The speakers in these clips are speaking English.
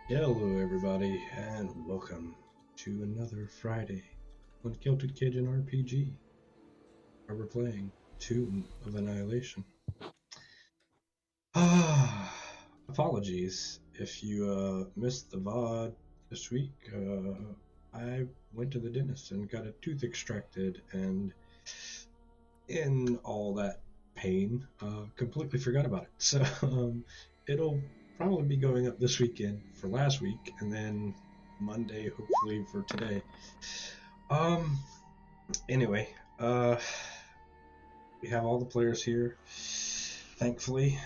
Hello, everybody, and welcome to another Friday on Kilted Cajun RPG, where we're playing Tomb of Annihilation. Apologies if you missed the VOD this week. I went to the dentist and got a tooth extracted, and in all that pain, completely forgot about it. So it'll probably be going up this weekend for last week, and then Monday, hopefully, for today. Anyway, we have all the players here, thankfully.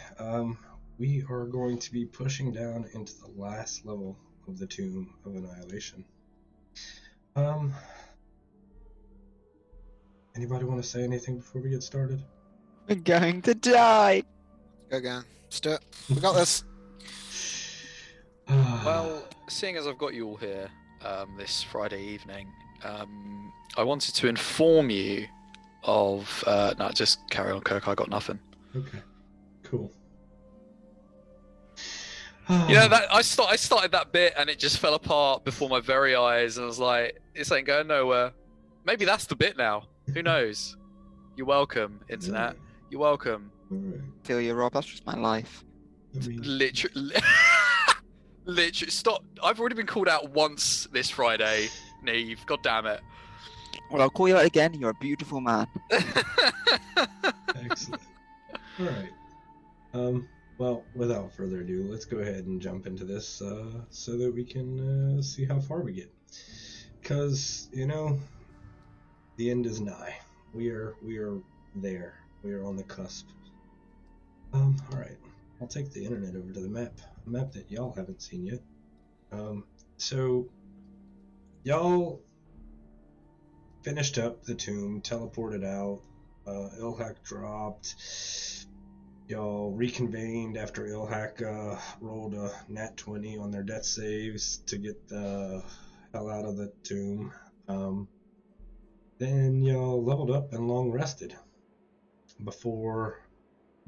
We are going to be pushing down into the last level of the Tomb of Annihilation. Anybody want to say anything before we get started? We're going to die. Go again. Let's do it. We got this. Well, seeing as I've got you all here this Friday evening, I wanted to inform you of... no, just carry on, Kirk. I got nothing. Okay, cool. You know, that I started that bit and it just fell apart before my very eyes, and I was like, this ain't going nowhere. Maybe that's the bit now. Who knows? You're welcome, Internet. You're welcome. Alright. Feel you, Rob. That's just my life. I mean, Literally. Literally. Stop. I've already been called out once this Friday, Neve. God damn it. Well, I'll call you out again. You're a beautiful man. excellent. Alright. Well, without further ado, let's go ahead and jump into this so that we can see how far we get. Because, you know, the end is nigh. We are there. We are on the cusp. Alright. I'll take the internet over to the map. A map that y'all haven't seen yet. So, y'all finished up the tomb, teleported out, Ilhak dropped. Y'all reconvened after Ilhak rolled a nat 20 on their death saves to get the hell out of the tomb. Then y'all leveled up and long rested before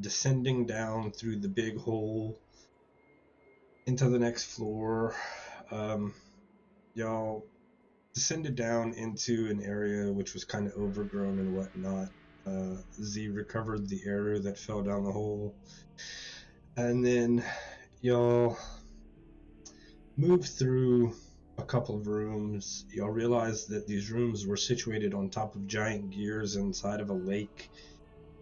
descending down through the big hole into the next floor. Y'all descended down into an area which was kind of overgrown and whatnot. Z recovered the arrow that fell down the hole, and then y'all moved through a couple of rooms. Y'all realized that these rooms were situated on top of giant gears inside of a lake,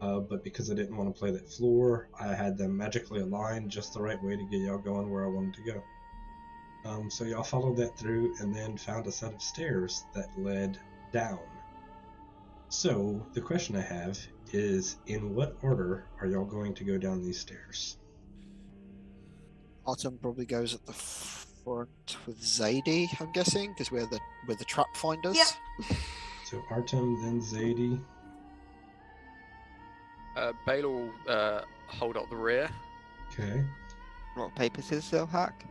but because I didn't want to play that floor, I had them magically aligned just the right way to get y'all going where I wanted to go. So y'all followed that through and then found a set of stairs that led down. So the question I have is, in what order are y'all going to go down these stairs? Autumn probably goes at the front with Zadie, I'm guessing, because we're the trap finders. Yeah. So Artem, then Zadie. Baylor will hold up the rear. Okay. Rock, paper, scissors, hack.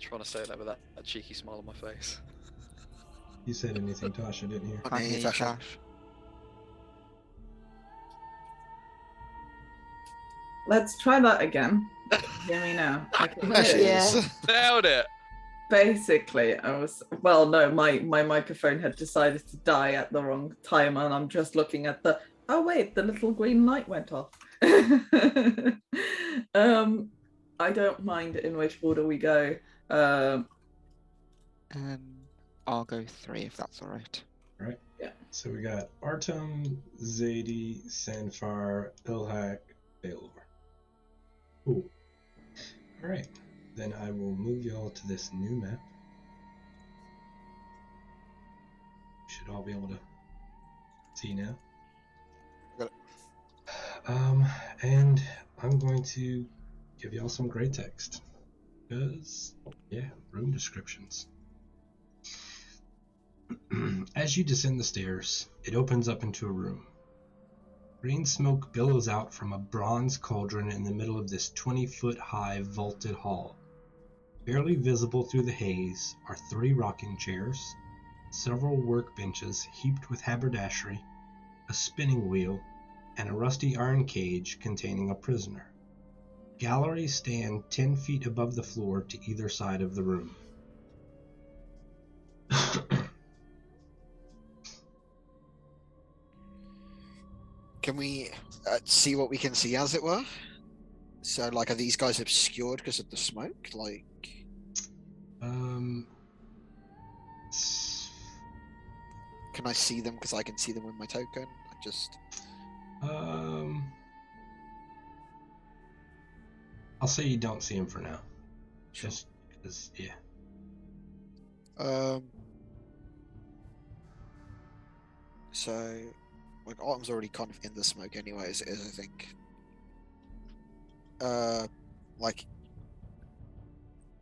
Trying to say that with that cheeky smile on my face. You said anything, Tasha, didn't you? Okay, Can't hear you, Tasha. Tash. Let's try that again. Hear me now. I can There she hear. is. Nailed it! Basically, my microphone had decided to die at the wrong time, and I'm just looking at the. Oh wait, the little green light went off. I don't mind in which order we go. I'll go 3 if that's all right. Right. Yeah. So we got Artem, Zadie, Sanfar, Ilhak, Baylor. Cool. Alright. Then I will move y'all to this new map. You should all be able to see now. Got And I'm going to give y'all some gray text. Because, yeah, room descriptions. As you descend the stairs, it opens up into a room. Green smoke billows out from a bronze cauldron in the middle of this 20-foot-high vaulted hall. Barely visible through the haze are 3 rocking chairs, several workbenches heaped with haberdashery, a spinning wheel, and a rusty iron cage containing a prisoner. galleries stand 10 feet above the floor to either side of the room. Can we see what we can see, as it were? So, like, are these guys obscured because of the smoke? Like, s- can I see them because I can see them with my token? I just... I'll say you don't see him for now. Sure. Just because, yeah. So, like, Autumn's already kind of in the smoke anyway, as it is, I think. Like,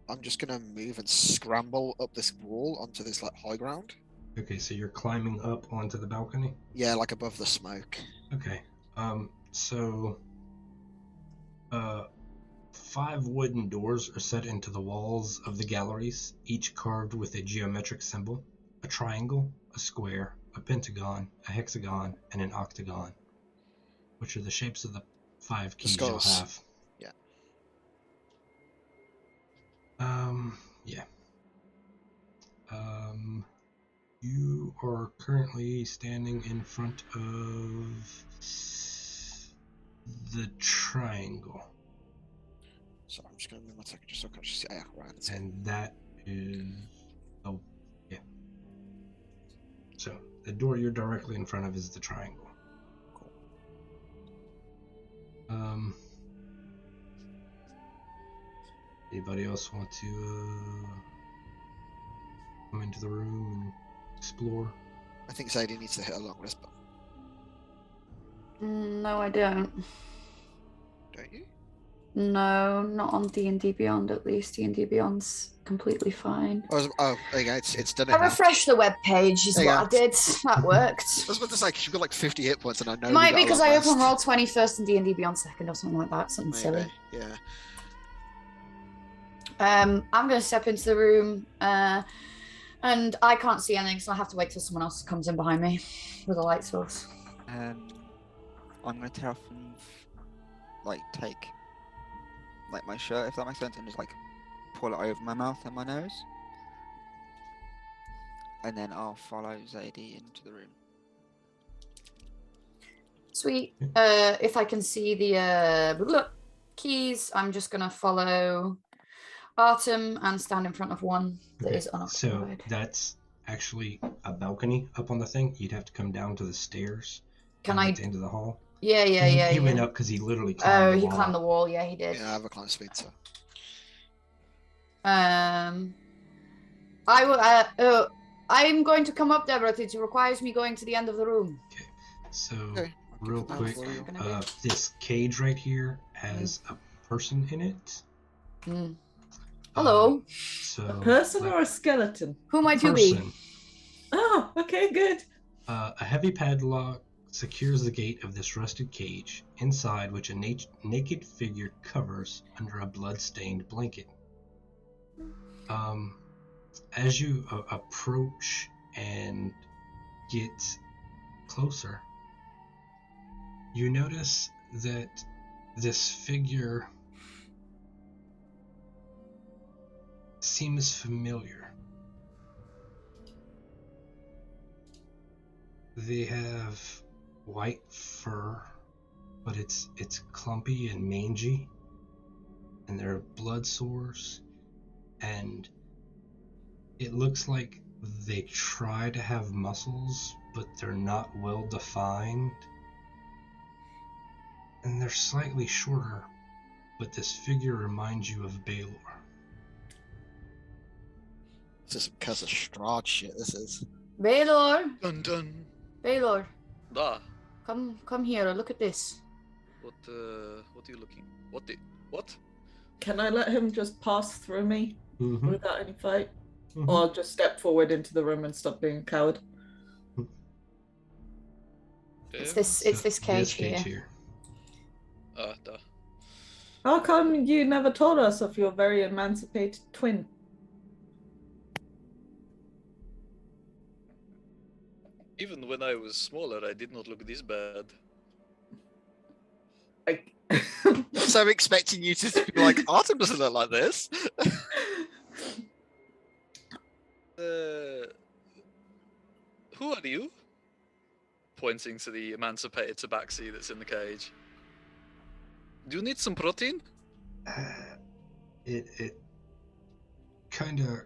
I'm just gonna move and scramble up this wall onto this, like, high ground. Okay, so you're climbing up onto the balcony? Yeah, like above the smoke. Okay. So 5 wooden doors are set into the walls of the galleries, each carved with a geometric symbol: a triangle, a square, a pentagon, a hexagon, and an octagon, which are the shapes of the 5 keys you'll skulls. have. Yeah. Yeah. You are currently standing in front of the triangle. So I'm just gonna move my token just so I can see. Yeah, right. That's it. And that is... oh, yeah. So the door you're directly in front of is the triangle. Cool. Anybody else want to come into the room and explore? I think Zadie needs to hit a long rest button. No, I don't. Don't you? No, not on D&D Beyond, at least. D&D Beyond's completely fine. Oh, there you go. It's done it I now. refreshed the web page, is There you what go. I did. That worked. I was about to say, 'cause you've got like 50 hit points, and I know It might we be got a because I long open rest. roll 20 first and D&D Beyond second or something like that. Something silly. Maybe, yeah. I'm going to step into the room, and I can't see anything, so I have to wait till someone else comes in behind me with a light source. I'm gonna tear off and like take like my shirt, if that makes sense, and just like pull it over my mouth and my nose, and then I'll follow Zadie into the room. Sweet. If I can see the keys, I'm just going to follow Artem and stand in front of one that is So unoccupied. that's actually a balcony up on the thing. You'd have to come down to the stairs. Can at I? the end of the hall. Yeah. He went up because he literally climbed the he wall. climbed the wall. Yeah, he did. Yeah, I have a climb speed, so. I'm going to come up there, but it requires me going to the end of the room. Okay, so Okay. real That quick, for you. this cage right here has a person in it. Hello. So A person or a skeleton? Who might you be? person. Oh, okay, good. A heavy padlock secures the gate of this rusted cage, inside which a naked figure covers under a blood-stained blanket. As you approach and get closer, you notice that this figure seems familiar. They have white fur, but it's clumpy and mangy, and there are blood sores, and it looks like they try to have muscles, but they're not well defined, and they're slightly shorter, but this figure reminds you of Baylor. This is some Curse of Strahd shit, this is. Baylor. Dun dun. Baylor. Ah, Come here. Look at this. what are you looking? What? Can I let him just pass through me Mm-hmm. without any fight? Mm-hmm. Or I'll just step forward into the room and stop being a coward? It's Dave? this cage here. Duh. How come you never told us of your very emancipated twin? Even when I was smaller, I did not look this bad. So I'm expecting you to be like, Artem doesn't look like this. Who are you? Pointing to the emancipated tabaxi that's in the cage. Do you need some protein? It kind of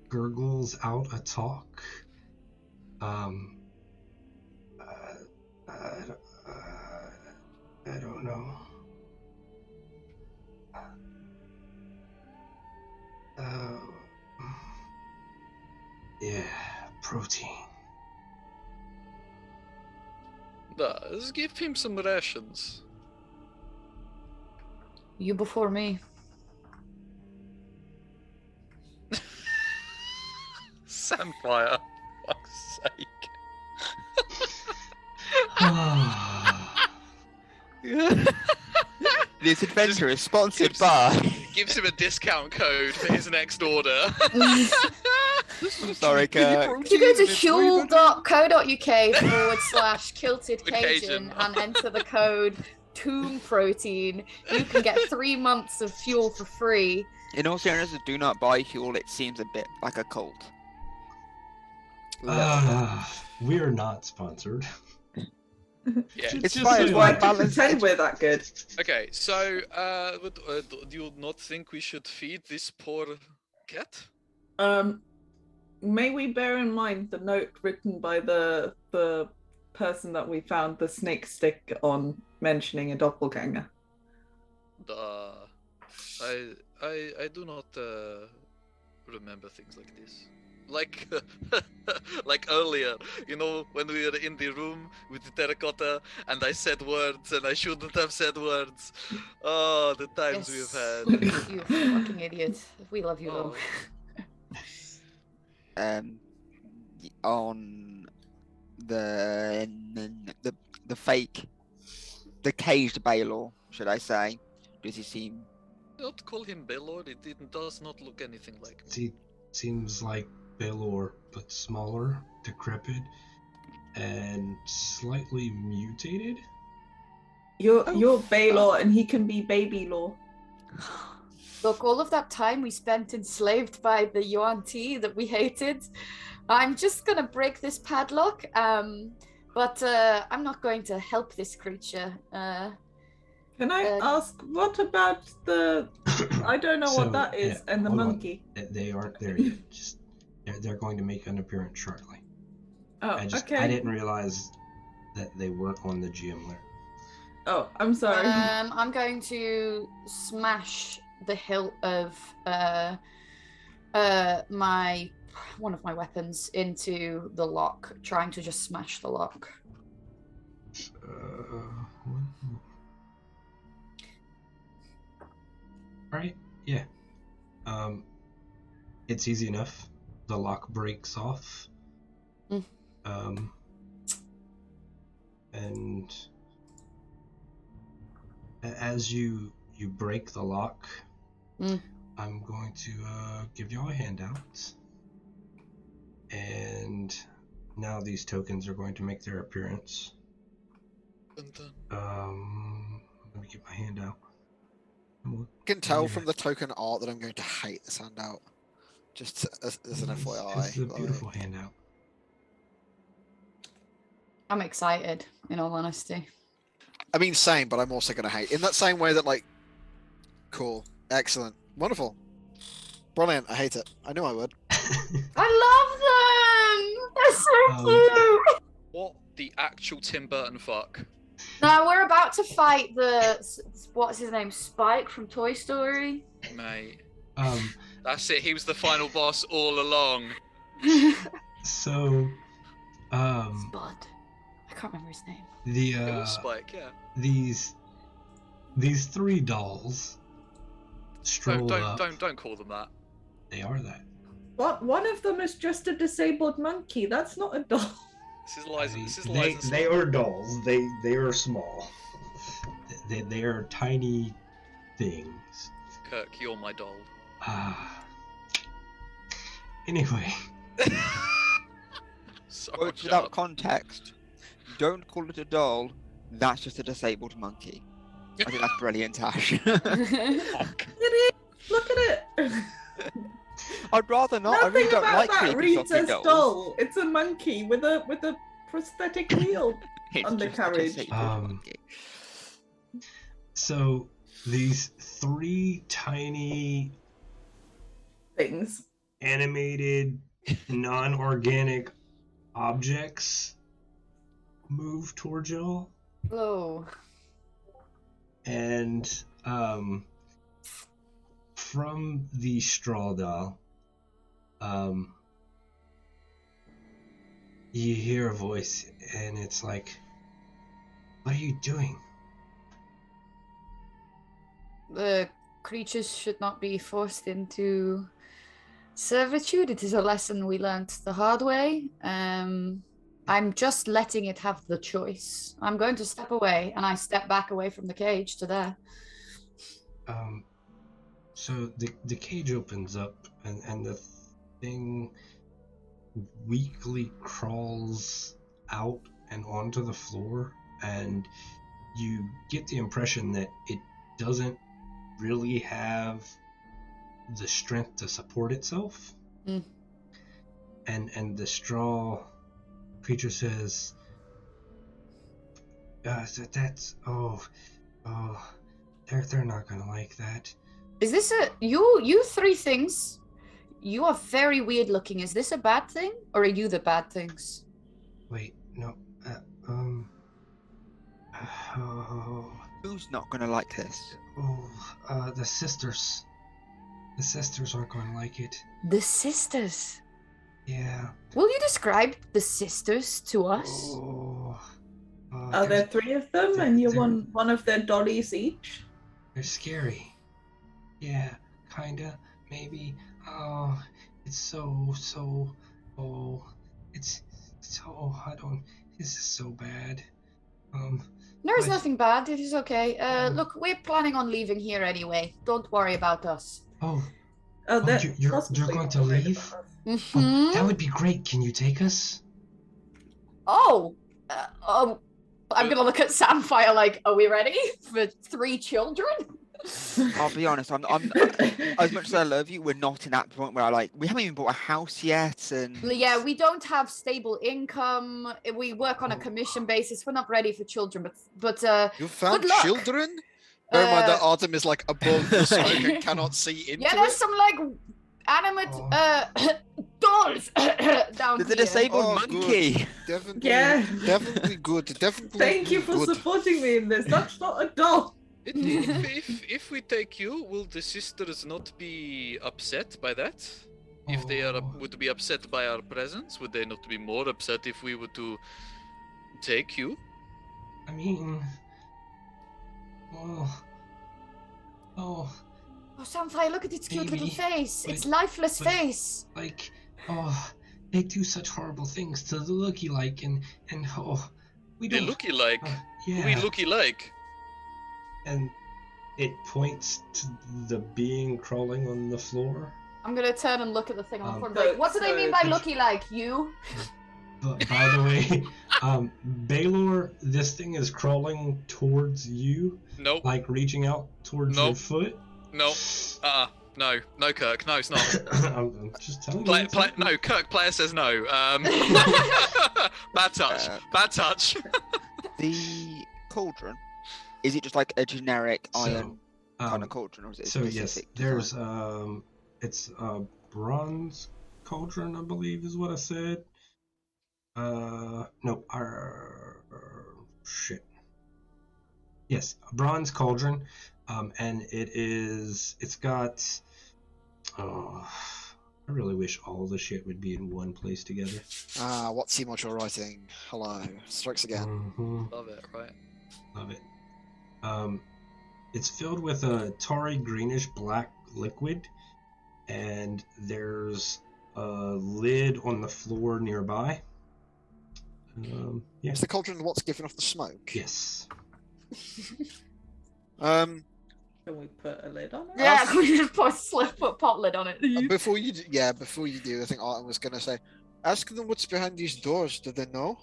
gurgles out a talk. I don't know. Yeah, protein. Let's give him some rations. You before me. Sandfire, fuck's sake. This adventure is sponsored by. Gives him a discount code for his next order. I'm sorry, Kirk. If you go to huel.co.uk/kilted Cajun and enter the code Toon Protein, you can get 3 months of fuel for free. In all seriousness, do not buy fuel. It seems a bit like a cult. We are not sponsored. Yeah. It's Just fine. so Why you do know. you pretend we're that good? Okay, so do you not think we should feed this poor cat? May we bear in mind the note written by the person that we found the snake stick on, mentioning a doppelganger? I do not remember things like this. Like like earlier, you know, when we were in the room with the terracotta and I said words and I shouldn't have said words. Oh, the times we've had. You fucking idiot. We love you though. On the fake, the caged Baylor, should I say? Does he seem? Don't call him Belor. It does not look anything like him. He seems like Baylor, but smaller, decrepit, and slightly mutated. You're Baylor, and he can be Baby Law. Look, all of that time we spent enslaved by the Yuan Ti that we hated, I'm just gonna break this padlock, but I'm not going to help this creature. Can I ask, what about the... I don't know what that is, and the hold on. monkey? They aren't there yet. Just they're going to make an appearance shortly. Oh, I didn't realize that they were on the GM layer. Oh, I'm sorry. I'm going to smash the hilt of one of my weapons into the lock, trying to just smash the lock. Right? Yeah. It's easy enough. The lock breaks off. And as you break the lock, I'm going to give y'all a handout. And now these tokens are going to make their appearance. Let me get my handout. You can tell from the token art that I'm going to hate this handout. Just as an FYI. It's a beautiful handout. I'm excited, in all honesty. I mean, same, but I'm also going to hate. In that same way that, like, cool, excellent, wonderful, brilliant, I hate it. I knew I would. I love them! They're so cute! What the actual Tim Burton fuck? Now we're about to fight what's his name, Spike from Toy Story. Mate. That's it, he was the final boss all along. So, Spud. I can't remember his name. It was Spike, yeah. These three dolls stroll up. Don't call them that. They are that. What? One of them is just a disabled monkey. That's not a doll. This is Liza. They are dolls. They are small. They are tiny things. Kirk, you're my doll. Anyway. Without context, don't call it a doll. That's just a disabled monkey. I think that's brilliant, Tash. Look at it. I'd rather not. I Nothing really don't about like that creepy reads fucking as dolls. doll. It's a monkey with a prosthetic wheel. It's Undercarriage. just a monkey. So these 3 tiny Things. animated non-organic objects move towards y'all, Oh. and from the straw doll, you hear a voice, and it's like, "What are you doing?" The creatures should not be forced into servitude. It is a lesson we learned the hard way. I'm just letting it have the choice. I'm going to step away, and I step back away from the cage to there. So the cage opens up, and the thing weakly crawls out and onto the floor, and you get the impression that it doesn't really have the strength to support itself. Mm. And the straw creature says, "That's they're not gonna like that." Is this you 3 things? You are very weird looking. Is this a bad thing, or are you the bad things? Wait, no, Who's not gonna like this? the sisters. The sisters aren't going to like it. The sisters. Yeah. Will you describe the sisters to us? Are there 3 of them, and you're one of their dollies each? They're scary. Yeah, kinda, maybe. Oh, it's so. It's so. I don't. This is so bad. There's but- nothing bad. It is okay. Look, we're planning on leaving here anyway. Don't worry about us. You're going to leave? Mm-hmm. That would be great. Can you take us? I'm gonna look at Samphire like, are we ready for 3 children? I'll be honest. I'm as much as I love you, we're not in that point where we haven't even bought a house yet, and Yeah, we don't have stable income. We work on a commission basis. We're not ready for children, but You found good luck. children? Bear in mind that Artem is above the smoke and cannot see into yeah, there's it. some animate dolls down there's a here. disabled Oh, monkey. Definitely, Yeah. definitely good. Definitely. Thank you for good. supporting me in this. That's not a doll. If we take you, will the sisters not be upset by that? If they would be upset by our presence, would they not be more upset if we were to take you? I mean, Oh, Samphire, look at its cute little Baby, face. but- Its lifeless but- face. they do such horrible things to the looky-like, and we They don't. looky like. Yeah. We looky like. And it points to the being crawling on the floor. I'm gonna turn and look at the thing on the floor. so- Like, what do they so- mean by looky like? You? But by the way, Baylor, this thing is crawling towards you, Nope. like reaching out towards your Nope. foot. No. No, Kirk. No, it's not. I'm just telling you. No, Kirk. Player says no. Bad touch. Bad touch. The cauldron, is it just like a generic iron kind of cauldron, or is it So yes, specific there's design? it's a bronze cauldron, I believe is what I said. No, shit. Yes, a bronze cauldron, and it's got. Oh, I really wish all the shit would be in one place together. What C module writing? Hello. Strikes again. Mhm. Love it, right? Love it. It's filled with a tarry greenish black liquid, and there's a lid on the floor nearby. Yeah. Is the cauldron what's giving off the smoke? Yes. Um, Can we put a lid on it? Yeah, we just put pot lid on it. before you do, I think Artem was gonna say, ask them what's behind these doors. Do they know?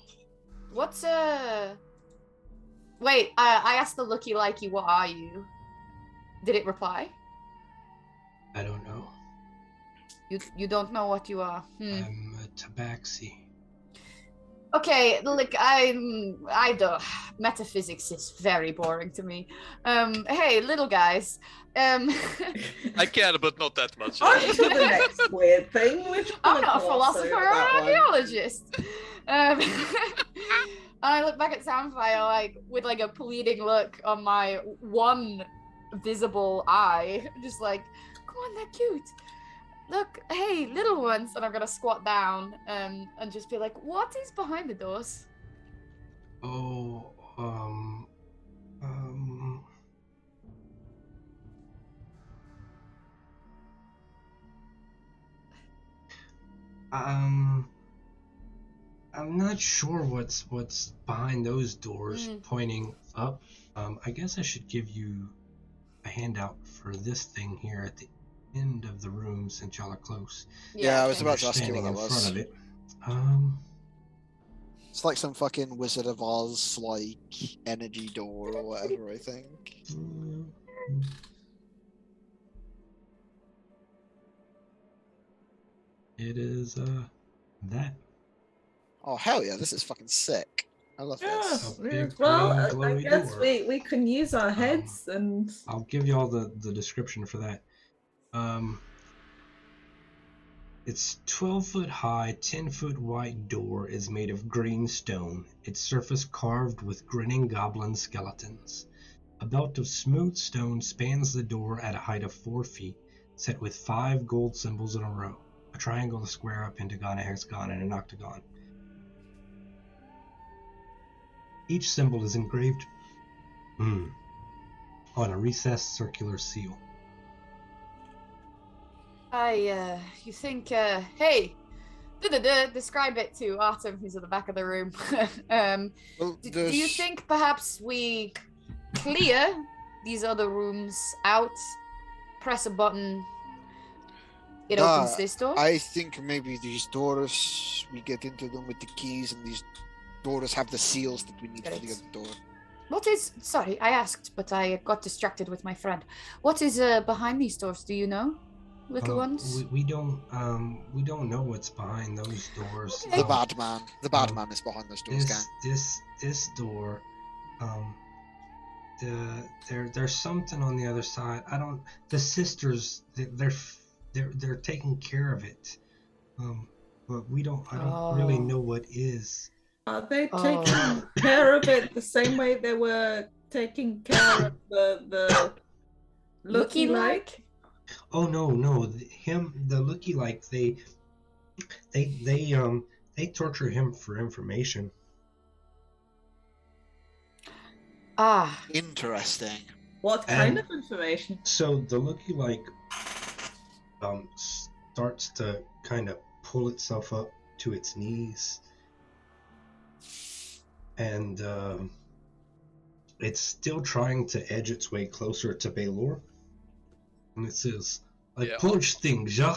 What's Wait, I asked the looky likey, what are you? Did it reply? I don't know. You don't know what you are. I'm a tabaxi. Okay, look, I don't. Metaphysics is very boring to me. Hey, little guys. I care, but not that much. On to the next weird thing, which I'm not a philosopher or that an one. archaeologist. I look back at Samfire like with like a pleading look on my one visible eye, just like, come on, they're cute. Look, hey, little ones, and I'm gonna squat down and just be like, what is behind the doors? Oh, I'm not sure what's behind those doors pointing up. I guess I should give you a handout for this thing here at the end of the room since y'all are close. Yeah, I was okay. about to You're ask you standing what in that was. front of it. It's like some fucking Wizard of Oz, like, energy door or whatever, I think. It is that. Oh, hell yeah, this is fucking sick. I love Yeah, this. A big well, green I glowy guess door. we can use our heads and. I'll give you all the description for that. Its 12-foot high, 10-foot wide door is made of green stone, its surface carved with grinning goblin skeletons. A belt of smooth stone spans the door at a height of 4 feet, set with 5 gold symbols in a row: a triangle, a square, a pentagon, a hexagon, and an octagon. Each symbol is engraved on a recessed circular seal. You think, hey, describe it to Artem, who's at the back of the room. Well, Do you think perhaps we clear these other rooms out, press a button, it opens this door? I think maybe these doors, we get into them with the keys, and these doors have the seals that we need for the Great. other door. What is, sorry, I asked, but I got distracted with my friend. What is behind these doors, do you know? Little ones? We don't know what's behind those doors. Okay. The bad man. The bad um, man is behind those doors, gang. This door, there's something on the other side. The sisters, they're taking care of it, but I don't really know what is. Are they taking care of it the same way they were taking care of the looky like? Oh no, the looky like they torture him for information. Ah, Interesting. What kind of information? So the looky like starts to kind of pull itself up to its knees, and it's still trying to edge its way closer to Baylor. And it says, "I push things, yeah."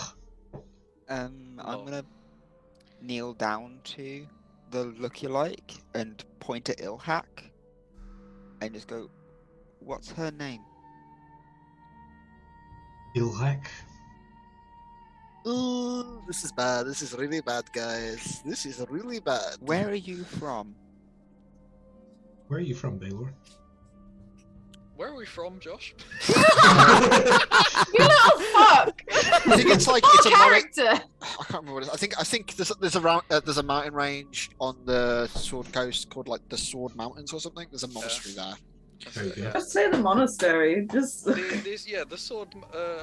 I'm gonna kneel down to the looky-like and point at Ilhak and just go, "What's her name?" Ilhak. Ooh, this is bad. This is really bad, guys. This is really bad. Where are you from? Where are you from, Baylor? Where are we from, Josh? you little fuck! I think it's like What it's a character? I can't remember what it is. I think there's a mountain range on the Sword Coast called like the Sword Mountains or something. There's a monastery there. There you go. Just say the monastery. Just. The sword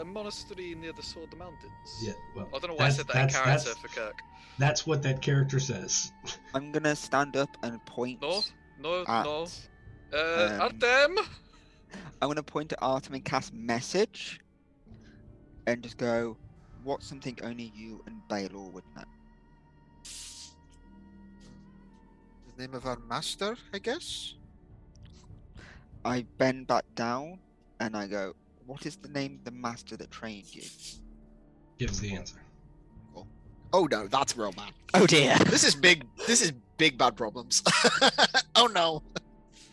monastery near the Sword Mountains. Yeah, well, I don't know why I said that in character for Kirk. That's what that character says. I'm gonna stand up and point. No. at, Artem. I'm gonna point at Artem and cast message, and just go, "What's something only you and Baylor would know?" The name of our master, I guess. I bend back down and I go, "What is the name of the master that trained you?" Gives the answer. Oh no, that's real bad. Oh dear. This is big bad problems. Oh no.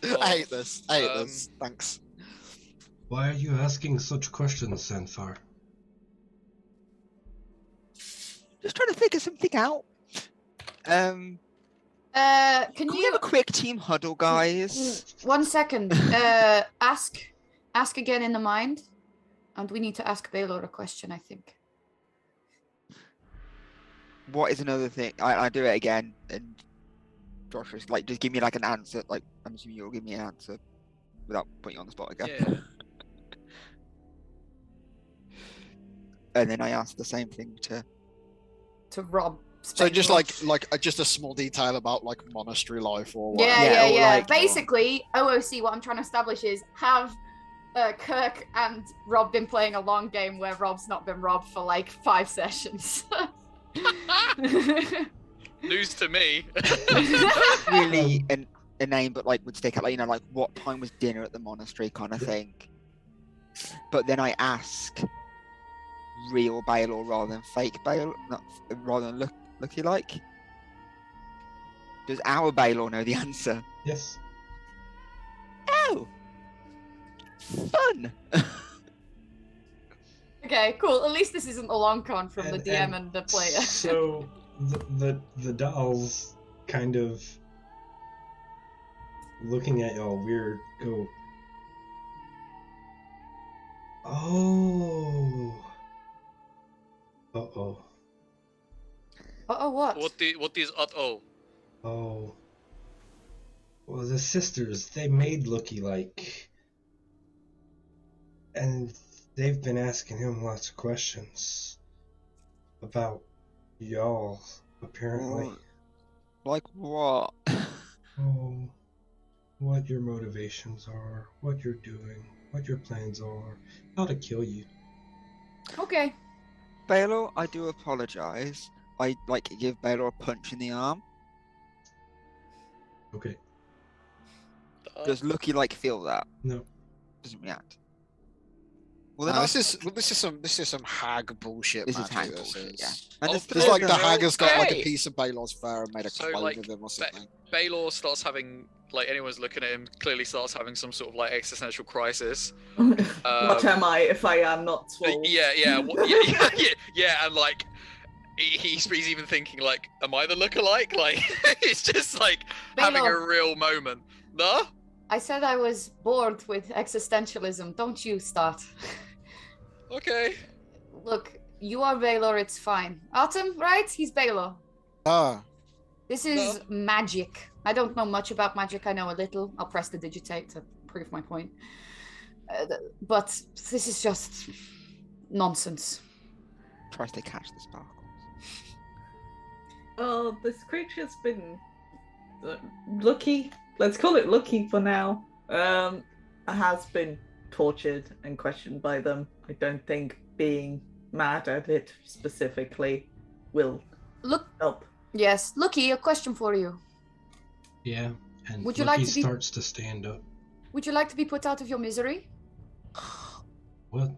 I hate this. I hate this. Thanks. Why are you asking such questions, Sanfar? Just trying to figure something out. Can Can we you have a quick team huddle, guys? 1 second? Ask again in the mind, and we need to ask Baylor a question. I think. What is another thing? I do it again, and Josh is like, just give me like an answer. Like, I'm assuming you'll give me an answer without putting you on the spot again. Yeah. And then I ask the same thing to. Rob. So just Baylor. like just a small detail about like monastery life or whatever. Yeah. or like- Basically, OOC. What I'm trying to establish is have Kirk and Rob been playing a long game where Rob's not been robbed for like 5 sessions. News to me. Really a name, but like would stick out, like, you know, like what time was dinner at the monastery kind of thing. But then I ask real Baylor rather than fake Baylor, not rather than looky like. Does our Baylor know the answer? Yes. Oh, fun. Okay, cool. At least this isn't a long con from the DM and the player. So the dolls kind of looking at y'all weird go, oh, uh-oh, What? What is oh? oh, well, the sisters, they made looky like, and they've been asking him lots of questions about y'all, apparently. Like what? Oh, what your motivations are, what you're doing, what your plans are, how to kill you. Okay. Baylor, I do apologize. I like give Baylor a punch in the arm. Okay. Does Lucky like feel that? No. Doesn't react. Well, No, then this is some hag bullshit. This is Matthew, hag this bullshit, is. yeah. Oh, And There's like the Baylor, hag has got like a hey! piece of Baylor's fur and made a So, clone like, of him or something. Baylor starts having, like, anyone's looking at him, clearly starts having some sort of, like, existential crisis. What am I if I am not swole? Yeah, and, like, he's even thinking, like, am I the lookalike? Like, it's just, like, having a Baylor. real moment. No? I said I was bored with existentialism. Don't you start. Okay. Look, you are Baylor, it's fine. Autumn, right? He's Baylor. Ah, This is magic. I don't know much about magic. I know a little. I'll press the digitate to prove my point. But this is just nonsense. tries to catch the sparkles. Oh, this creature's been lucky. Let's call it lucky for now. Has been tortured and questioned by them. I don't think being mad at it specifically will Look, help. yes, Lucky, a question for you. Yeah, and Would you Lucky like to be- starts to stand up. Would you like to be put out of your misery? What?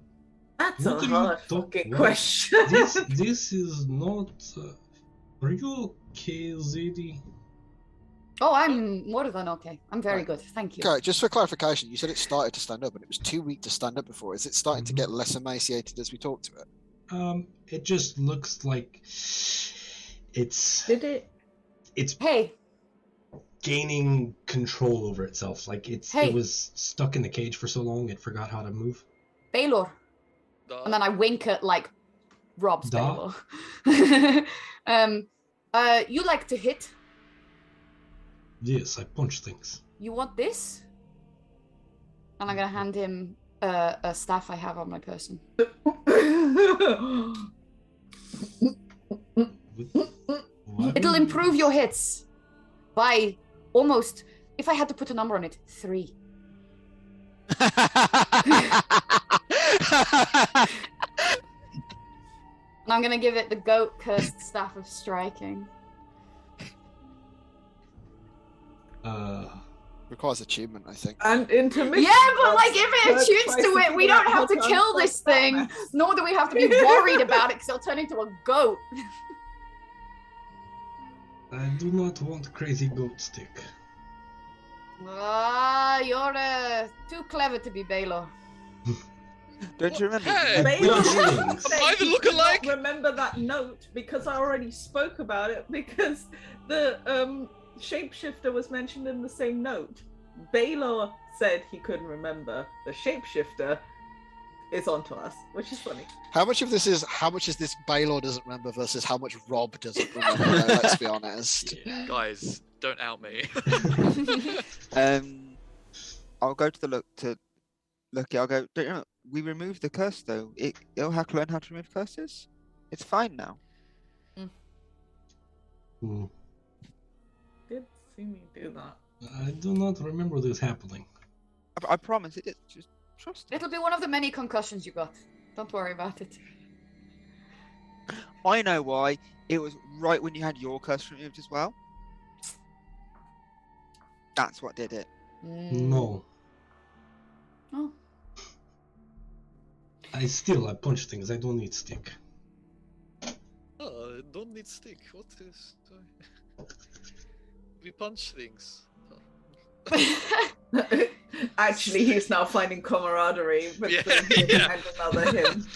That's What a are you hard talking fucking about? question. This is not. Are you okay, Zadie? Oh, I'm more than okay. I'm very Right. good. Thank you. okay. Just for clarification, you said it started to stand up, and it was too weak to stand up before. Is it starting to get less emaciated as we talk to it? It just looks like it's Did it? Hey, gaining control over itself. Like it Hey. was stuck in the cage for so long it forgot how to move. Baylor. And then I wink at like Rob's Da. Baylor. You like to hit. Yes, I punch things. You want this? And I'm gonna hand him a staff I have on my person. What? It'll improve your hits by almost, if I had to put a number on it, 3. And I'm gonna give it the goat cursed staff of striking. Requires achievement, I think. And intermission. Yeah, but like if it Kirk attunes tries to it, figure we don't out have how to kill unfuck this that thing, mess. nor do we have to be worried about it because it'll turn into a goat. I do not want crazy goat stick. You're too clever to be Baylor. Don't you remember? Hey! Baylor Feelings. said Either he look could not alike. remember that note because I already spoke about it because the shapeshifter was mentioned in the same note. Baylor said he couldn't remember. The shapeshifter is onto us, which is funny. How much is this Baylor doesn't remember versus how much Rob doesn't remember? Let's be honest. Guys, don't out me. I'll go to Lucky. I'll go. Don't you know? We removed the curse though. It'll have to learn how to remove curses. It's fine now. Did see me do that. I do not remember this happening. I promise. Just trust. It'll be one of the many concussions you got. Don't worry about it. I know why. It was right when you had your curse removed as well. That's what did it. No. Oh. I punch things. I don't need stick. Oh, don't need stick. What is? We punch things. Actually, he's now finding camaraderie between him Yeah. and another him.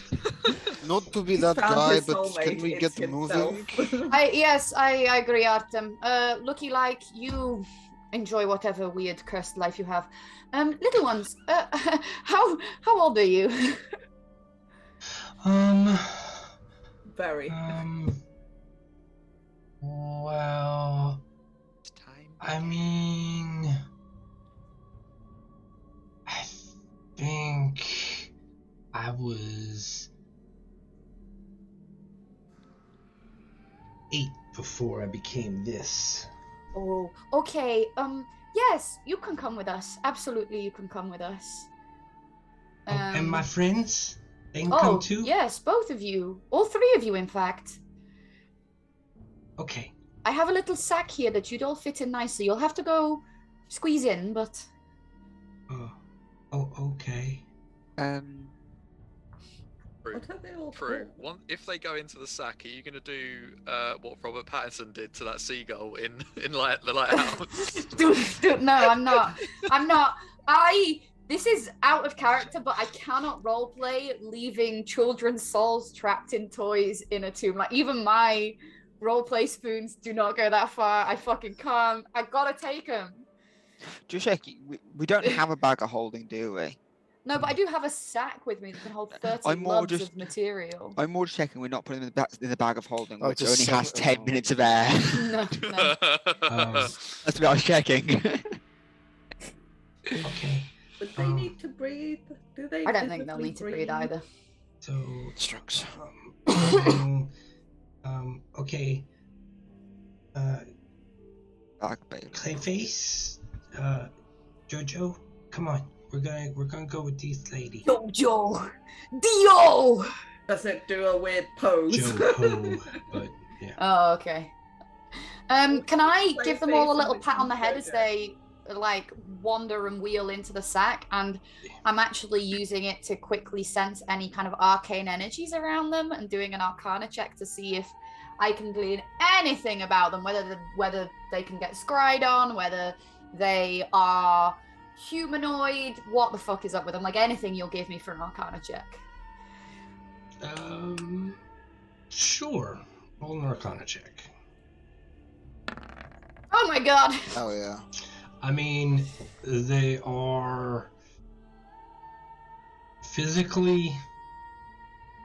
Not to be He's that found guy, his but soulmate, can we it's get himself. moving? Yes, I agree, Artem. Looky like you enjoy whatever weird cursed life you have. Little ones, how old are you? Very. Well, I mean, I think I was 8 before I became this. Oh, okay. Yes, you can come with us. Absolutely, you can come with us. And my friends, they can come too? Yes, both of you. All three of you, in fact. Okay. I have a little sack here that you'd all fit in nicely. You'll have to go squeeze in, but... Okay. What are they all Prue, for? if they go into the sack, are you going to do what Robert Pattinson did to that seagull in the lighthouse? No, I'm not. This is out of character, but I cannot roleplay leaving children's souls trapped in toys in a tomb. Like, even my roleplay spoons do not go that far. I fucking can't. I gotta take them. Just check. We don't have a bag of holding, do we? No, but I do have a sack with me that can hold 30 I'm more loads just- of material. I'm more checking we're not putting them in the bag of holding, Oh, which just only sell has it 10 around. minutes of air. No. That's what I was checking. Okay. But they need to breathe. Do they? I don't think they'll physically need to breathe either. So, Strokes. okay. Bag, baby. Clayface, Jojo, come on. We're gonna go with this lady. Jojo! Dio! Does it do a weird pose? Joho, but yeah. Oh, okay. Can I Play give them all a face little and pat on the head as Jojo. they like wander and wheel into the sack? And I'm actually using it to quickly sense any kind of arcane energies around them and doing an arcana check to see if I can glean anything about them, whether they can get scryed on, whether they are humanoid, what the fuck is up with them? Like, anything you'll give me for an arcana check. Sure. Roll an Arcana check. Oh my god! Oh yeah. I mean, they are physically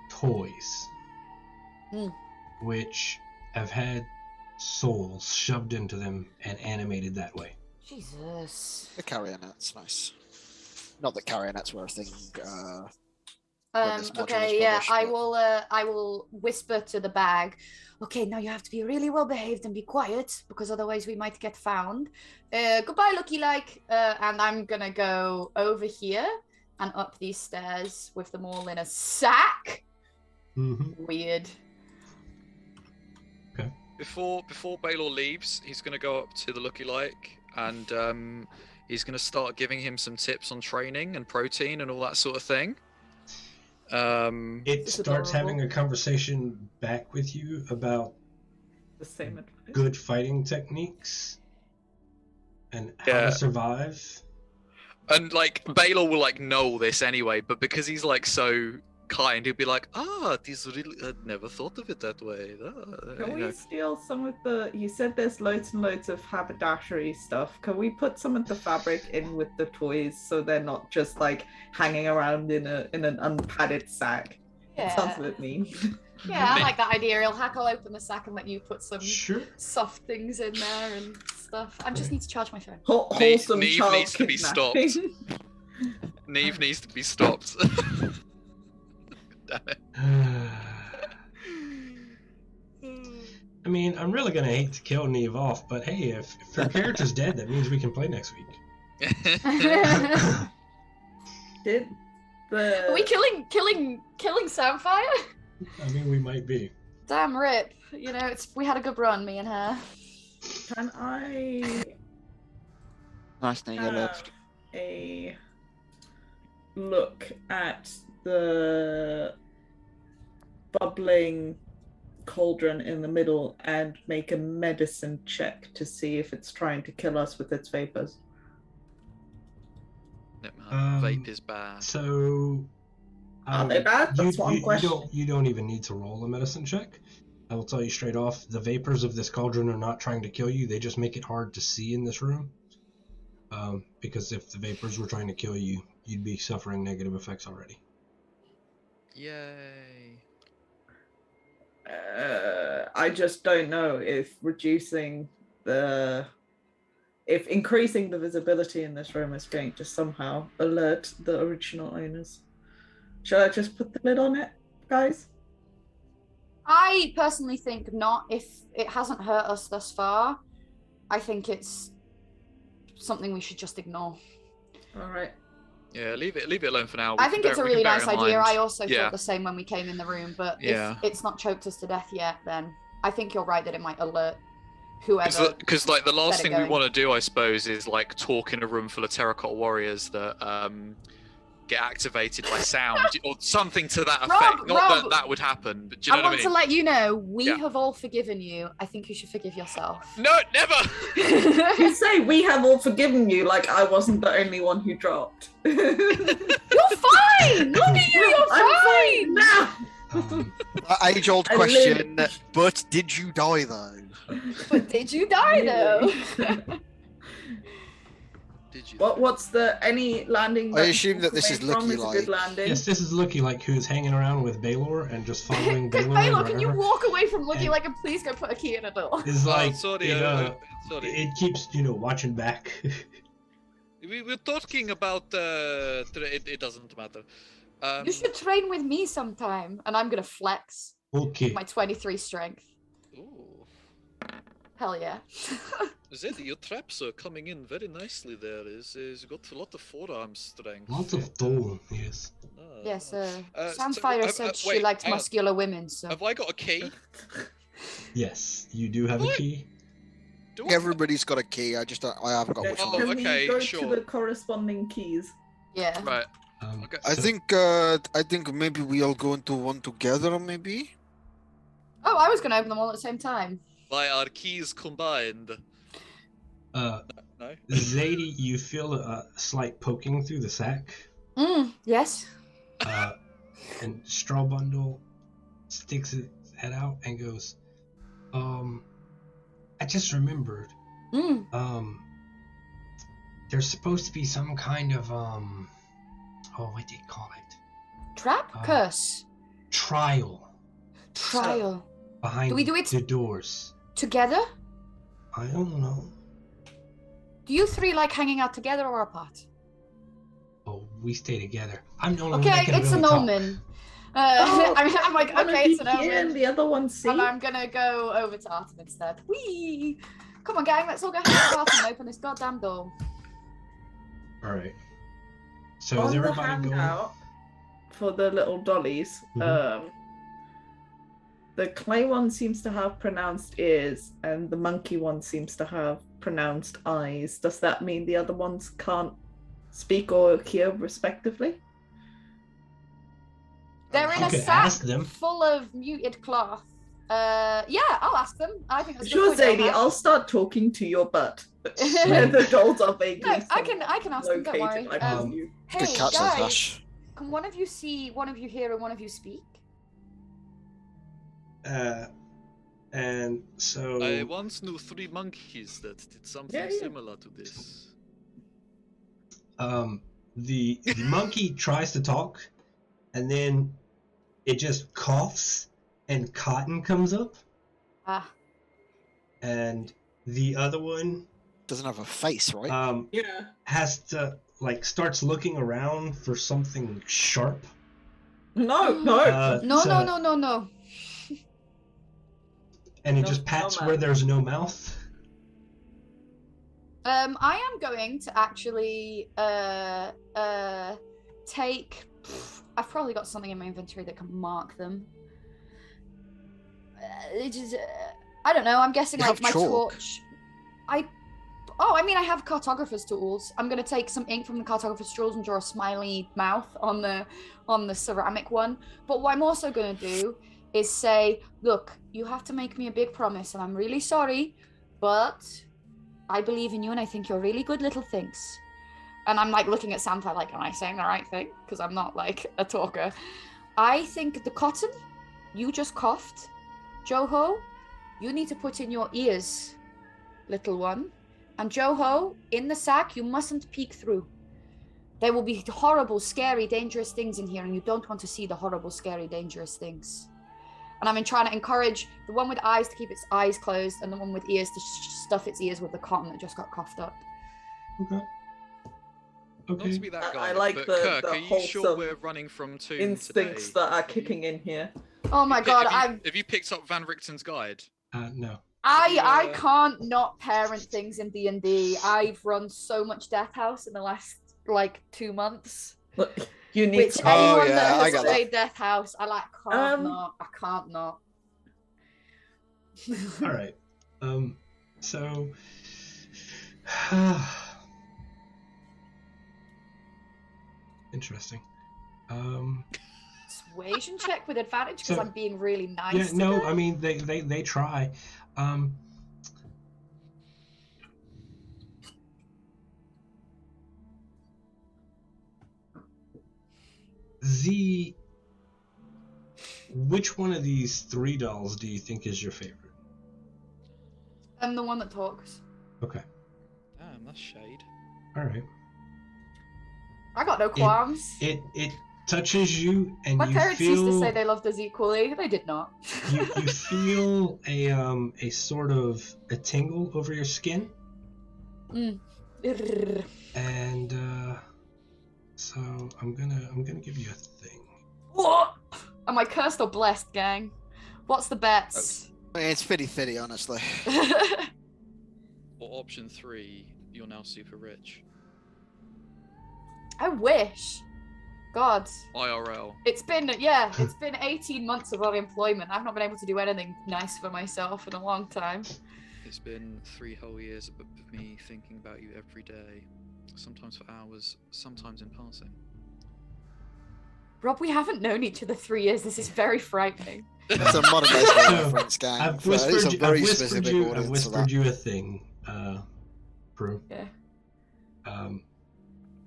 toys, which have had souls shoved into them and animated that way. Jesus. The carrionets, nice. Not that carrionets were a thing. when this module was Okay, yeah, published, but- I will whisper to the bag. Okay, now you have to be really well behaved and be quiet, because otherwise we might get found. Goodbye, Looky Like. And I'm gonna go over here and up these stairs with them all in a sack. Mm-hmm. Weird. Before Baylor leaves, he's going to go up to the Looky Like and he's going to start giving him some tips on training and protein and all that sort of thing. It It's starts adorable. having a conversation back with you about The same advice. good fighting techniques. and how Yeah. to survive. And like Baylor will like know all this anyway, but because he's like so kind, he'll be like, this really, I never thought of it that way. Can You we know. steal some of the? You said there's loads and loads of haberdashery stuff. Can we put some of the fabric in with the toys so they're not just like hanging around in an unpadded sack? It sounds a bit mean. Yeah, I like that idea. He'll hackle open the sack and let you put some Sure. soft things in there and stuff. I just need to charge my phone. Wholesome Neve child needs to be kidnapping. stopped. Neve needs to be stopped. Damn it. I mean, I'm really gonna hate to kill Neve off, but hey, if her character's dead, that means we can play next week. Did the Are we killing Samfire? I mean, we might be. Damn rip. You know, we had a good run, me and her. Can I Nice name, you loved. a look at the bubbling cauldron in the middle and make a medicine check to see if it's trying to kill us with its vapors? Vape is bad. So, Are they bad? That's one question. You don't even need to roll a medicine check. I will tell you straight off, the vapors of this cauldron are not trying to kill you. They just make it hard to see in this room. Because if the vapors were trying to kill you, you'd be suffering negative effects already. Yay. I just don't know if increasing the visibility in this room is going to somehow alert the original owners. Shall I just put the lid on it, guys? I personally think not. If it hasn't hurt us thus far, I think it's something we should just ignore. All right. Yeah, leave it alone for now. I think it's a really nice idea. I also Yeah. thought the same when we came in the room, but Yeah. if it's not choked us to death yet, then I think you're right that it might alert whoever. Because like the last Get it thing we going. want to do, I suppose, is like talk in a room full of terracotta warriors that get activated by sound or something to that effect. Rob, Not Rob, that that would happen, but do you know I what I want mean? to let you know, we Yeah. have all forgiven you. I think you should forgive yourself. No, never. You say we have all forgiven you, like I wasn't the only one who dropped. You're fine! Look at you, you're I'm fine! now. Age-old I question, lived. but did you die though? But did you die though? Did you? What's the any landing? I that assume that this made is from Lucky a good like. landing. Yes, this is Lucky like who's hanging around with Baylor and just following Baylor. Baylor, can you wherever. walk away from looking And- like and please go put a key in a door? It's like sorry, sorry. it keeps watching back. We were talking about. It doesn't matter. You should train with me sometime, and I'm gonna flex Okay. my 23 strength. Ooh. Hell yeah. Zeddy, your traps are coming in very nicely there. Is got a lot of forearm strength. Lots of tone, yes. Yes, so, Samfire said she wait, liked hang on. muscular women, so. Have I got a key? Yes, you do have a What? key. Do I? Everybody's got a key. I haven't got which Oh, one. Can okay, we go sure. to the corresponding keys? Yeah. Right. Okay. I think maybe we all go into one together. Maybe. Oh, I was gonna open them all at the same time. By our keys combined. No. Zadie, you feel a slight poking through the sack, Yes. and Straw Bundle sticks his head out and goes, I just remembered, there's supposed to be some kind of, what do you call it? Trap? Curse. Trial Trial. behind Do we do it- the doors. Together? I don't know. Do you three like hanging out together or apart? Oh, we stay together. I'm the only one that Okay, can it's really an talk. omen. Oh, I'm like, One okay, of it's you an here and omen. the other one C. And I'm gonna go over to Artem instead. Whee! Come on, gang, let's all go hang out with Artem and open this goddamn door. All right. So is On the everybody going? handout for the little dollies, Mhm. the clay one seems to have pronounced ears, and the monkey one seems to have pronounced eyes. Does that mean the other ones can't speak or hear, respectively? They're in You a could sack ask them. full of muted cloth. Yeah, I'll ask them. I think that's a Sure, good point, Zadie, Elhack. I'll start talking to your butt. Where the dolls are vaguely No, I can ask them. Don't worry. located, I presume. Hey Good catch, guys, Ash. can one of you see, one of you hear, and one of you speak? And so I once knew 3 monkeys that did something Yeah, yeah. similar to this. the monkey tries to talk, and then it just coughs, and cotton comes up, Ah, and the other one Doesn't have a face, right? Yeah. has to starts looking around for something sharp. No. no. And he No, just no pats mouth. where there's no mouth. I am going to actually take. I've probably got something in my inventory that can mark them. I don't know. I'm guessing You like have my chalk. torch. I have cartographer's tools. I'm gonna take some ink from the cartographer's tools and draw a smiley mouth on the ceramic one. But what I'm also gonna do is say, look, you have to make me a big promise, and I'm really sorry, but I believe in you, and I think you're really good little things. And I'm like looking at Santa like, am I saying the right thing? Because I'm not like a talker. I think the cotton you just coughed, Joho, you need to put in your ears, little one. And Joho, in the sack, you mustn't peek through. There will be horrible, scary, dangerous things in here, and you don't want to see the horrible, scary, dangerous things. And I'm trying to encourage the one with eyes to keep its eyes closed, and the one with ears to stuff its ears with the cotton that just got coughed up. Okay. Not Okay. to be that I guy, like but the Kirk, are you sure wholesome we're running from Tomb Instincts today? that are kicking in here. Oh my god, Have you picked up Van Richten's guide? No. I can't not parent things in D&D. I've run so much Death House in the last like 2 months. Look, you need Which to. anyone yeah, that I has got that. played Death House, I can't not. All right. So. Interesting. Persuasion check with advantage because So- I'm being really nice. Yeah. No. today. I mean, they try. Which one of these 3 dolls do you think is your favorite? I'm the one that talks. Okay. Damn, that's shade. All right. I got no qualms. It touches you, and My you parents feel used to say they loved us equally. They did not. you feel a sort of a tingle over your skin, Irrrr. and so I'm gonna give you a thing. What? Am I cursed or blessed, gang? What's the bets? It's fitty, honestly. Or option 3, you're now super rich. I wish. God. IRL. It's been 18 months of unemployment. I've not been able to do anything nice for myself in a long time. It's been 3 whole years of me thinking about you every day. Sometimes for hours, sometimes in passing. Rob, we haven't known each other 3 years. This is very frightening. It's a modern day reference, gang. I've It's whispered, a very I've specific whispered you. I've audience for whispered that. you a thing, Prue. Yeah.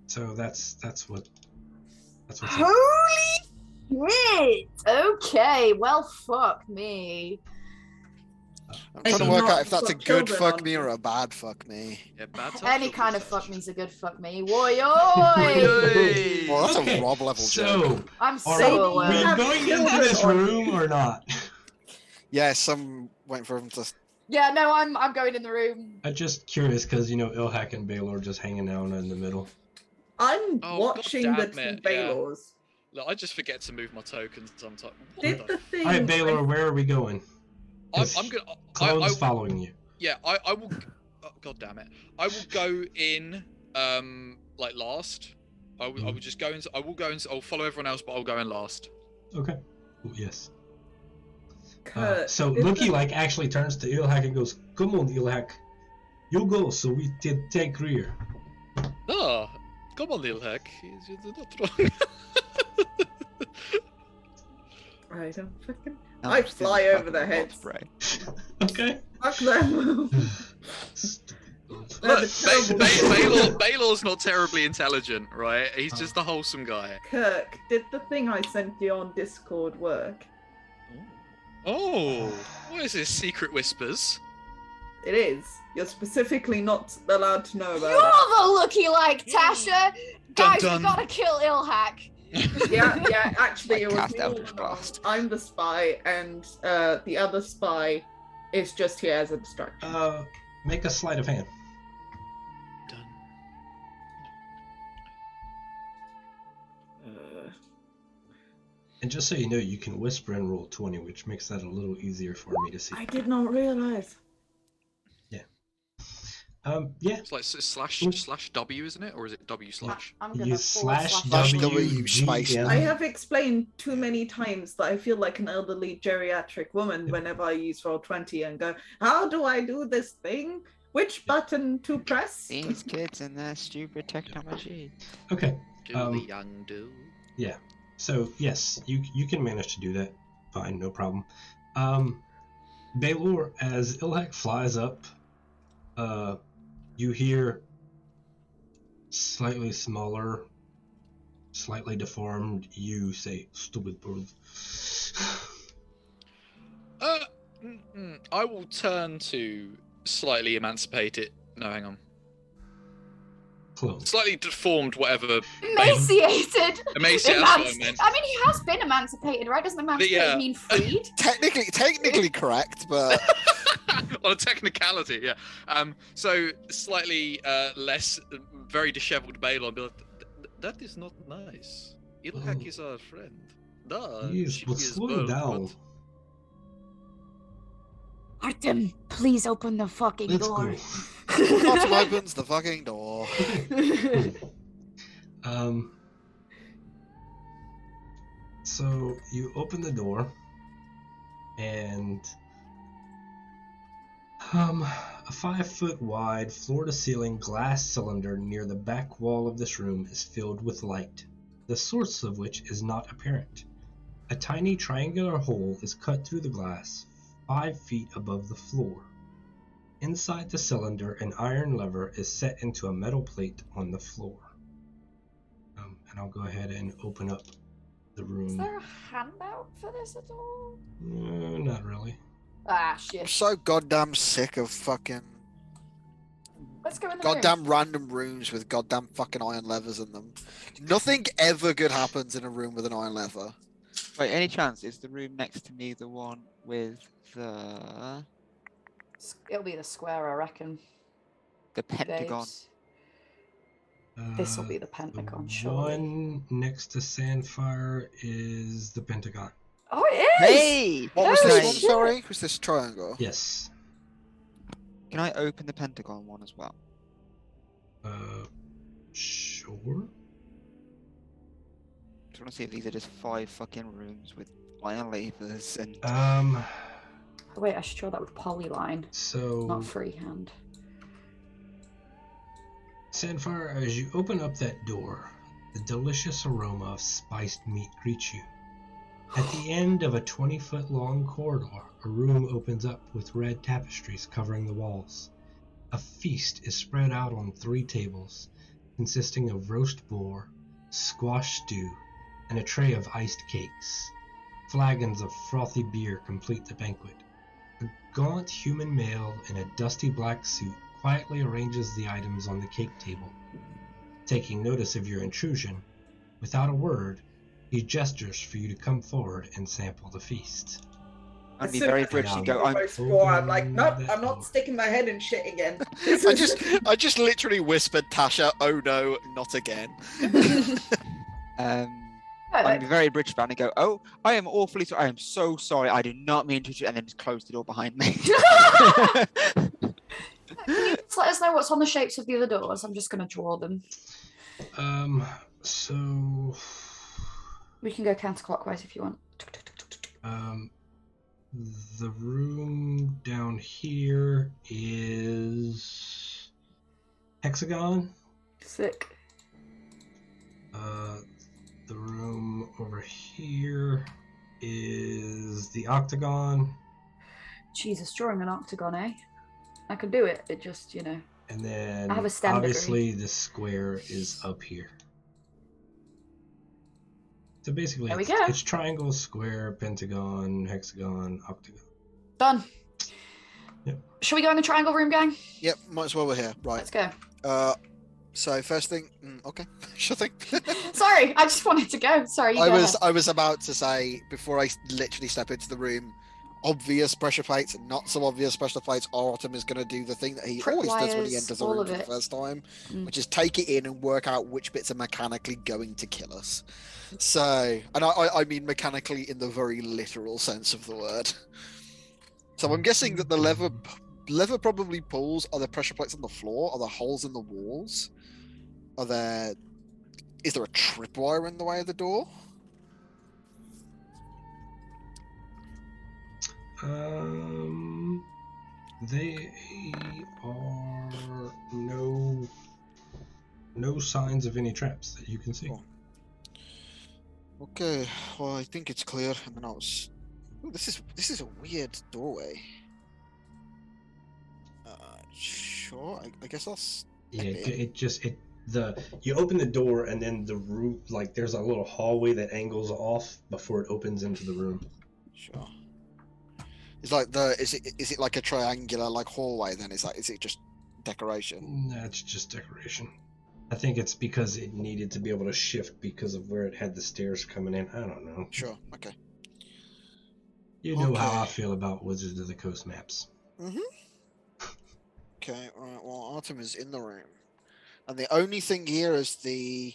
So that's what's up. Holy shit! Okay, well, fuck me. I'm trying to Hey, work not out if that's a got good children fuck on me you. or a bad fuck me. Yeah, bad touch Any or kind good of fuck touch? me's a good fuck me. Woy oy! Hey! Well, that's Okay, a Rob level so joke. I'm are so we you have aware. going into children this on room you. or not? Yes, I'm waiting for him to. Yeah, no, I'm going in the room. I'm just curious because Ilhak and Baylor just hanging out in the middle. I'm Oh, watching the goddamn two it, yeah. Baylors. Look, I just forget to move my tokens sometimes. What Did the the thing. All right, Baylor, where are we going? I'm gonna. Chloe's following you. Yeah, I will. Oh, God damn it! I will go in. Like last. I will just go in. I will go in. I'll follow everyone else, but I'll go in last. Okay. Ooh, yes. Kurt, So is Lucky the- actually turns to Ilhak and goes, "Come on, Ilhak, you go so we take rear." Ah, come on, little heck. You're not wrong. I don't fucking. No, I I'm still fly just over their fucking heads. spray. Okay. Fuck them. Stupid birds. They're Look, the terrible Baylor's not terribly intelligent, right? He's just a wholesome guy. Kirk, did the thing I sent you on Discord work? Oh, what is this? Secret whispers? It is. You're specifically not allowed to know You're about the looky-like, Tasha! Dun, Guys, dun. we gotta kill Ilhak. it. Yeah, actually, I it was cast me all Eldritch along. Blast. I'm the spy, and the other spy is just here as a distraction. Make a sleight of hand. Done. And just so you know, you can whisper and roll 20, which makes that a little easier for me to see. I did not realize. Yeah. It's like slash W, isn't it? Or is it W slash? I'm gonna You forward slash Slash W, W G, space. M. I have explained too many times that I feel like an elderly geriatric woman whenever I use Roll20 and go, how do I do this thing? Which button to press? These kids and their stupid technology. Okay. Do the young do. Yeah. So yes, you can manage to do that. Fine, no problem. Baylor, as Ilhak flies up, you hear slightly smaller, slightly deformed you say, "Stupid bird." I will turn to slightly emancipated. No, hang on. Close. Slightly deformed, whatever. Emaciated! Emaciated, that's what I meant. I mean, he has been emancipated, right? Doesn't emancipated mean freed? Technically correct, but On a technicality, yeah. So slightly less, very dishevelled Balon. Be like, that is not nice. Ilhak is our friend. Duh. Yes, she but is slow bird, down. but- Artem, please open the fucking Let's door. Bottom opens the fucking door. So you open the door, and a 5-foot wide, floor-to-ceiling glass cylinder near the back wall of this room is filled with light, the source of which is not apparent. A tiny triangular hole is cut through the glass, 5 feet above the floor. Inside the cylinder, an iron lever is set into a metal plate on the floor. And I'll go ahead and open up the room. Is there a handout for this at all? Not really. Ah, I'm shit. so goddamn sick of fucking Let's go in the goddamn room. random rooms with goddamn fucking iron levers in them. Nothing ever good happens in a room with an iron lever. Wait, any chance is the room next to me the one with the It'll be the square, I reckon. pentagon? This will be the Pentagon, The surely. one next to Sandfire is the Pentagon. Oh, it is! Hey! What was Oh, this one? shit. Sorry, was this triangle? Yes. Can I open the pentagon one as well? Sure. Just want to see if these are just 5 fucking rooms with iron levers and Um, Oh, wait, I should draw that with polyline, so not freehand. Sandfire, as you open up that door, the delicious aroma of spiced meat greets you. At the end of a 20-foot long corridor, a room opens up with red tapestries covering the walls. A feast is spread out on 3 tables, consisting of roast boar, squash stew, and a tray of iced cakes. Flagons of frothy beer complete the banquet. A gaunt human male in a dusty black suit quietly arranges the items on the cake table. Taking notice of your intrusion, without a word, he gestures for you to come forward and sample the feast. I'd be very British and go, I'm like, nope, that I'm door. not sticking my head in shit again. I just literally whispered Tasha, "Oh no, not again." I'd be very British about it and go, oh, I am awfully sorry. I am so sorry. I did not mean to, and then just close the door behind me. Can you just let us know what's on the shapes of the other doors? I'm just going to draw them. So We can go counterclockwise if you want. the room down here is hexagon. Sick. The room over here is the octagon. Jesus, drawing an octagon, eh? I can do it. It just, And then I have a STEM obviously the square is up here. So basically There we it's, go. it's triangle, square, pentagon, hexagon, octagon. Done. Yep. Shall we go in the triangle room, gang? Yep, might as well we're here. Right. Let's go. So first thing, okay, sure thing. Sorry, I just wanted to go. Sorry, you go ahead. I was about to say before I literally step into the room, obvious pressure plates and not so obvious pressure plates. Artem is going to do the thing that he always does when he enters the room for the first time, which is take it in and work out which bits are mechanically going to kill us. So, and I mean mechanically in the very literal sense of the word. So I'm guessing that the lever probably pulls. Are there pressure plates on the floor? Are there holes in the walls? Is there a tripwire in the way of the door? They are no signs of any traps that you can see. Oh. Okay, well I think it's clear. And then Ooh, this is a weird doorway. Sure. I guess I'll. Yeah, you open the door and then the roof, like there's a little hallway that angles off before it opens into the room. Sure. It's like is it like a triangular like hallway then? Is it just decoration? That's just decoration. I think it's because it needed to be able to shift because of where it had the stairs coming in. I don't know. Sure. Okay. You know how I feel about Wizards of the Coast maps. Mm-hmm. Okay, alright, well Artem is in the room. And the only thing here is the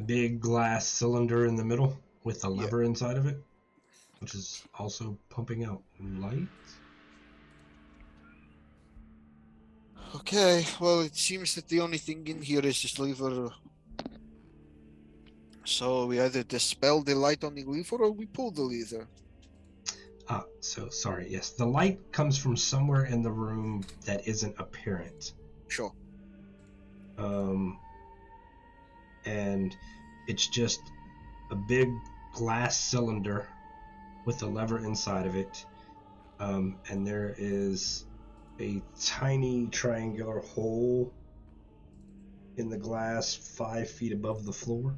big glass cylinder in the middle with the lever inside of it, which is also pumping out light. Okay, well it seems that the only thing in here is this lever. So we either dispel the light on the lever or we pull the lever. So sorry, yes. The light comes from somewhere in the room that isn't apparent. Sure. And it's just a big glass cylinder with a lever inside of it. And there is a tiny triangular hole in the glass 5 feet above the floor.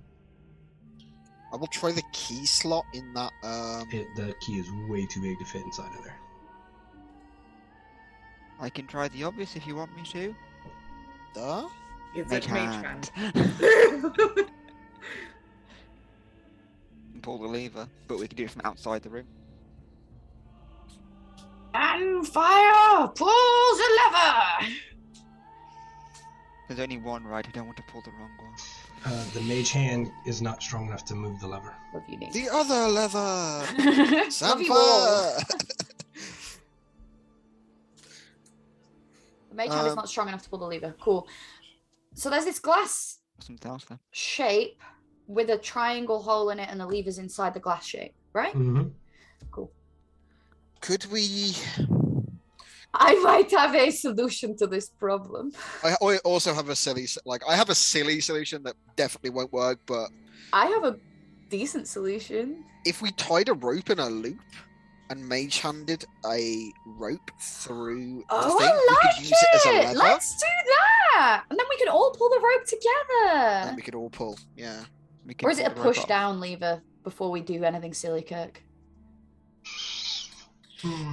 I will try the key slot in that. The key is way too big to fit inside of there. I can try the obvious if you want me to. Duh? It's Mage a mage hand. hand. Pull the lever, but we can do it from outside the room. And fire! Pull the lever! There's only one right. I don't want to pull the wrong one. The mage hand is not strong enough to move the lever. Love you, Nate. The other lever! Love you all. Sanfire! The mage hand is not strong enough to pull the lever. Cool. So there's this glass Something else there. shape with a triangle hole in it and the lever's inside the glass shape, right? Mm-hmm. Cool. Could we... I might have a solution to this problem. I also have a silly solution that definitely won't work, but I have a decent solution. if we tied a rope in a loop and mage handed a rope through the Oh, thing, we could use it as a lever. Let's do that! And then we can all pull the rope together. And we could all pull, yeah. We can Or is it a pull the rope push off. down lever before we do anything silly, Kirk?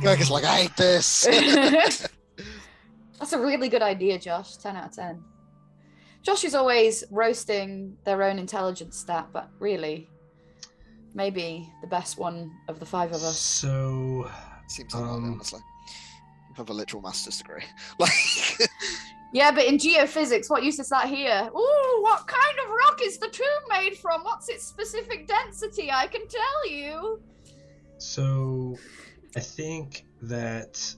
Kirk is like, I hate this. That's a really good idea, Josh. 10 out of 10. Josh is always roasting their own intelligence stat, but really, maybe the best one of the 5 of us. So, Seems like honestly. You have a literal master's degree. Like, Yeah, but in geophysics, what use is that here? Ooh, what kind of rock is the tomb made from? What's its specific density? I can tell you. So, I think that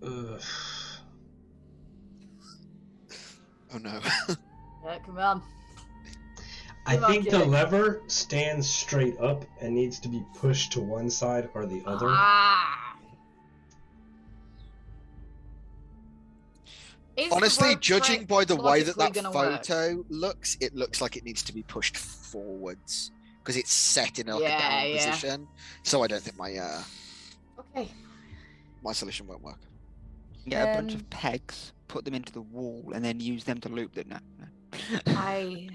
oh no. Yeah, come on. I Come on, think the kid. lever stands straight up and needs to be pushed to one side or the other. Ah. Is honestly, rope judging trick by the way that logically that gonna work? photo looks, it looks like it needs to be pushed forwards because it's set in like a Yeah, down yeah. position. So I don't think my Okay. my solution won't work. Get a bunch of pegs, put them into the wall, and then use them to loop them. No. I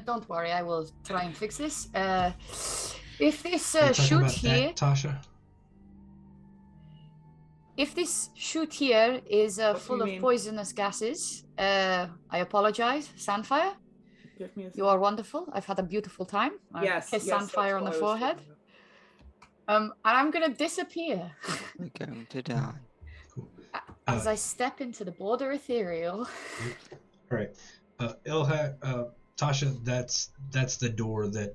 don't worry. I will try and fix this. If this Are you talking chute about here, that, Tasha? if this chute here is What do full you of mean? poisonous gases, I apologize, Sandfire. Give me a You are wonderful. I've had a beautiful time. I Yes, kiss yes, Sandfire on the that's what I was forehead. talking about. And I'm gonna disappear We're going to die. Cool. as I step into the border ethereal. All right, Ilha, Tasha, that's the door that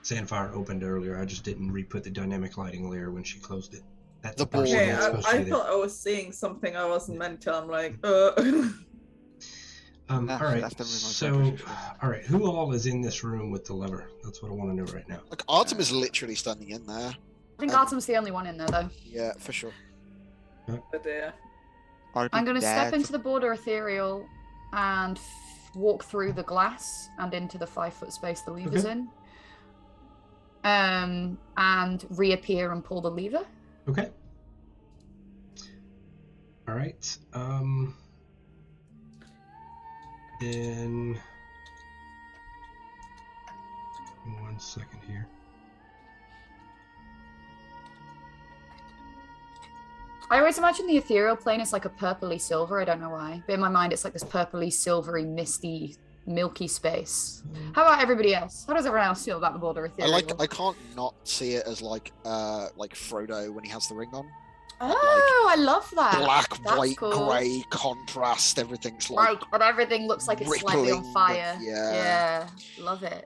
Sandfire opened earlier. I just didn't re-put the dynamic lighting layer when she closed it. That's The the person board. Okay, that's supposed to I be there. thought I was seeing something I wasn't meant to. I'm like, All right. That's the room I was So, going to. all right, who all is in this room with the lever? That's what I want to know right now. Like Artem is literally standing in there. I think Artem's the only one in there, though. Yeah, for sure. But dear. I'm going to step into the border ethereal and walk through the glass and into the 5-foot space the lever's in. And reappear and pull the lever. Okay. All right. Then 1 second here. I always imagine the ethereal plane is like a purpley silver. I don't know why, but in my mind it's like this purpley, silvery, misty, milky space. How about everybody else? How does everyone else feel about the border ethereal? I can't not see it as like Frodo when he has the ring on. Oh, I love that. Black, That's white, cool. grey contrast. Everything's like But everything looks like it's slightly on rippling, fire. yeah. Love it.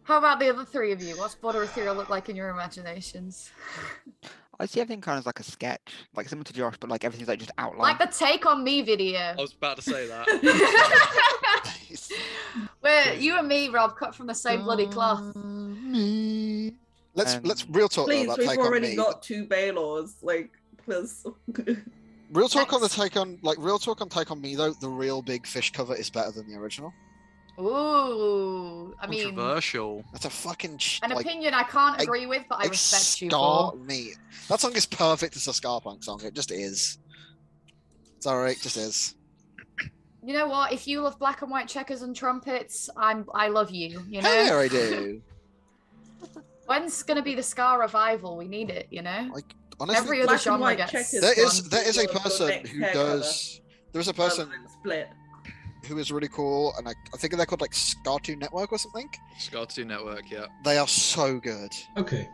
How about the other three of you? What's border ethereal look like in your imaginations? I see everything kind of like a sketch, like similar to Josh, but like everything's like just outlined. Like the Take On Me video. I was about to say that. Where you and me, Rob, cut from the same bloody cloth. Let's real talk though, Please, about we've Take On already Me. got 2 Baylors. Like, please. Real talk on the Thanks. real talk on Take On Me though. The real big fish cover is better than the original. Ooh, I mean, Controversial. That's a fucking an opinion I can't agree with, but I respect you for. Me. That song is perfect as a ska punk song. It just is. It's alright, just is. You know what? If you love black and white checkers and trumpets, I love you. You know. Hell yeah, I do. When's gonna be the ska revival? We need it. You know. Like honestly, Every other Black and genre white gets. checkers. there is a Your person next who hair does. There's a colour, person rather than split. who is really cool, and I think they're called like Cartoon Network or something. Cartoon Network, yeah. They are so good. Okay.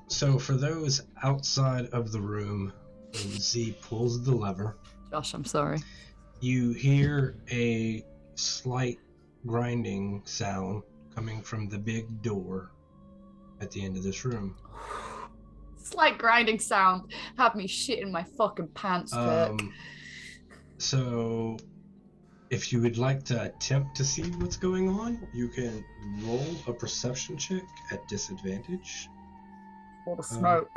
So for those outside of the room, when Z pulls the lever, Josh, I'm sorry. you hear a slight grinding sound coming from the big door at the end of this room. Slight grinding sound had me shitting my fucking pants, Kirk. So if you would like to attempt to see what's going on, you can roll a perception check at disadvantage All the smoke.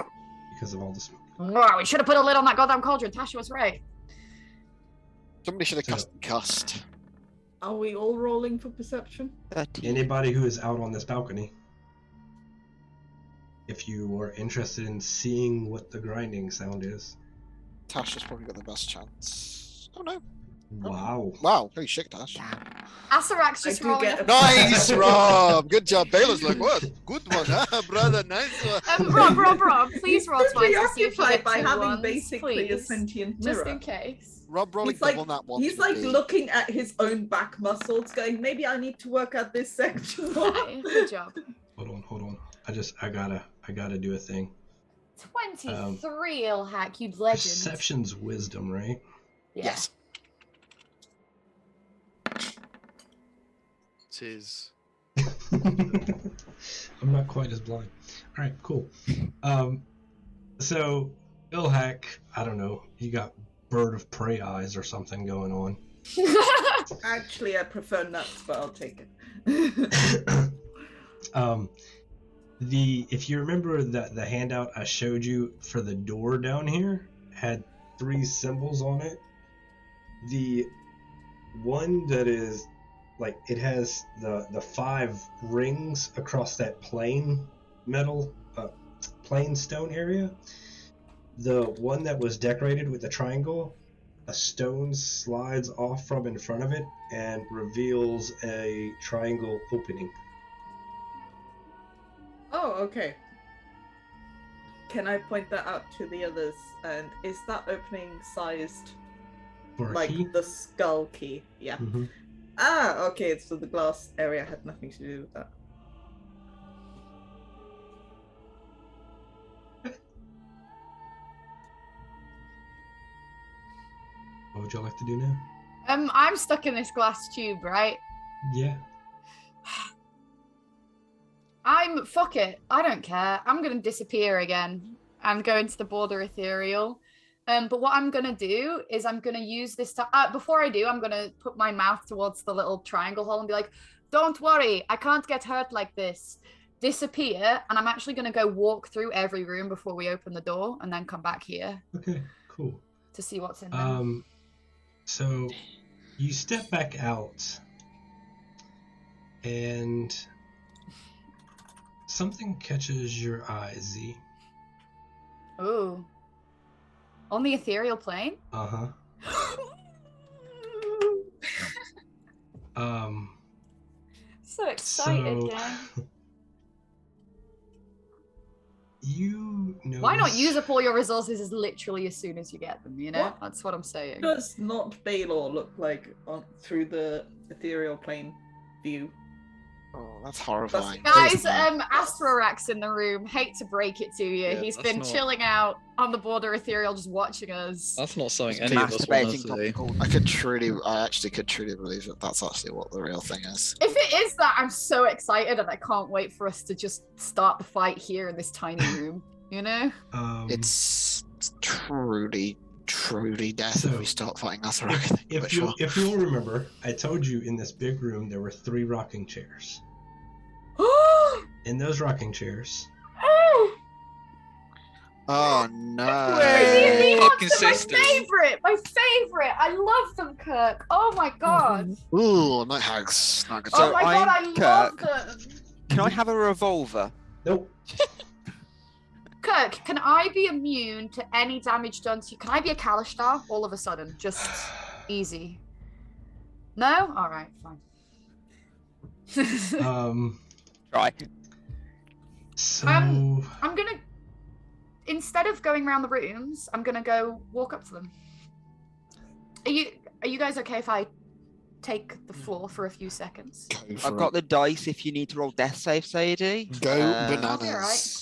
because of all the smoke. Oh, we should have put a lid on that goddamn cauldron. Tasha was right. Somebody should have So- cussed. Are we all rolling for perception? 13. Anybody who is out on this balcony, if you are interested in seeing what the grinding sound is. Tasha's probably got the best chance. Oh no! Wow. Wow, holy shit, Tash. Asarak's just I do rolling get up. a- Nice, Rob. Good job. Baylor's like, what? Good one, huh, brother? Nice one. Rob, please roll twice to see if you Preoccupied get by two having ones, basically a please. sentient Just mirror. in case. Rob rolling He's like, double that one. he's like looking at his own back muscles, going, maybe I need to work out this section more. Okay, good job. Hold on. I gotta do a thing. 23, Ilhack, you legend. Perception's wisdom, right? Yeah. Yes. Tis. I'm not quite as blind. All right, cool. So Ilhack, I don't know, you got bird of prey eyes or something going on. Actually, I prefer nuts, but I'll take it. If you remember that the handout I showed you for the door down here had 3 symbols on it. The one that is like it has the 5 rings across that plain metal plain stone area. The one that was decorated with the triangle, a stone slides off from in front of it and reveals a triangle opening. Oh, okay. Can I point that out to the others? And is that opening sized For a like key? the skull key? Yeah. Mm-hmm. Ah, okay. So the glass area had nothing to do with that. What would you like to do now? I'm stuck in this glass tube, right? Yeah. Fuck it. I don't care. I'm gonna disappear again and go into the border ethereal. But what I'm gonna do is I'm gonna use this to. Before I do, I'm gonna put my mouth towards the little triangle hole and be like, "Don't worry, I can't get hurt like this." Disappear, and I'm actually gonna go walk through every room before we open the door, and then come back here. Okay. Cool. To see what's in there. So you step back out, and something catches your eye, Z. Ooh. On the ethereal plane? Uh-huh. So excited, so, gang. You notice... Why not use up all your resources as literally as soon as you get them, you know? What? That's what I'm saying. Does not Baylor look like through the ethereal plane view? Oh, that's horrifying. Guys, Astrorax in the room. Hate to break it to you. Yeah, He's that's been not- chilling out on the border ethereal just watching us. That's not something It's any of us want to masturbating see. topical. I actually could truly believe that that's actually what the real thing is. If it is that, I'm so excited and I can't wait for us to just start the fight here in this tiny room, you know? It's truly death if we start fighting Azarath. If you'll remember, I told you in this big room there were 3 rocking chairs. In those rocking chairs, Oh no! Fucking My sisters. favorite! My favorite! I love them, Kirk. Oh my god. Ooh, night hags. Not good. Oh So my god, I I'm love Kirk. them. Can I have a revolver? nope. Kirk, can I be immune to any damage done to you? Can I be a Kalistar all of a sudden? Just easy. No? Alright, fine. Right. So I'm gonna, instead of going around the rooms, I'm gonna go walk up to them. Are you guys okay if I take the floor for a few seconds? I've got the dice if you need to roll death save, Sadie. Go I'll be bananas. alright.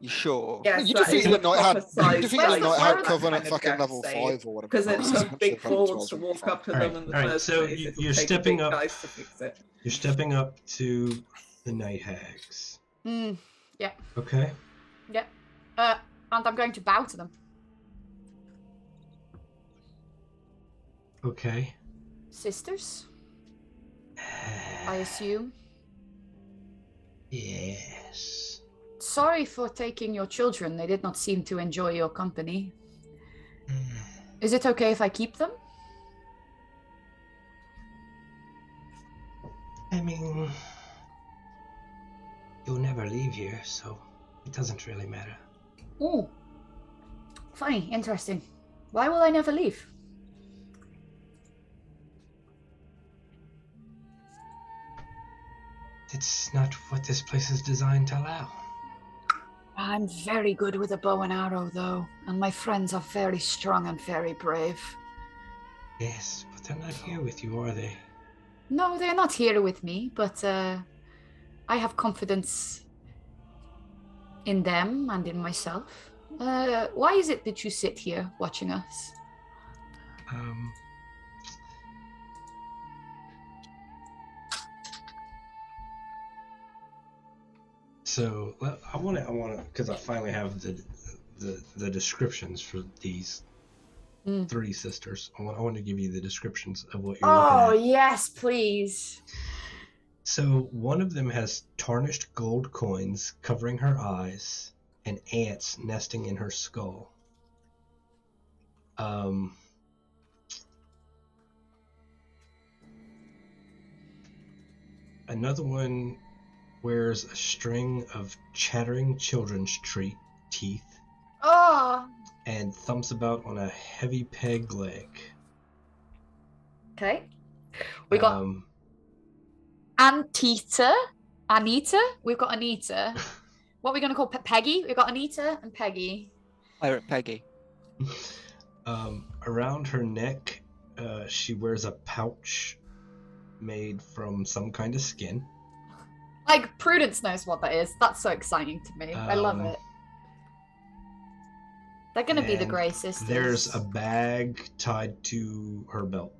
You sure? Yes, You that defeated is the a Night proper Hag. size You defeated the dice. Night Where's Hag that Covenant kind of fucking death level save? 5 or whatever. Because it was. took big Essentially balls to walk up to them Alright, in the alright, first so place. It'll you're take stepping big up. guys to fix it. you're stepping up to the Night Hags. Yeah. Okay. Yeah. And I'm going to bow to them. Okay. Sisters, I assume. Yes. Sorry for taking your children. They did not seem to enjoy your company. Is it okay if I keep them? I mean, you'll never leave here, so it doesn't really matter. Oh. Funny, interesting. Why will I never leave? It's not what this place is designed to allow. I'm very good with a bow and arrow, though, and my friends are very strong and very brave. Yes, but they're not here with you, are they? No, they're not here with me, but I have confidence in them and in myself. Why is it that you sit here watching us? So I want to, because I finally have the descriptions for these 3 sisters. I want to give you the descriptions of what you're looking at. Yes, please. So one of them has tarnished gold coins covering her eyes and ants nesting in her skull. Another one wears a string of chattering children's teeth. Oh. And thumps about on a heavy peg leg. Okay. We got Anita. We've got Anita. What are we going to call Peggy? We've got Anita and Peggy. Pirate Peggy. Around her neck, she wears a pouch made from some kind of skin. Like, Prudence knows what that is. That's so exciting to me. I love it. They're going to be the Grey Sisters. There's a bag tied to her belt.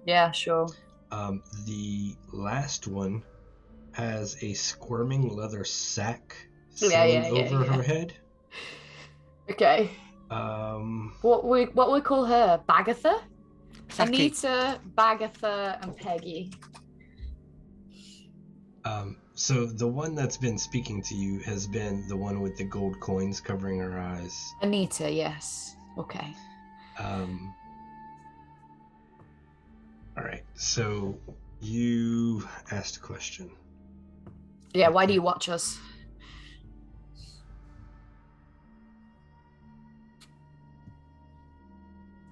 Yeah, sure. The last one has a squirming leather sack over her head. Okay. What we call her? Bagatha? Saki. Anita, Bagatha, and Peggy. So the one that's been speaking to you has been the one with the gold coins covering her eyes. Anita, yes. Okay. Alright, so you asked a question. Yeah, why do you watch us?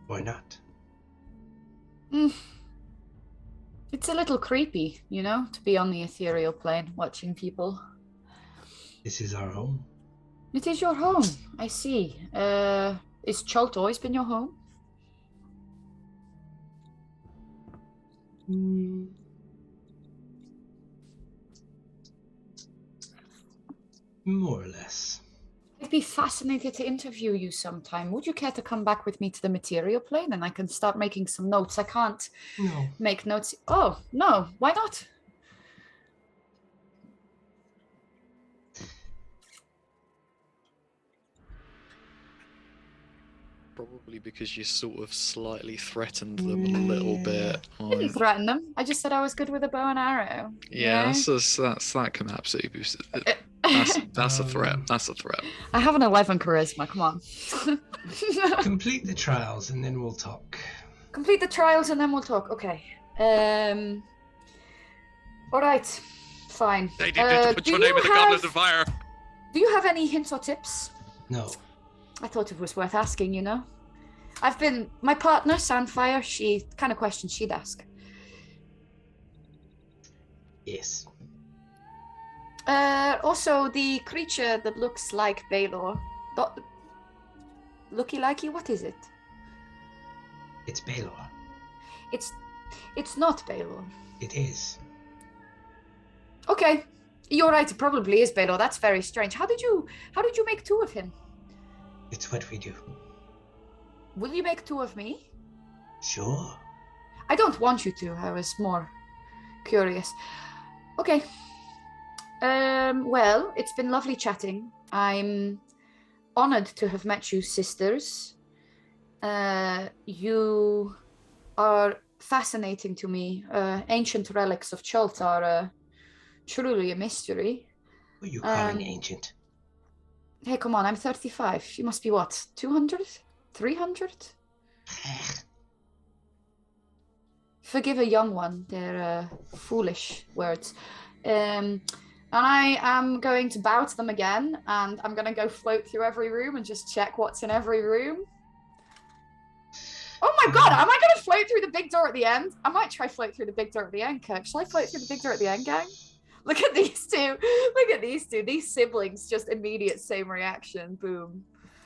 Why not? It's a little creepy, you know, to be on the ethereal plane watching people. This is our home. It is your home, I see. Is Chult always been your home? More or less. I'd be fascinated to interview you sometime. Would you care to come back with me to the material plane and I can start making some notes? I can't make notes. Oh, no. Why not? Probably because you sort of slightly threatened them a little bit. I didn't threaten them. I just said I was good with a bow and arrow. Yeah, that can absolutely be. That's a threat. That's a threat. I have an 11 charisma. Come on. Complete the trials and then we'll talk. Complete the trials and then we'll talk. Okay. All right. Fine. They did put your name in the Goblet of Fire. Do you have any hints or tips? No. I thought it was worth asking, you know. My partner, Sandfire, she kind of questions she'd ask. Yes. Also, the creature that looks like Baelor. Looky-likey, what is it? It's Baelor. It's not Baelor. It is. Okay. You're right, it probably is Baelor. That's very strange. How did you make two of him? It's what we do. Will you make two of me? Sure. I don't want you to. I was more curious. Okay. Well, it's been lovely chatting. I'm honored to have met you, sisters. You are fascinating to me. Ancient relics of Chult are truly a mystery. Who are you calling ancient? Hey, come on, I'm 35. You must be what, 200? 300? Forgive a young one. They're foolish words. And I am going to bow to them again, and I'm going to go float through every room and just check what's in every room. Oh my god, am I going to float through the big door at the end? I might try float through the big door at the end, Kirk. Shall I float through the big door at the end, gang? Look at these two. Look at these two. These siblings, just immediate same reaction. Boom.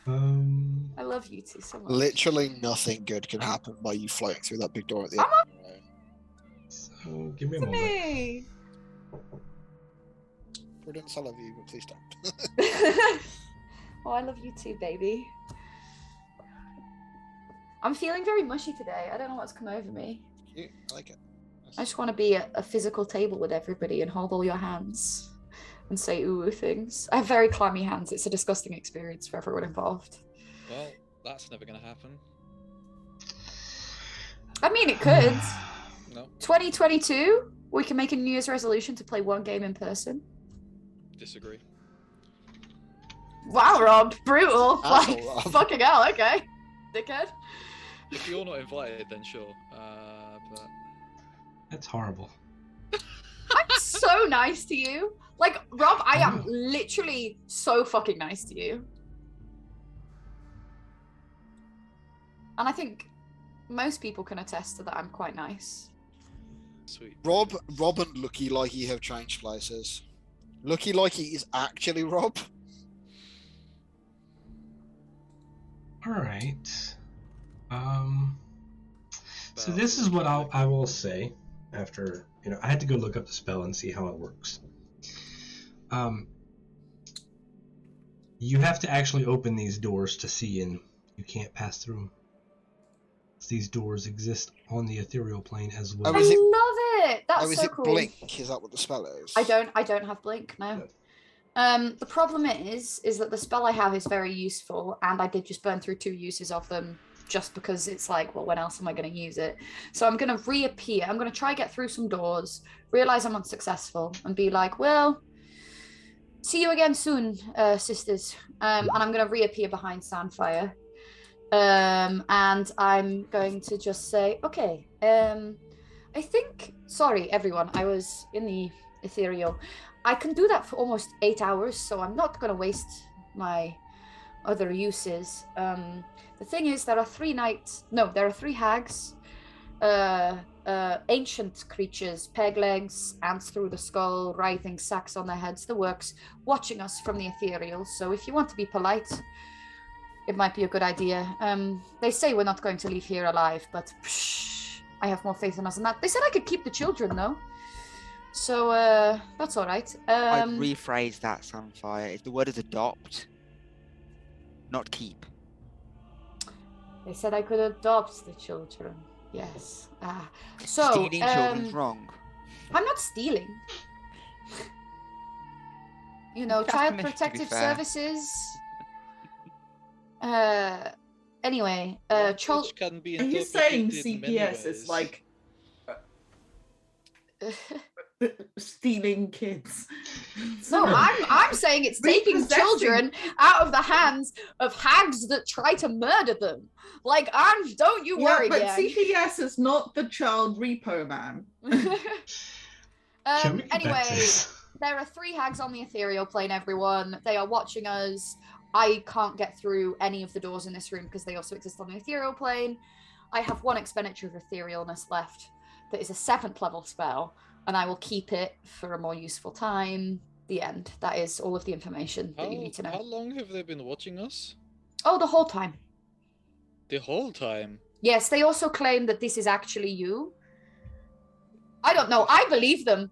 I love you two so much. Literally nothing good can happen by you floating through that big door at the end. So, give me a moment. Prudence, I love you, but please don't. Oh, I love you too, baby. I'm feeling very mushy today. I don't know what's come over me. Cute. I like it. I just want to be at a physical table with everybody and hold all your hands and say ooh things. I have very clammy hands. It's a disgusting experience for everyone involved. Well, that's never going to happen. I mean, it could. No. 2022, we can make a New Year's resolution to play one game in person. Disagree. Wow, Rob, brutal. Asshole, Like, Rob. fucking hell, okay. dickhead. If you're not invited, then sure. But That's horrible. I'm so nice to you. Like, Rob, I am know. literally so fucking nice to you. And I think most people can attest to that I'm quite nice. sweet. Rob and Lucky Likey have changed places. Lucky Likey is actually Rob. All right. So this is what I will say after, I had to go look up the spell and see how it works. You have to actually open these doors to see, and you can't pass through them. These doors exist on the ethereal plane as well. I love it. That's so cool. Blink? Is that what the spell is? I don't have blink, no. The problem is that the spell I have is very useful, and I did just burn through 2 uses of them just because it's like, well, when else am I going to use it? So I'm going to reappear. I'm going to try get through some doors, realize I'm unsuccessful, and be like, well, see you again soon, sisters. And I'm going to reappear behind Sandfire. And I'm going to just say, okay, I think, sorry, everyone, I was in the ethereal. I can do that for almost 8 hours, so I'm not going to waste my other uses. The thing is, there are 3 hags, ancient creatures, peg legs, ants through the skull, writhing sacks on their heads, the works, watching us from the ethereal. So if you want to be polite, it might be a good idea. They say we're not going to leave here alive, but I have more faith in us than that. They said I could keep the children, though. So, that's all right. I'd rephrase that, Sunfire. The word is adopt, not keep. They said I could adopt the children. Yes. So, stealing children's wrong. I'm not stealing. Child Protective Services. Anyway, Which can be Are you saying interpreted in many CPS is ways. like stealing kids? No, I'm saying it's taking children out of the hands of hags that try to murder them. Like, don't you worry, but gang. CPS is not the child repo man. Anyway, there are 3 hags on the ethereal plane, everyone. They are watching us. I can't get through any of the doors in this room because they also exist on the ethereal plane. I have 1 expenditure of etherealness left that is a 7th level spell, and I will keep it for a more useful time. The end. That is all of the information that you need to know. How long have they been watching us? Oh, the whole time. The whole time? Yes, they also claim that this is actually you. I don't know. I believe them.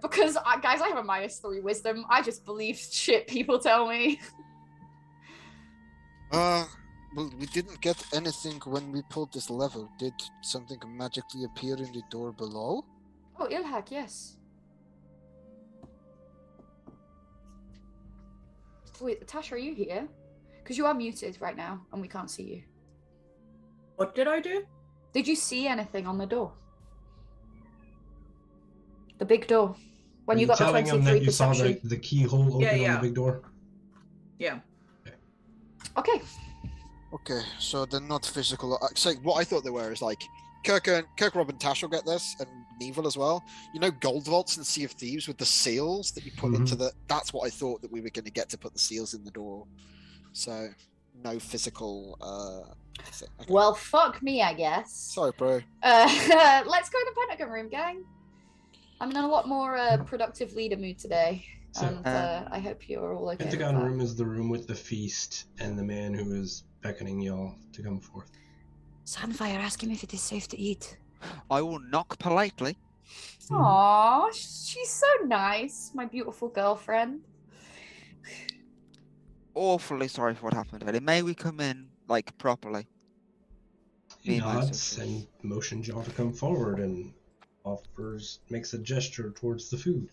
Because, guys, I have a -3 wisdom. I just believe shit people tell me. Well, we didn't get anything when we pulled this lever. Did something magically appear in the door below? Oh, Ilhak, yes. Wait, Tasha, are you here? Because you are muted right now, and we can't see you. What did I do? Did you see anything on the door? The big door. When you got the 23 that you perception. saw the keyhole open on the big door? Yeah. Okay. Okay, so they're not physical. So what I thought they were is like Kirk, Rob, and Tash will get this, and Neville as well. Gold vaults in Sea of Thieves with the seals that you put into the. That's what I thought that we were going to get to put the seals in the door. So no physical. Okay. Well, fuck me, I guess. Sorry, bro. Let's go in the Pentagon room, gang. I'm in a lot more productive leader mood today. And I hope you're all okay. Pentagon room is the room with the feast and the man who is beckoning y'all to come forth. Sandfire, ask him if it is safe to eat. I will knock politely. Aww, she's so nice, my beautiful girlfriend. Awfully sorry for what happened earlier. May we come in, properly? He nods and motions y'all to come forward and makes a gesture towards the food.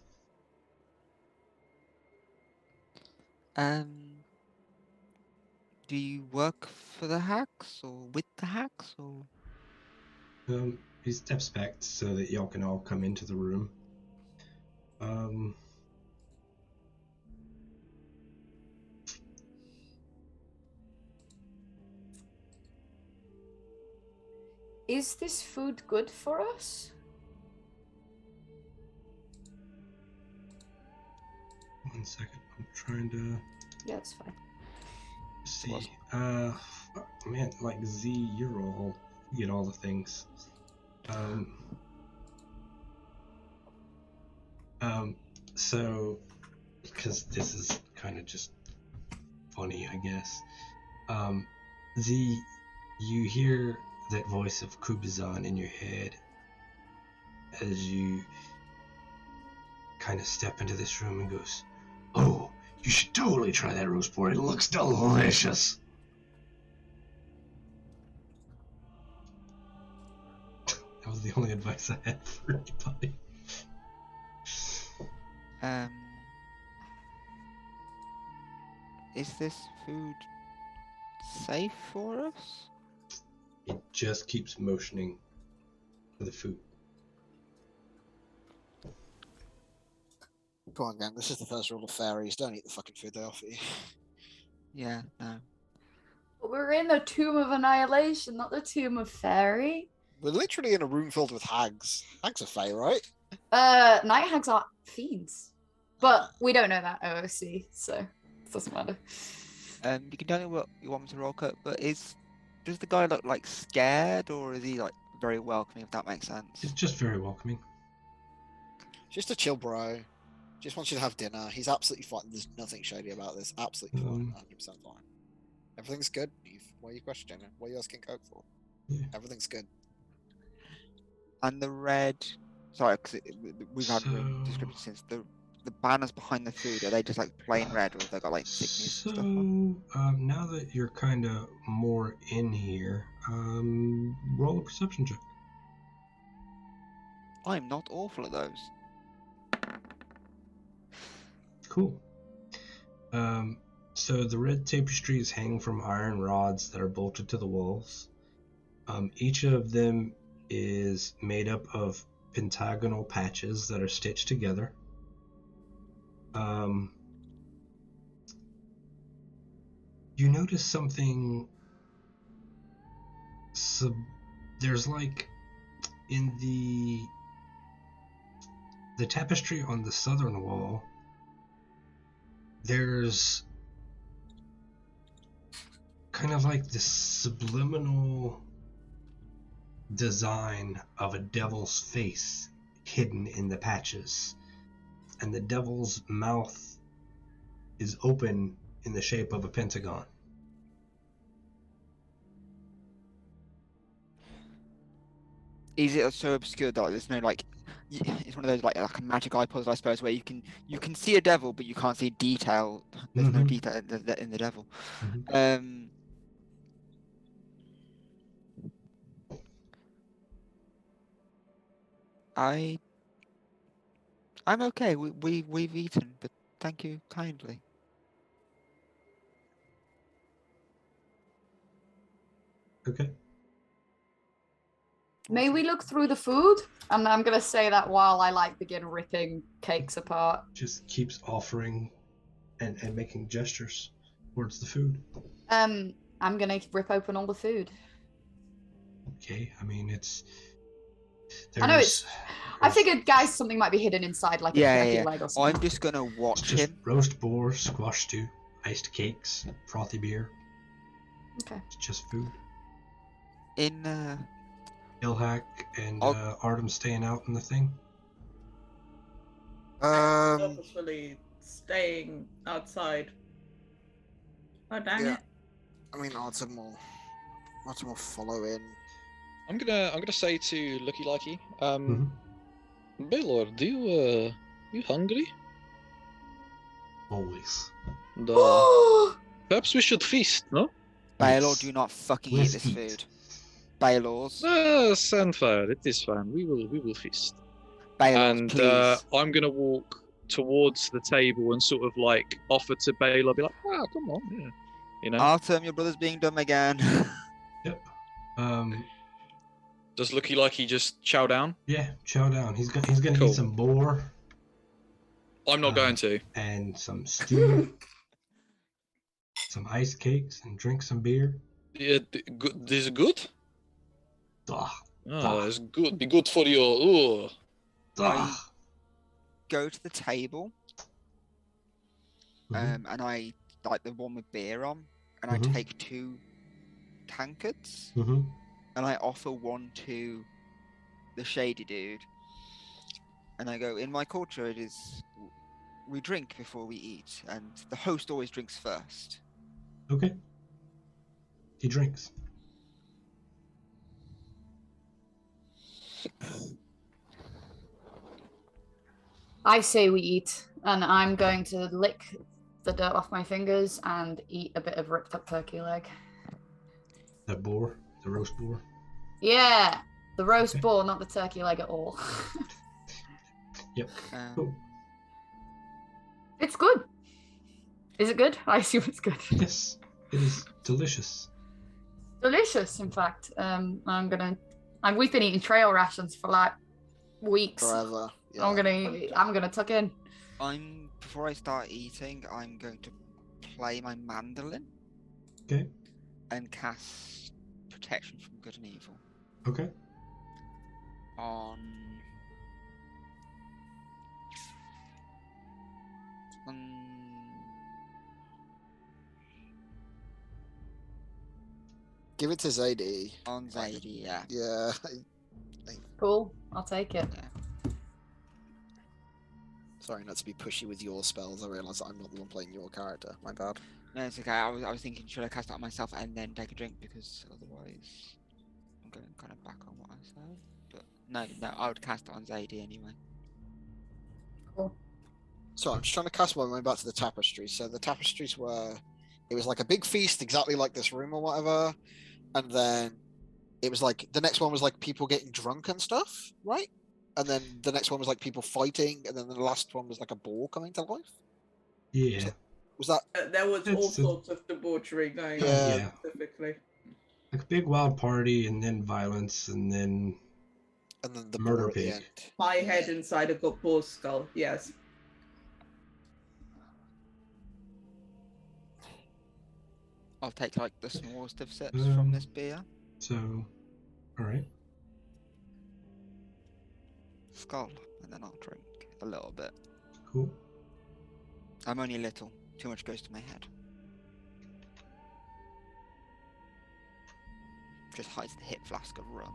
Do you work for the hacks or with the hacks or? He steps back so that y'all can all come into the room. Is this food good for us? 1 second. I'm trying to Yeah, it's fine. see. Man, like Z, you're all get all the things. So because this is kind of just funny, I guess. Z, you hear that voice of Kubizan in your head as you kind of step into this room and goes, "Oh, you should totally try that roast pork. It looks delicious." That was the only advice I had for anybody. Is this food safe for us? It just keeps motioning for the food. Come on, gang. This is the first rule of fairies. Don't eat the fucking food they offer you. Yeah, no. But we're in the Tomb of Annihilation, not the Tomb of Fairy. We're literally in a room filled with hags. Hags are fae, right? Night hags are fiends. But we don't know that OOC, so it doesn't matter. You can tell me what you want me to roll cut, but does the guy look like scared, or is he like very welcoming, if that makes sense? It's just very welcoming. Just a chill bro. Just wants you to have dinner. He's absolutely fine. There's nothing shady about this. Absolutely fine. 100% fine. Everything's good. What are you questioning? What are you asking Coke for? Yeah. Everything's good. And the red... Sorry, because we've had room description since. The banners behind the food, are they just like plain red, or have they got like insignias and stuff on? Now that you're kind of more in here, roll a perception check. I'm not awful at those. Cool. So the red tapestries hang from iron rods that are bolted to the walls. Each of them is made up of pentagonal patches that are stitched together. You notice something. There's like in the tapestry on the southern wall, there's kind of like this subliminal design of a devil's face hidden in the patches, and the devil's mouth is open in the shape of a pentagon. Is it so obscure that there's no like? It's one of those like a magic eye puzzle, I suppose, where you can see a devil, but you can't see detail. There's no detail in the devil. I'm okay. We've eaten, but thank you kindly. Okay. May we look through the food? And I'm gonna say that while I like begin ripping cakes apart. Just keeps offering and making gestures towards the food. I'm gonna rip open all the food. Okay, I mean I know it's. I figured, guys, something might be hidden inside, like a turkey leg or something. I'm just gonna watch him. Roast boar, squash stew, iced cakes, frothy beer. Okay. It's just food. In Ilhac and Artem staying out in the thing. Purposefully staying outside. Oh dang it! I mean, Artem will follow in. I'm gonna say to Lucky Likey, Baylor, do you hungry? Always. Perhaps we should feast, no? Baylor, do not fucking eat this food. Baylor's. Sandfire, it is fine. We will feast. Baylor's, and please. I'm gonna walk towards the table and sort of like offer to Baylor, be like, come on, yeah. You know. Artem, your brother's being dumb again. Yep. Does Lucky Likey just chow down? Yeah, chow down. He's gonna eat some boar. I'm not going to. And some stew, some ice cakes, and drink some beer. Yeah, this is good. Oh, it's good. Be good for your. Ooh. I go to the table, and I like the one with beer on, and I take 2 tankards, and I offer one to the shady dude, and I go, in my culture, it is we drink before we eat, and the host always drinks first. Okay. He drinks. I say we eat, and I'm going to lick the dirt off my fingers and eat a bit of ripped up turkey leg. That boar? The roast boar? Yeah, the roast boar, not the turkey leg at all. Yep. Cool. It's good. Is it good? I assume it's good. Yes, it is delicious. Delicious, in fact. We've been eating trail rations for like weeks. Forever. Yeah. I'm gonna tuck in. Before I start eating, I'm going to play my mandolin. Okay. And cast protection from good and evil. Okay. On Give it to Zadie. On Zadie, yeah. Yeah. Cool. I'll take it. Yeah. Sorry not to be pushy with your spells. I realise I'm not the one playing your character. My bad. No, it's okay. I was thinking, should I cast it on myself and then take a drink, because otherwise I'm going kind of back on what I said. But no, I would cast it on Zadie anyway. Cool. So I'm just trying to cast my way back to the tapestries. So the tapestries were, it was like a big feast, exactly like this room or whatever, and then it was like the next one was like people getting drunk and stuff, right? And then the next one was like people fighting, and then the last one was like a boar coming to life. Yeah. Was that? There was all sorts of debauchery going on specifically. Like a big wild party, and then violence, and then the murder boar at pig. the end. My head inside a boar's skull. Yes. I'll take like the smallest of sips from this beer. So, all right. Skull, and then I'll drink a little bit. Cool. I'm only a little. Too much goes to my head. Just hides the hip flask of rum.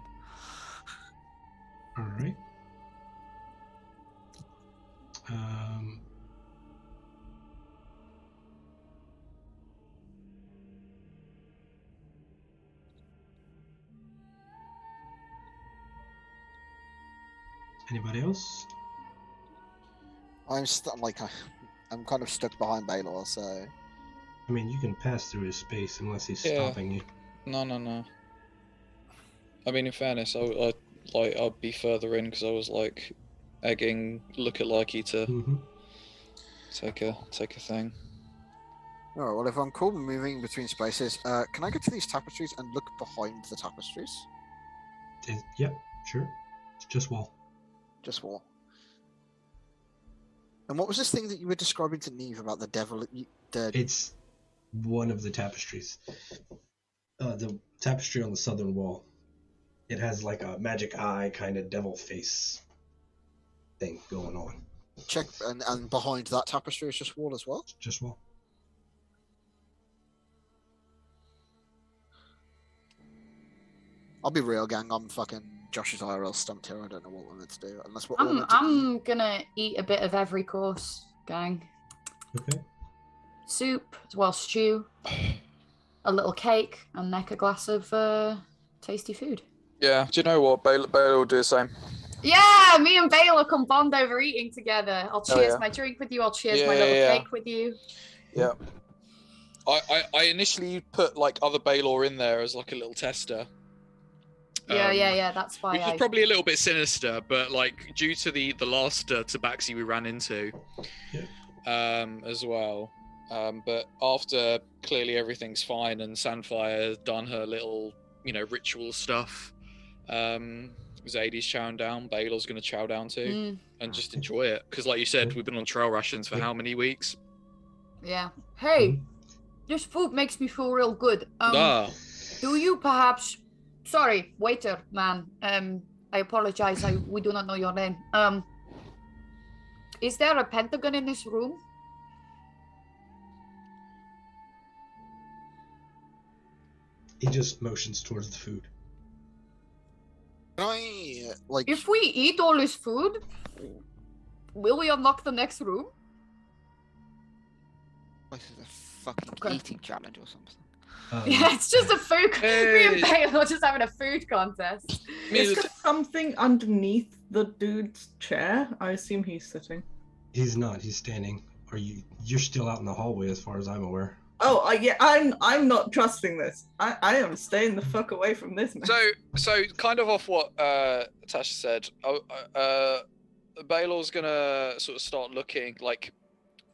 All right. Anybody else? I'm kind of stuck behind Baylor, so. I mean, you can pass through his space unless he's stopping you. No. I mean, in fairness, I'd be further in because I was like egging Lookalike to take a thing. Alright, well, if I'm cool moving between spaces, can I get to these tapestries and look behind the tapestries? Yep, sure. It's just wall. Just wall. And what was this thing that you were describing to Neve about the devil? It's one of the tapestries. The tapestry on the southern wall. It has like a magic eye kind of devil face thing going on. Check, and behind that tapestry is just wall as well? Just wall. I'll be real, gang. I'm fucking Josh's IRL stumped here. I don't know what we're meant to do. Unless we're I'm gonna eat a bit of every course, gang. Okay. Soup, well, stew, a little cake, and neck a glass of tasty food. Yeah, do you know what? Baylor will do the same. Yeah, me and Baylor can bond over eating together. I'll cheers my drink with you. I'll cheers my little cake with you. Yeah. I initially put like other Baylor in there as like a little tester. Yeah. That's why. Which is probably a little bit sinister, but like due to the last tabaxi we ran into, as well. But after clearly everything's fine and Sandfire has done her little, ritual stuff, Zadie's chowing down. Baylor's going to chow down too, and just enjoy it. Because, like you said, we've been on trail rations for how many weeks? Yeah. Hey, this food makes me feel real good. Do you perhaps sorry, waiter man. I apologize. We do not know your name. Is there a pentagon in this room? He just motions towards the food. Can I, like... If we eat all this food, will we unlock the next room? This is a fucking eating challenge or something. Yeah, it's just a food. Me and Bale are just having a food contest. Is there something underneath the dude's chair? I assume he's sitting. He's not. He's standing. You're still out in the hallway, as far as I'm aware. Oh, yeah. I'm not trusting this. I am staying the fuck away from this man. So kind of off what Tasha said. Baylor's gonna sort of start looking like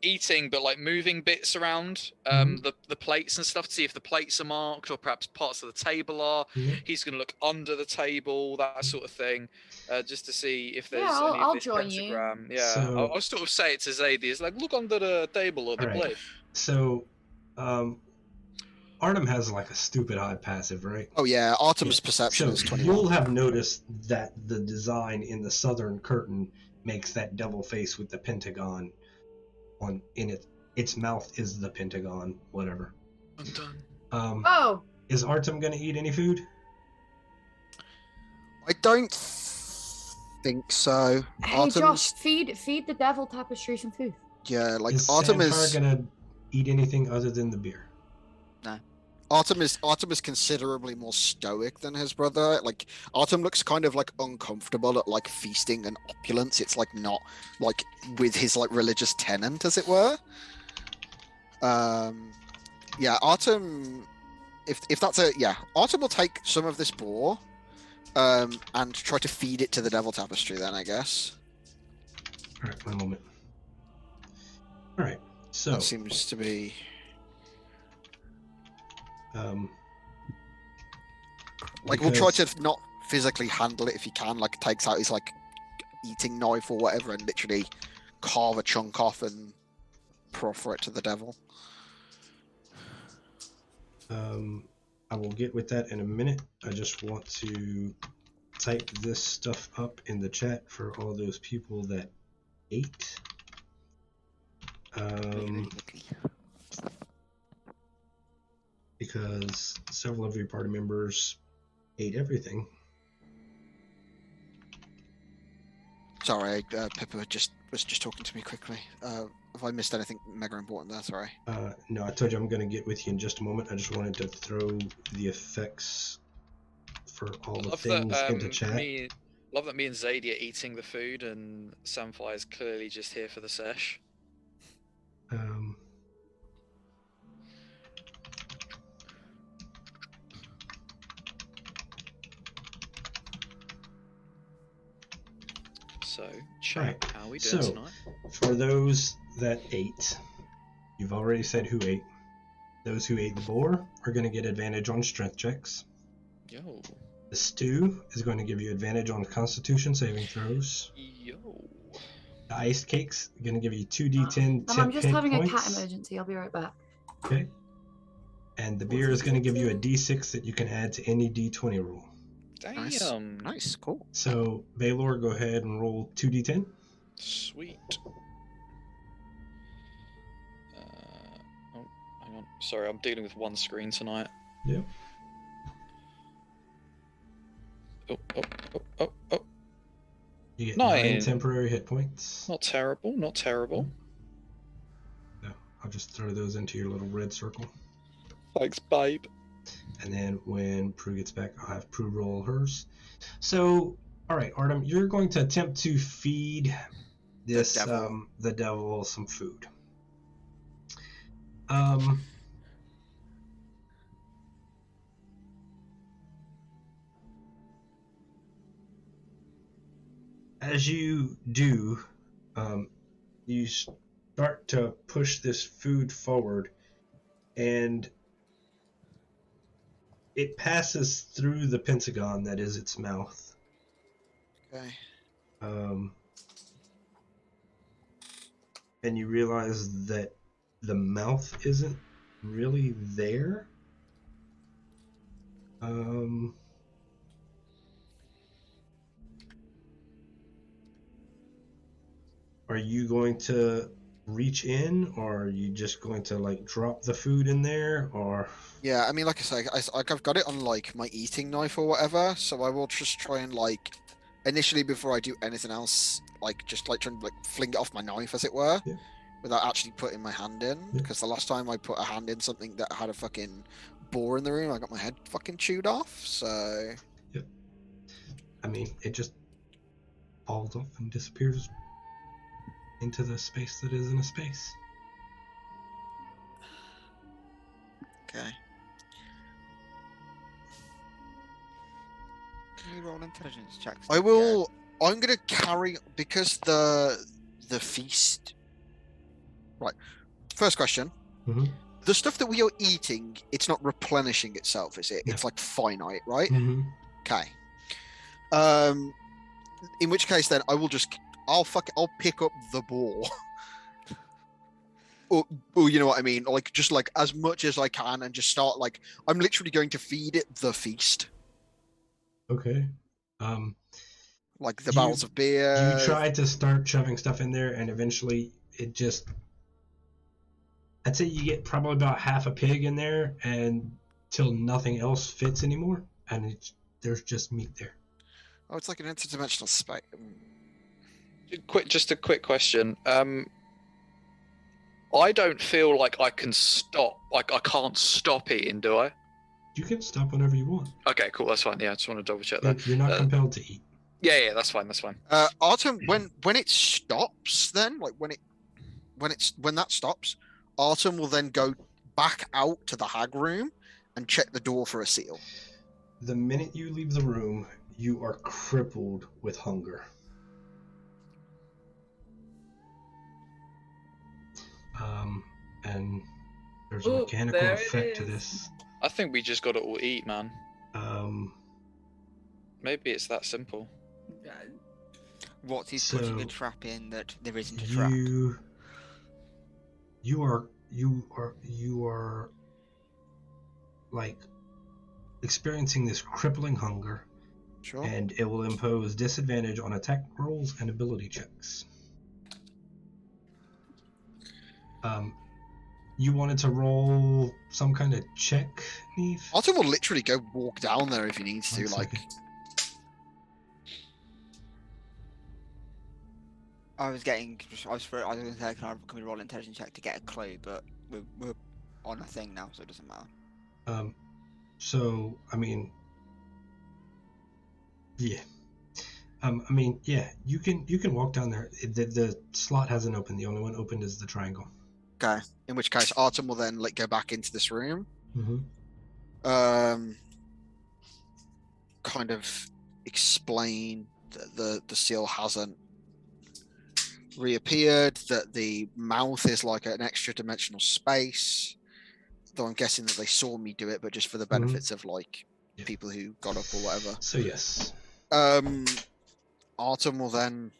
eating, but like moving bits around the plates and stuff to see if the plates are marked or perhaps parts of the table are. He's going to look under the table, that sort of thing, just to see if there's any I'll of this join pentagram. you. Yeah, So, I'll sort of say it to Zadie. It's like, look under the table or the plate. So, Artem has like a stupid high passive, right? Oh yeah, Artem's perception is 21. You'll have noticed that the design in the southern curtain makes that double face with the pentagon in it. Its mouth is the pentagon, whatever. I'm done. Is Artem gonna eat any food? I don't think so. Hey Josh, feed the devil tapestry some food. Yeah, like is Artem Santar is gonna eat anything other than the beer? No. Artem is considerably more stoic than his brother. Like Artem looks kind of like uncomfortable at like feasting and opulence. It's like not like with his like religious tenant, as it were. Yeah, Artem. If that's Artem will take some of this boar, and try to feed it to the devil tapestry. Then I guess. All right, one moment. All right, so that seems to be. Like we'll try to not physically handle it if he can. Like takes out his like eating knife or whatever and literally carve a chunk off and proffer it to the devil. I will get with that in a minute. I just want to type this stuff up in the chat for all those people that ate. Because several of your party members ate everything. Sorry, Pippa was just talking to me quickly. Have I missed anything mega important there? Sorry. No, I told you I'm going to get with you in just a moment. I just wanted to throw the effects for all the things into chat. Love that me and Zadie are eating the food and Samphire is clearly just here for the sesh. So, chat, how are we doing tonight? For those that ate, you've already said who ate. Those who ate the boar are going to get advantage on strength checks. Yo. The stew is going to give you advantage on constitution saving throws. Yo. The iced cakes are going to give you 2d10 I'm just having points. a cat emergency. I'll be right back. Okay. And the beer is going to give you a d6 that you can add to any d20 roll. Damn. Nice, cool. So, Baylor, go ahead and roll 2d10. Sweet. Oh, hang on. Sorry, I'm dealing with one screen tonight. Yep. Oh. You get 9 temporary hit points. Not terrible, not terrible. No, I'll just throw those into your little red circle. Thanks, babe. And then when Prue gets back, I'll have Prue roll hers. So, all right, Artem, you're going to attempt to feed this the devil some food. As you do, you start to push this food forward, and it passes through the pentagon that is its mouth. Okay. And you realize that the mouth isn't really there. are you going to reach in, or are you just going to like drop the food in there, or? Yeah, I mean, like I say, I've got it on like my eating knife or whatever, so I will just try and like initially before I do anything else, like just like try and like fling it off my knife, as it were, Yeah. without actually putting my hand in. Yeah. Because the last time I put a hand in something that had a fucking boar in the room, I got my head fucking chewed off. So. Yep. I mean, it just falls off and disappears into the space that isn't a space. Okay. Can you roll intelligence checks? I will. I'm gonna carry because the feast. Right. First question. Mm-hmm. The stuff that we are eating, it's not replenishing itself, is it? No. It's like finite, right? Mm-hmm. Okay. In which case, then I'll pick up the ball. or you know what I mean? Like just like as much as I can, and just start like I'm literally going to feed it the feast. Okay. Like the barrels of beer. You try to start shoving stuff in there, and eventually it just. I'd say you get probably about half a pig in there, and till nothing else fits anymore, and there's just meat there. Oh, it's like an interdimensional space. Just a quick question. I don't feel like I can stop. Like I can't stop eating, do I? You can stop whenever you want. Okay, cool. That's fine. Yeah, I just want to double check that. You're not compelled to eat. Yeah, that's fine. That's fine. Artem, when it stops, then like when that stops, Artem will then go back out to the hag room and check the door for a seal. The minute you leave the room, you are crippled with hunger. And there's a mechanical effect to this. I think we just got to all eat, man. Maybe it's that simple. What is putting a trap in that there isn't a trap? You are like experiencing this crippling hunger. Sure. And it will impose disadvantage on attack rolls and ability checks. You wanted to roll some kind of check, Neve? Artem will literally go walk down there if he needs to. I was going to say, can we roll an intelligence check to get a clue, but we're on a thing now, so it doesn't matter. So I mean, yeah. Yeah. You can walk down there. The slot hasn't opened. The only one opened is the triangle. Okay. In which case, Artem will then go back into this room. Mm-hmm. Kind of explain that the seal hasn't reappeared. That the mouth is like an extra dimensional space. Though I'm guessing that they saw me do it, but just for the benefits of people who got up or whatever. So yes. Artem will then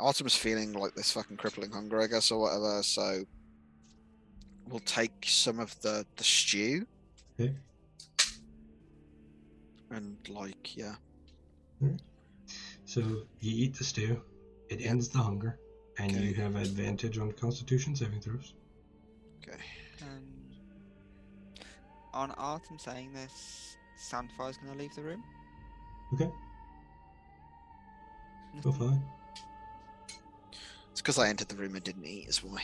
Artem's feeling like this fucking crippling hunger, I guess, or whatever, so we'll take some of the stew. Okay. And yeah. Right. So you eat the stew, it ends the hunger, and you have advantage on Constitution saving throws. Okay. On Artem saying this, Sandfire's going to leave the room. Okay. Go fine. It's because I entered the room and didn't eat, is why.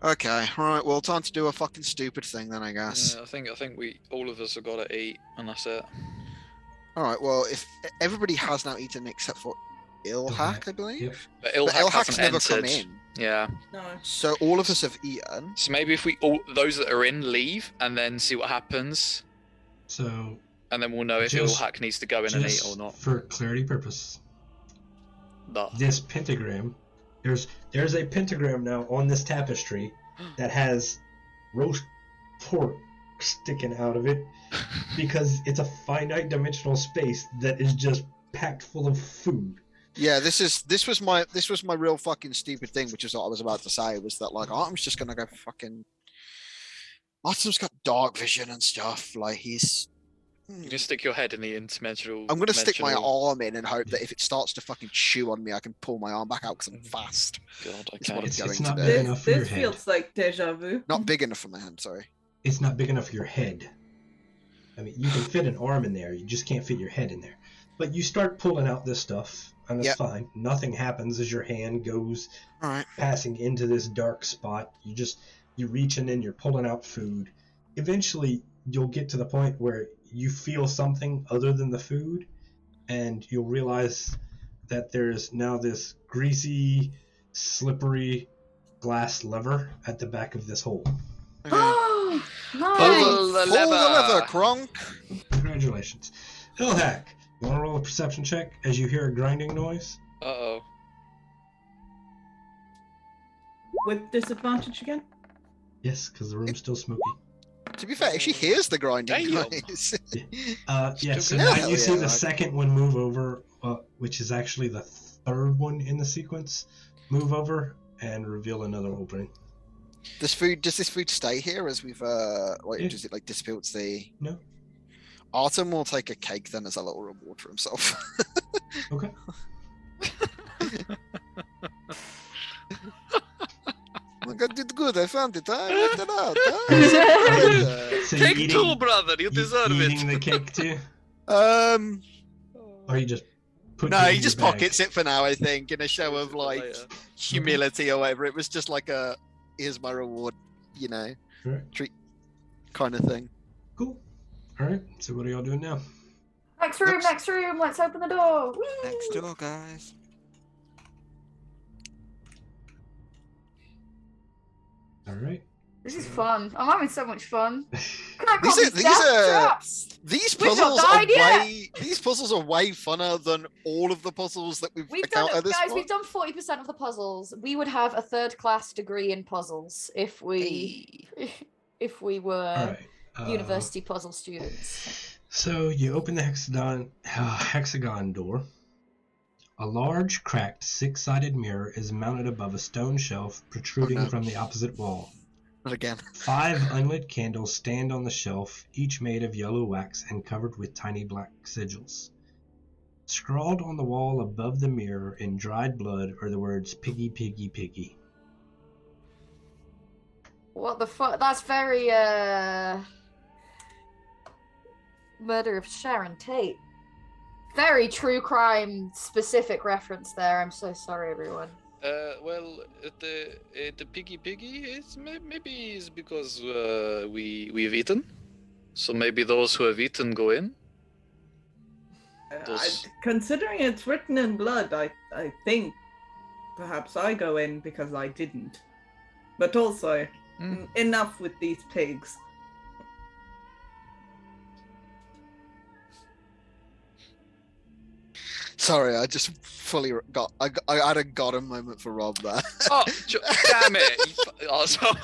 Okay, right. Well, time to do a fucking stupid thing then, I guess. Yeah, I think we all of us have got to eat, and that's it. All right. Well, if everybody has now eaten except for Ilhak, I believe. Yep. But Ilhak's never entered. come in. Yeah. No. So all of us have eaten. So maybe if those that are in leave and then see what happens. So. And then we'll know if Ilhak needs to go in and eat or not. For clarity purpose. This pentagram, there's a pentagram now on this tapestry that has roast pork sticking out of it because it's a finite dimensional space that is just packed full of food. Yeah, this was my real fucking stupid thing, which is what I was about to say, was that Artem's just gonna go fucking Artem's got dark vision and stuff. Like he's. You can stick your head in the interdimensional. I'm gonna stick my arm in and hope that if it starts to fucking chew on me, I can pull my arm back out because I'm fast. God, It's okay. what I'm It's going not to big do. enough for your This head. feels like deja vu. Not big enough for my hand. Sorry. It's not big enough for your head. I mean, you can fit an arm in there. You just can't fit your head in there. But you start pulling out this stuff, and it's Yep. fine. Nothing happens as your hand goes All right. passing into this dark spot. You reaching in, you're pulling out food. Eventually, you'll get to the point where you feel something other than the food, and you'll realize that there's now this greasy, slippery glass lever at the back of this hole. Okay. Nice. Pull the Pull the lever, lever. Kronk. Congratulations. Ilhak, you want to roll a perception check as you hear a grinding noise? Uh-oh. With disadvantage again? Yes, because the room's still smoky. To be fair, she hears the grinding Damn. noise. Yeah, so Yeah, now hell you see yeah, the okay. second one move over, which is actually the third one in the sequence, move over and reveal another opening. Does this food stay here as we've Yeah. does it like disappear to the No. Artem will take a cake then as a little reward for himself. Okay. Like, I did good, I found it, I worked it out. Huh? So you Cake eating, too, brother. You deserve eating it. the cake too? Um Or you just put no, it in he your just bag? pockets it for now, I think, in a show of For like later. humility or whatever. It was just like a here's my reward, you know, Alright, treat kind of thing. cool. Alright, so what are y'all doing now? Next room, Oops. next room. Let's open the door. Whee! Next door, guys. Alright. This is fun. I'm having so much fun. Can I These call are- these these death are- traps? These We've not puzzles died yet. these puzzles are way funner than all of the puzzles that we've We've done encountered it, this guys. far. We've done 40% of the puzzles. We would have a third-class degree in puzzles if we if we were Alright. university puzzle students. So you open the hexagon door. A large, cracked, six-sided mirror is mounted above a stone shelf protruding no. from the opposite wall. Not again. 5 unlit candles stand on the shelf, each made of yellow wax and covered with tiny black sigils. Scrawled on the wall above the mirror in dried blood are the words "Piggy, Piggy, Piggy." What the fuck? That's very Murder of Sharon Tate. Very true crime specific reference there. I'm so sorry, everyone. Well, the piggy is maybe is because we've eaten, so maybe those who have eaten go in. Those- Considering it's written in blood, I think perhaps I go in because I didn't. But also, enough with these pigs. Sorry, I just fully got. I had a got him moment for Rob there. Oh, damn it! You asshole.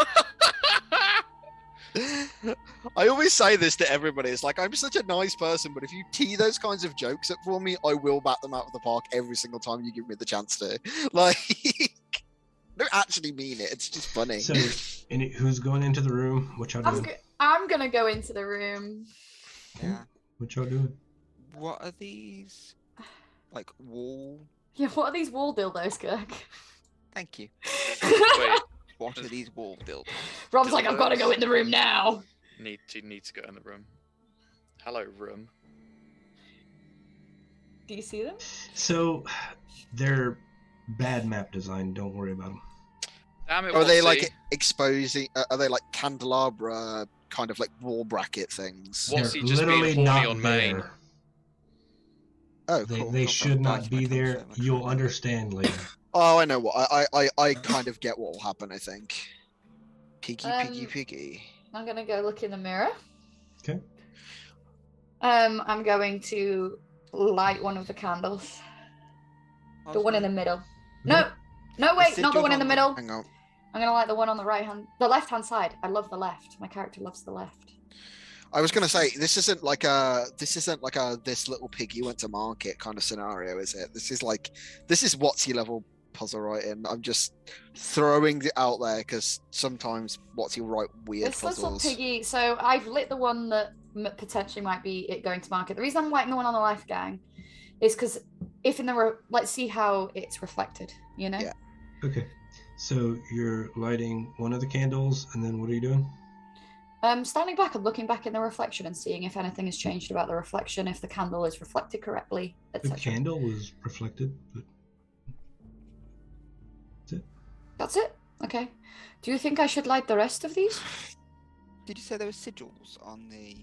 I always say this to everybody. It's like I'm such a nice person, but if you tee those kinds of jokes up for me, I will bat them out of the park every single time you give me the chance to. Like, I don't actually mean it. It's just funny. So, who's going into the room? What y'all doing? I'm gonna go into the room. Yeah. What y'all doing? What are these? Like wall? Yeah, what are these wall dildos, Kirk? Thank you. Wait, What are these wall dildos? Rob's like, I've got to go in the room now. need to go in the room. Hello, room. Do you see them? So, they're bad map design. Don't worry about them. Damn it! Are they Watsy. like exposing? Are they like candelabra kind of like wall bracket things? What's They're he just being literally horny not on main? there. Oh, They, cool. they cool, should cool. not be Thank you there. so much for You'll that. understand later. Oh, I know what. I kind of get what will happen. I think. Piggy. I'm gonna go look in the mirror. Okay. I'm going to light one of the candles. The one in the middle. No, wait, said not the do one it in the on middle. Hang on. I'm gonna light the one on the the left-hand side. I love the left. My character loves the left. I was gonna say this isn't like a this little piggy went to market kind of scenario, is it? This is Watsy level puzzle writing. I'm just throwing it out there because sometimes Watsy will write weird This puzzles. little piggy. So I've lit the one that potentially might be it going to market. The reason I'm lighting the one on the left gang is because if in the let's see how it's reflected. You know. Yeah. Okay. So you're lighting one of the candles, and then what are you doing? Standing back and looking back in the reflection and seeing if anything has changed about the reflection, if the candle is reflected correctly, The etc. candle was reflected, but that's it. That's it? Okay. Do you think I should light the rest of these? Did you say there were sigils on the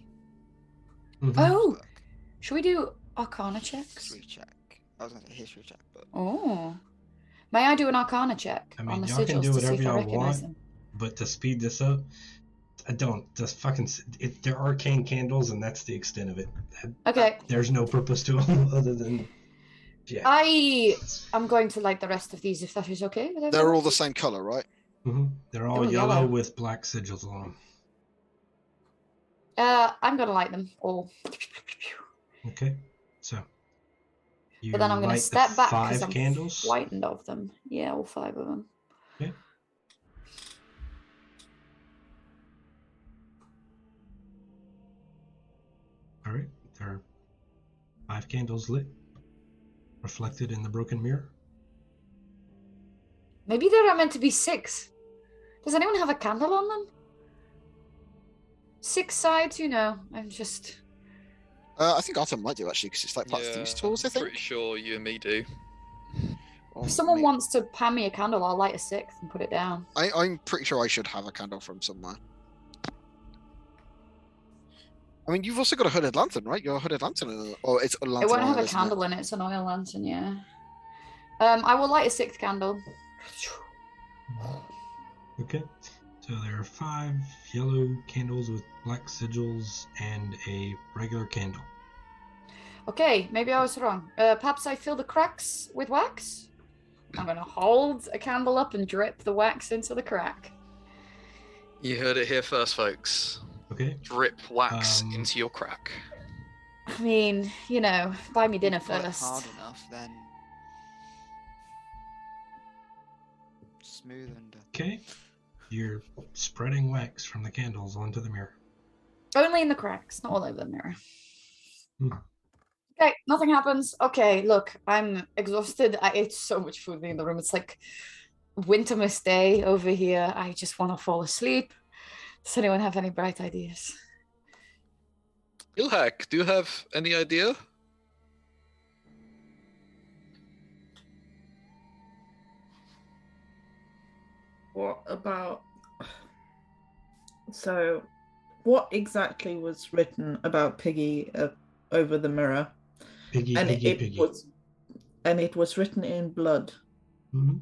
Mhm. Oh! book? Should we do Arcana checks? History check. I was going to say history check, but Oh. May I do an Arcana check I on mean, the y'all can sigils do to see whatever if I y'all recognize want, them? but to speed this up, I don't. Just fucking. They're arcane candles, and that's the extent of it. Okay. There's no purpose to them other than. Yeah. I am going to light the rest of these if that is okay with everyone. They're all the same color, right? Mm-hmm. They're all Oh, yellow yellow. with black sigils on them. I'm going to light them all. Okay. So. You But then I'm going to light step the back because 5 I'm candles. frightened of them. Yeah, all 5 of them. Okay. All right. There are 5 candles lit, reflected in the broken mirror. Maybe there are meant to be 6. Does anyone have a candle on them? 6 sides, you know. I'm just. I think Autumn might do actually because it's like part of these tools. I think. Pretty sure you and me do. If someone wants to pan me a candle, I'll light a 6th and put it down. I'm pretty sure I should have a candle from somewhere. I mean, you've also got a hooded lantern, right? You're a hooded lantern, or it's a lantern. It won't have oil, a isn't candle in it. It's an oil lantern, yeah. I will light a 6th candle. Okay. So there are 5 yellow candles with black sigils and a regular candle. Okay, maybe I was wrong. Perhaps I fill the cracks with wax? I'm going to hold a candle up and drip the wax into the crack. You heard it here first, folks. Okay. Drip wax into your crack. I mean, you know, buy me dinner If you pull it first. hard enough, then smooth under. Okay. You're spreading wax from the candles onto the mirror. Only in the cracks, not all over the mirror. Hmm. Okay, nothing happens. Okay, look, I'm exhausted. I ate so much food in the room. It's like wintermas day over here. I just want to fall asleep. Does anyone have any bright ideas? Ilhak, do you have any idea? What about... So, what exactly was written about Piggy over the mirror? Piggy, and piggy, piggy. It was written in blood. Mm-hmm.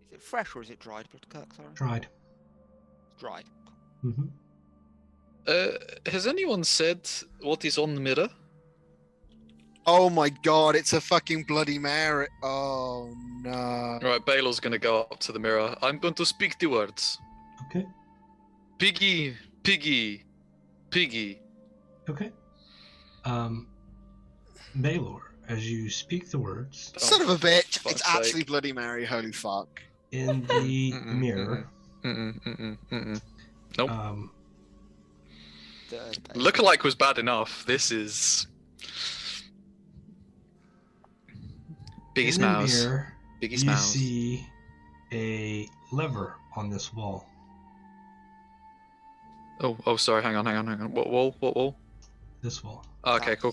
Is it fresh or is it dried blood, Kirk? Sorry. Dried. Dried. Mm-hmm. Has anyone said what is on the mirror? Oh my god, it's a fucking Bloody Mary. Oh no. Right, Baylor's going to go up to the mirror. I'm going to speak the words. Okay. Piggy, piggy, piggy. Okay. Baylor, as you speak the words Son of a bitch! fuck's It's actually sake. Bloody Mary. Holy fuck. in the mirror, Nope. Lookalike was bad enough. This is Biggie in the Smouse. mirror, Biggie you Smouse. see a lever on this wall. Oh, sorry. Hang on. What wall? This wall. Oh, okay, cool.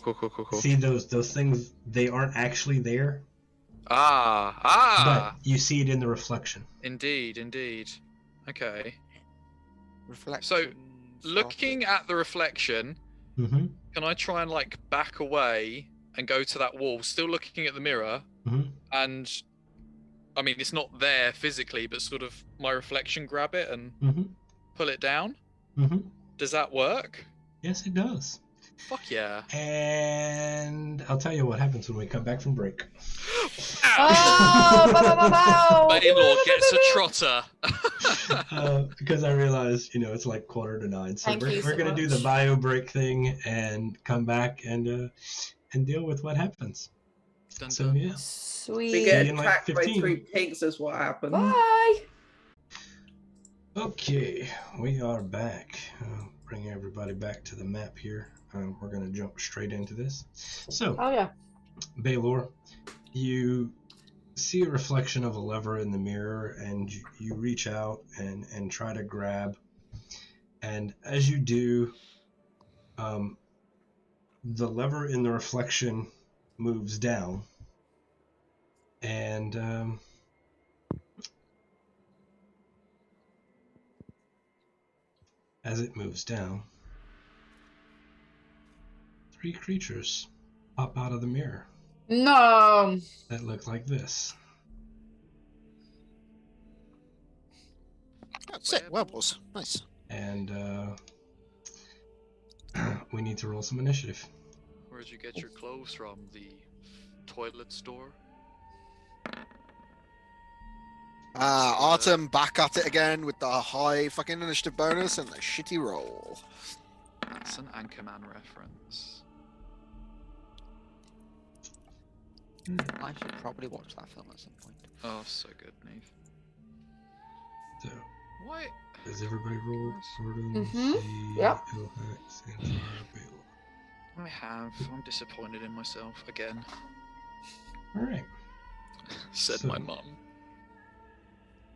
See those things? They aren't actually there, Ah. but you see it in the reflection. Indeed. Okay. Reflection. So, looking at the reflection, Mm-hmm. can I try and like back away and go to that wall, still looking at the mirror? Mm-hmm. And I mean, it's not there physically, but sort of my reflection grab it and Mm-hmm. pull it down. Mm-hmm. Does that work? Yes, it does. Fuck yeah. And I'll tell you what happens when we come back from break. Oh, Baylor gets a trotter. Because I realized, it's like 8:45, so Thank you we're so gonna do the much. bio break thing and come back and deal with what happens. Dun, So dun. yeah, We Sweet. get See you in, like, attacked by 15. 3 pigs is what happened. Bye. okay, we are back. Bring everybody back to the map here. We're gonna jump straight into this. So, Oh yeah. Baylor, you see a reflection of a lever in the mirror, and you reach out and try to grab. And as you do, the lever in the reflection moves down, and as it moves down, 3 creatures pop out of the mirror No. that look like this. That's it. Werewolves. Nice. And we need to roll some initiative. Where'd you get your clothes from? The toilet store? Artem back at it again with the high fucking initiative bonus and the shitty roll. That's an Anchorman reference. I should probably watch that film at some point. Oh, so good, Neve. So, What? does everybody roll sort of Mhm. Yep. Ilhax, and Baylor? I have. I'm disappointed in myself again. All right. Said So- my mum.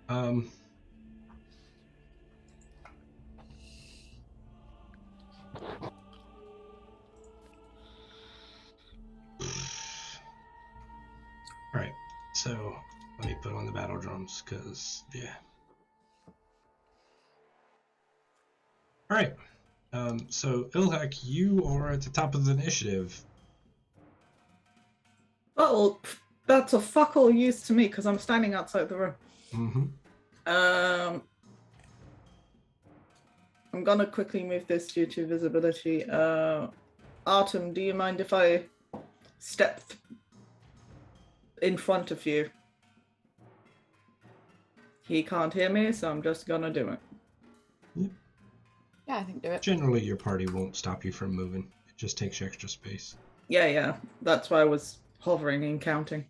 All right. So let me put on the battle drums, cause yeah. All right. So Ilhak, you are at the top of the initiative. Well, that's a fuck all use to me because I'm standing outside the room. Mm-hmm. I'm gonna quickly move this due to visibility. Artem, do you mind if I step in front of you? He can't hear me, so I'm just gonna do it. Yeah, I think do it. Generally, your party won't stop you from moving. It just takes extra space. Yeah. That's why I was hovering and counting.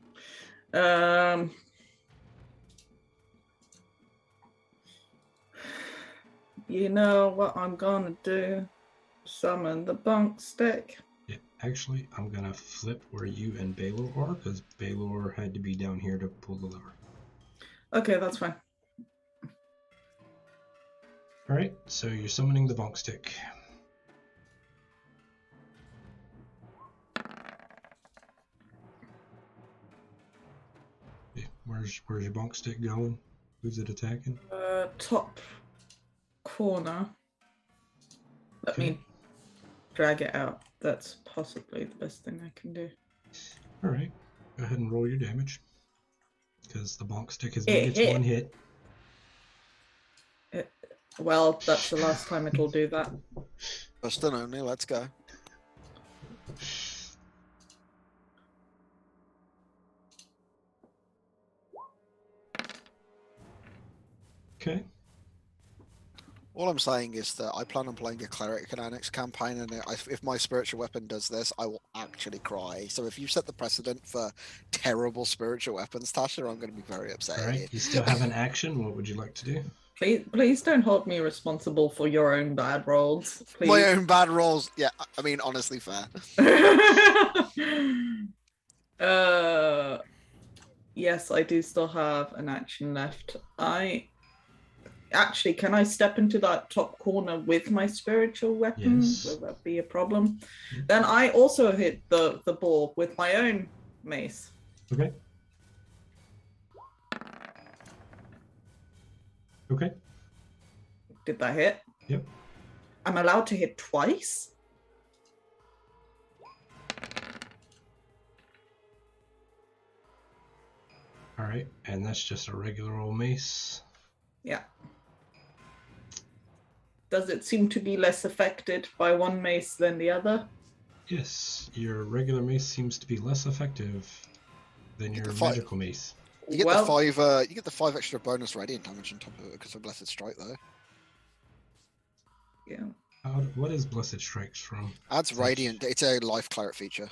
You know what I'm gonna do? Summon the bunk stick. Yeah, actually, I'm gonna flip where you and Baylor are, because Baylor had to be down here to pull the lever. Okay, that's fine. All right, so you're summoning the bonk stick. Okay, where's your bonk stick going? Who's it attacking? Top corner. Let Okay. me drag it out. That's possibly the best thing I can do. All right, go ahead and roll your damage, because the bonk stick has made its hit. one hit. Well, that's the last time it'll do that. First and only. Let's go. Okay. All I'm saying is that I plan on playing a cleric in our next campaign, and if my spiritual weapon does this, I will actually cry. So if you set the precedent for terrible spiritual weapons, Tasha, I'm going to be very upset. All at right. You still have an action. What would you like to do? Please don't hold me responsible for your own bad rolls. Please. My own bad rolls. Yeah, I mean, honestly, fair. Yes, I do still have an action left. Actually, can I step into that top corner with my spiritual weapon? Yes. Will that be a problem? Then I also hit the ball with my own mace. Okay. Okay. Did that hit? Yep. I'm allowed to hit twice? All right, and that's just a regular old mace. Yeah. Does it seem to be less affected by one mace than the other? Yes, your regular mace seems to be less effective than your magical mace. You get the 5 extra bonus radiant damage on top of it because of Blessed Strike, though. Yeah. What is Blessed Strikes from? Adds radiant. It's a life cleric feature.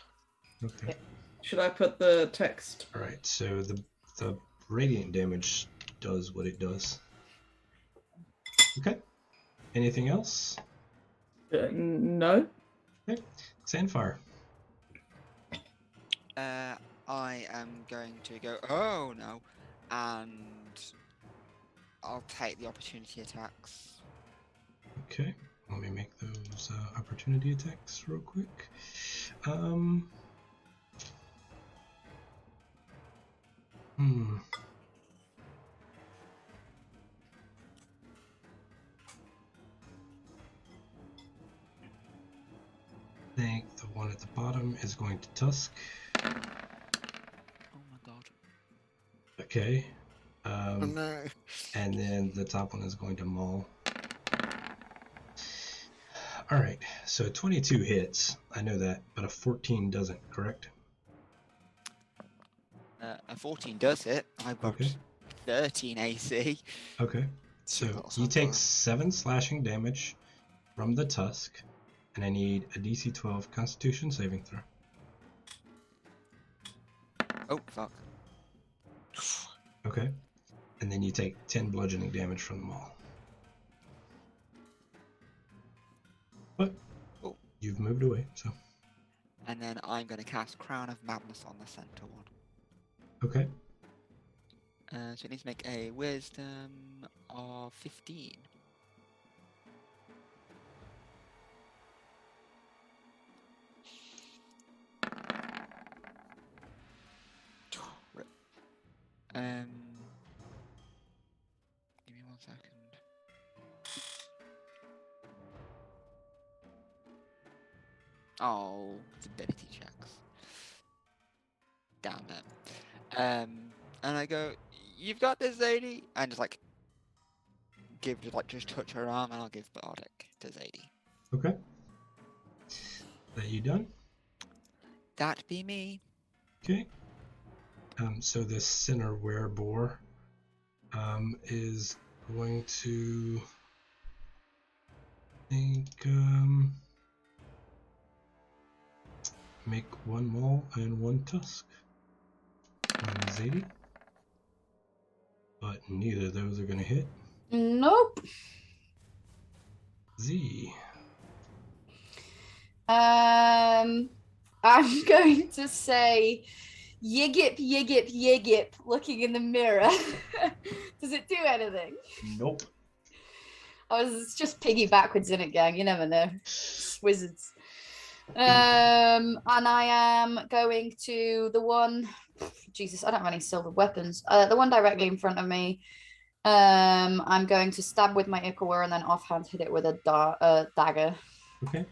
Okay. Should I put the text? All right. So the radiant damage does what it does. Okay. Anything else? No. Okay. Sandfire. I am going to go. Oh no, and I'll take the opportunity attacks. Okay. Let me make those opportunity attacks real quick. I think the one at the bottom is going to Tusk. Oh my god. Okay. Oh no. And then the top one is going to Maul. Alright, so 22 hits. I know that, but a 14 doesn't, correct? A 14 does hit. I've got Okay. 13 AC. Okay. So you take 7 slashing damage from the Tusk, and I need a DC 12 Constitution saving throw. Oh, fuck. Okay. And then you take 10 bludgeoning damage from the Maul. But you've moved away, so. And then I'm going to cast Crown of Madness on the center one. Okay. So it needs to make a Wisdom of 15. Give me 1 second. Oh, it's ability checks. Damn it. And I go, you've got this, Zadie, and just like just touch her arm, and I'll give Bardic to Zadie. Okay. That you done? That be me. Okay. So this center werebore is going to make 1 Maul and 1 Tusk on Zadie. But neither of those are going to hit. Nope. Z. I'm going to say yigip, yigip, yigip, looking in the mirror. Does it do anything? Nope. I was just piggy backwards in it, gang. You never know. It's wizards. And I am going to the one. Jesus, I don't have any silver weapons. The one directly in front of me. I'm going to stab with my Ichor and then offhand hit it with a dagger. Okay.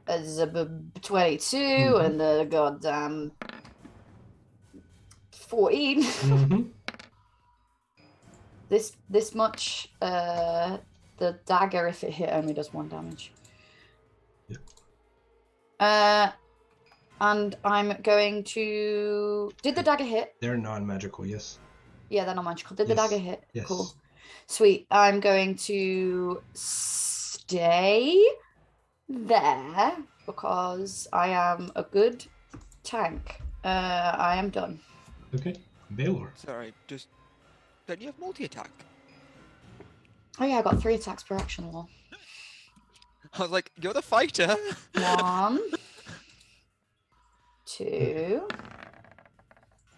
As a 22 and a goddamn 14. Mm-hmm. This much. The dagger, if it hit, only does 1 damage. Yep. And I'm going to. Did the dagger hit? They're non-magical, yes. Yeah, they're not magical. Did the dagger hit? Yes. Cool. Sweet. I'm going to stay there because I am a good tank. I am done. Okay. Baylor. Sorry, don't you have multi-attack? Oh yeah, I got 3 attacks per action law. I was like, you're the fighter. 1, 2,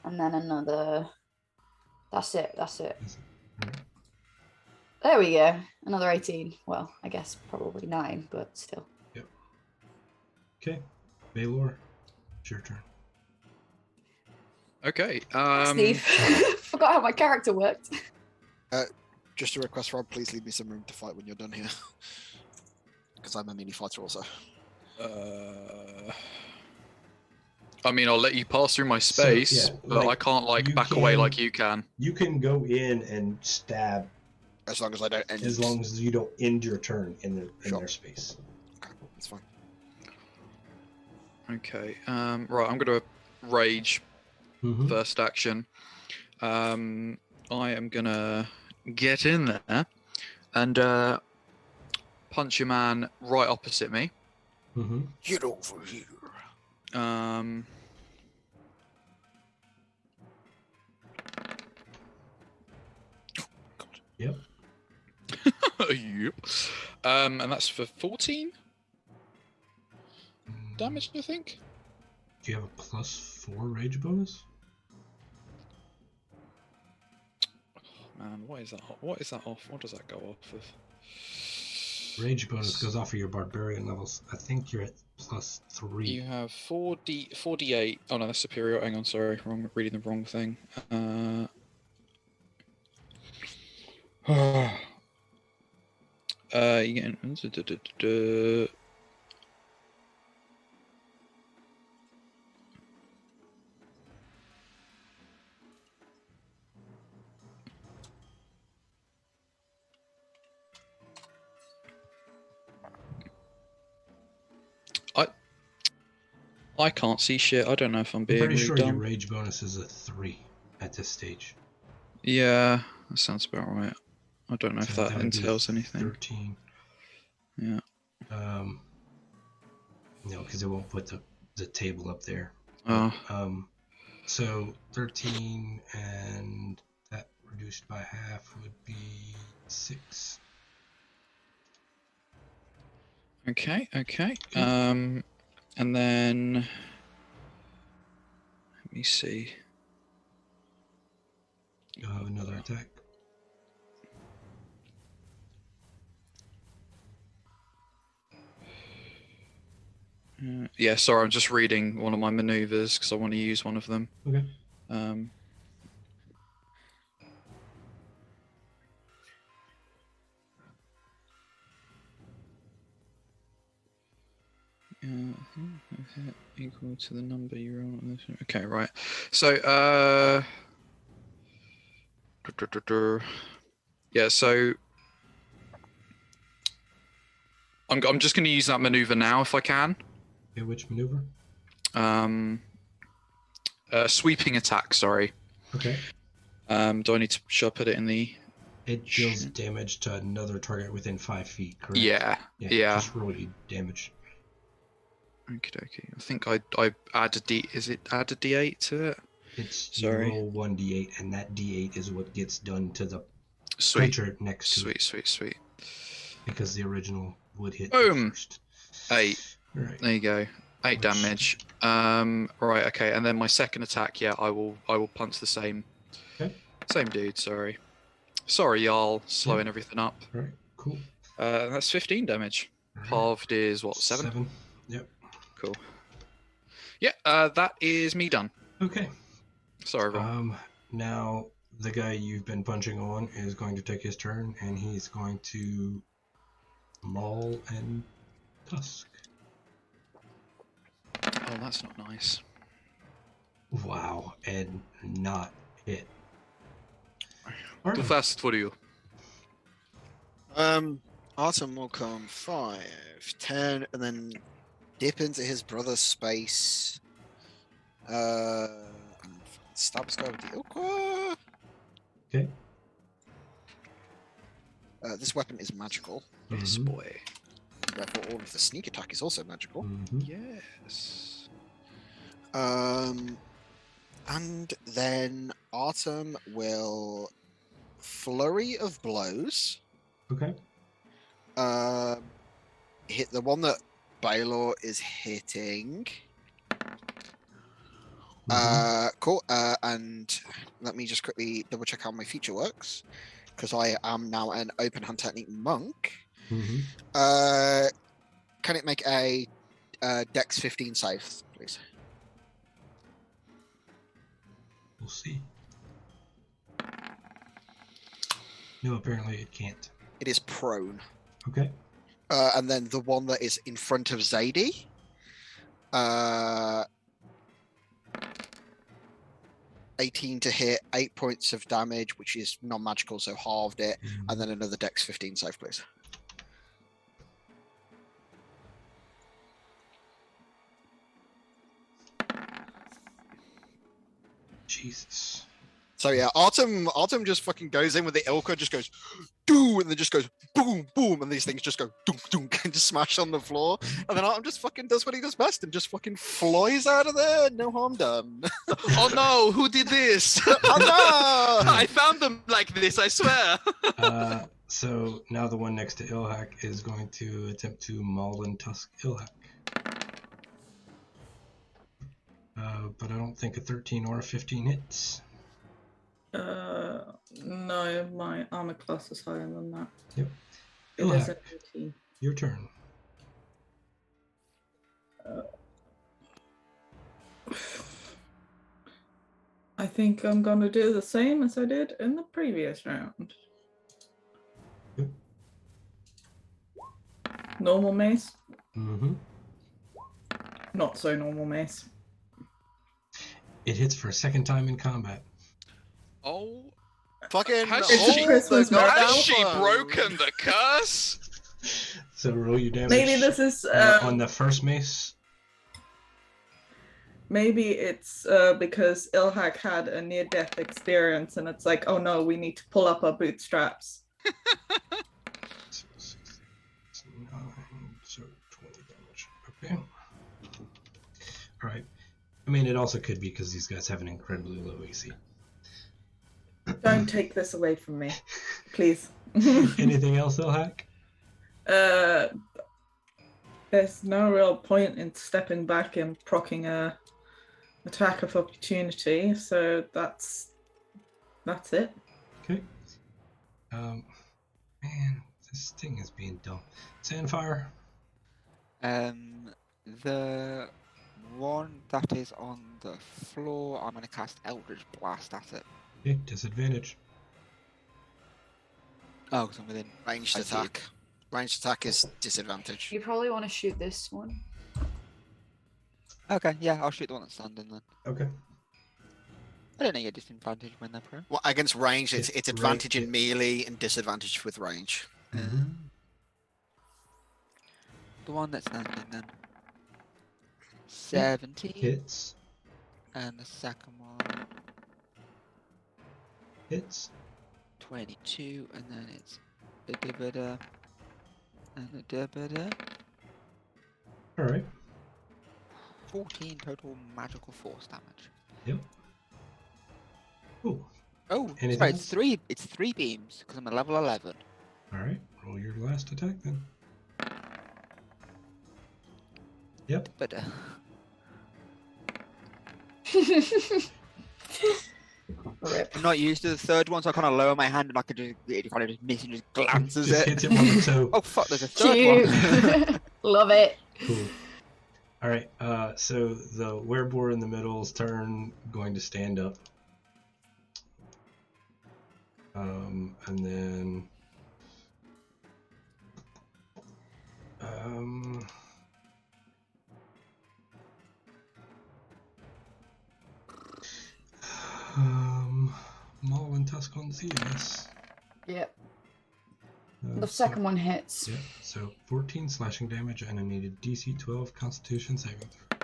and then another. That's it. Right. There we go. Another 18. Well, I guess probably 9, but still. Yep. Okay. Baylor, it's your turn. Okay. Steve. Forgot how my character worked. Just a request, Rob, please leave me some room to fight when you're done here. Because I'm a mini fighter also. I mean, I'll let you pass through my space, So, yeah, but I can't back away like you can. You can go in and stab As long as I don't end. as long as you don't end your turn in Sure. their space. Okay, that's fine. Okay. Right, I'm gonna rage first action. I am gonna get in there and punch a man right opposite me. Get over here. Yep. Yep. And that's for 14 damage, I think. Do you have a +4 rage bonus? Man, what is that? What is that off? What does that go off of? Rage bonus goes off of your barbarian levels. I think you're at +3. You have 4d8. Oh no, that's superior. Hang on, sorry, reading the wrong thing. You get I can't see shit. I don't know if I'm being pretty really sure dumb. your rage bonus is a 3 at this stage. Yeah, that sounds about right. I don't know if So that entails anything. 13. Yeah. No, because it won't put the table up there. Oh. So 13 and that reduced by half would be 6. Okay. And then let me see. You'll have another attack. Yeah, sorry, I'm just reading one of my maneuvers because I want to use one of them. Okay. Equal to the number you roll on this. Okay, right. So, yeah. So, I'm just going to use that maneuver now if I can. Okay, which maneuver? Sweeping attack. Sorry. Okay. Do I need to? Should I put it in the? It deals damage to another target within 5 feet, correct? Yeah. Just roll your damage. Okay. I think I add a d. Is it add a d8 to it? It's Sorry. You roll 1d8, and that d8 is what gets done to the Sweet. creature next to it. Sweet. Because the original would hit Boom. first. 8. Right. There you go. 8 damage. Right. Okay. And then my second attack. Yeah, I will punch the same. Okay. Same dude. Sorry, y'all. Slowing everything up. All right. Cool. That's 15 damage. Right. Halved is what? 7. 7. Yep. Cool. Yeah. That is me done. Okay. Sorry, everyone. Now the guy you've been punching on is going to take his turn, and he's going to maul and tusk. Oh, that's not nice. Wow, and not hit. Too Right. fast for you. Artem will come 5, 10, and then dip into his brother's space. And stab this guy with the Ilqua. Okay. This weapon is magical. Yes, boy. Therefore, all of the sneak attack is also magical. Yes. And then Artem will flurry of blows. Okay. Hit the one that Baylor is hitting. Cool. And let me just quickly double check how my feature works, because I am now an open hand technique monk. Can it make a Dex 15 save, please? We'll see. No, apparently it can't. It is prone. Okay. And then the one that is in front of Zadie. 18 to hit, 8 points of damage, which is non-magical, so halved it, and then another Dex 15 save, please. Jesus. So yeah, Artem just fucking goes in with the Ilka, just goes, doo, and then just goes boom, boom, and these things just go dunk, dunk, and just smash on the floor. And then Artem just fucking does what he does best and just fucking flies out of there. No harm done. Oh no, who did this? Oh no! I found them like this, I swear. So now the one next to Ilhak is going to attempt to maul and tusk Ilhak. But I don't think a 13 or a 15 hits. No, my armor class is higher than that. Yep. It is Ilhak, a 18. your turn. I think I'm gonna do the same as I did in the previous round. Yep. Normal mace. Mm-hmm. Not so normal mace. It hits for a second time in combat. Oh, Fucking has It's she, a Christmas has miracle. she broken the curse? So roll your damage. Maybe this is on the first mace. maybe it's because Ilhak had a near-death experience, and it's like, oh no, we need to pull up our bootstraps. 6, 9, so 20 damage. Okay. All right. I mean, it also could be because these guys have an incredibly low AC. Don't take this away from me, please. Anything else, Ilhak? There's no real point in stepping back and proccing a attack of opportunity, so that's it. Okay. Man, this thing is being dumb. Sandfire. The one that is on the floor, I'm going to cast Eldritch Blast at it. Okay, disadvantage. Oh, because I'm within. ranged I see. attack. Ranged attack is disadvantage. You probably want to shoot this one. Okay, yeah, I'll shoot the one that's standing then. Okay. I don't think a disadvantage when they're prone. Well, against range, it's It's advantage right, in melee and disadvantage with range. Mhm. The one that's standing then. 17. Hits. And the second one, Hits. 22, and then it's a da-ba-da, and a da-ba-da. All right. 14 total magical force damage. Yep. Ooh. Oh, Anything sorry, else? it's three beams, because I'm a level 11. All right. Roll your last attack then. Yep. But Rip. I'm not used to the third one, so I kind of lower my hand and I could just kind of just miss and just glances Just it. hits him on the toe. Oh fuck, there's a third Cute. one. Love it. Cool. All right. So the werebore in the middle is going to stand up. And then Maul and Tusk on Z, yes. Yep. Uh, The so- second one hits. Yeah, so 14 slashing damage and I needed DC 12 Constitution saving throw.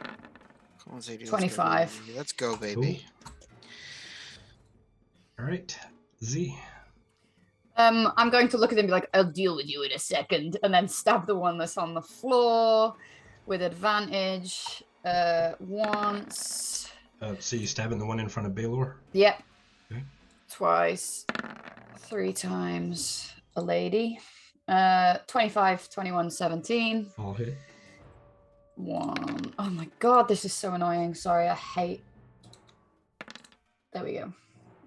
Come on, Zadie, let's go, 25. baby. Let's go, baby. All right, Z. I'm going to look at him and be like, I'll deal with you in a second, and then stab the one that's on the floor with advantage once. So you stabbing the one in front of Baylor? Yep. Okay. Twice. 3 times a lady. 25, 21, 17. All hit. 1. Oh my god, this is so annoying. Sorry, I hate. There we go.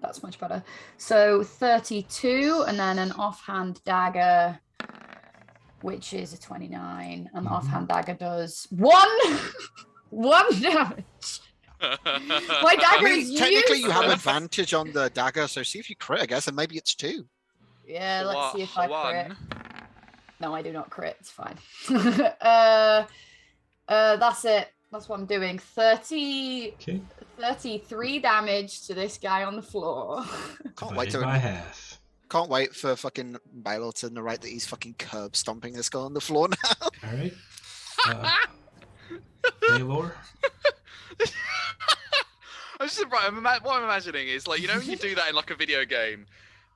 That's much better. So 32, and then an offhand dagger, which is a 29. And the Mhm. offhand dagger does 1 damage. My dagger I mean, is technically you have useless. advantage on the dagger, so see if you crit, I guess, and maybe it's 2. Yeah, let's see if I crit. One. No, I do not crit. It's fine. That's it. That's what I'm doing. 33 damage to this guy on the floor. Can't wait Divided by to half. can't wait for fucking Baylor to narrate that he's fucking curb stomping this guy on the floor now. All right. Baylor. I'm just right. What I'm imagining is like, you know, when you do that in like a video game,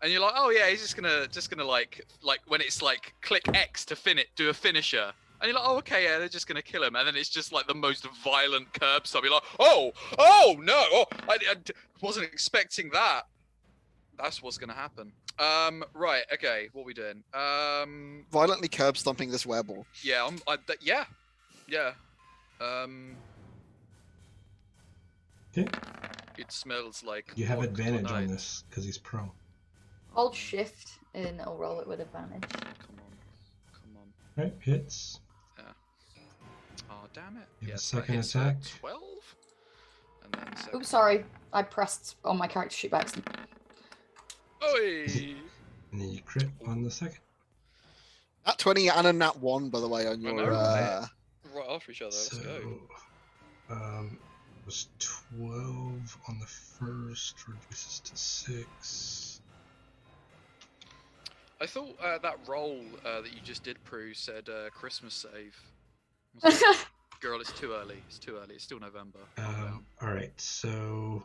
and you're like, oh yeah, he's just gonna like when it's like click X to do a finisher, and you're like, oh okay, yeah, they're just gonna kill him, and then it's just like the most violent curb stop. You're like, oh no, I wasn't expecting that. That's what's gonna happen. Right, okay, what are we doing? Violently curb stomping this wereball. Yeah, yeah. Okay. It smells like. You have hot advantage on tonight. this because he's prone. Hold shift and I'll roll it with advantage. Come on. Right, hits. Oh damn it! You have a Yes, second that hits attack. 12. And then second. Oops, sorry. I pressed on my character sheet by accident. Oi! And then you crit on the second. Nat 20 and a nat 1, by the way, on I your. know, right? Right after each other. So, Let's go. it was 12 on the first, reduces to 6. I thought that roll that you just did, Prue, said Christmas save. Girl, it's too early. It's too early. It's still November. Alright, so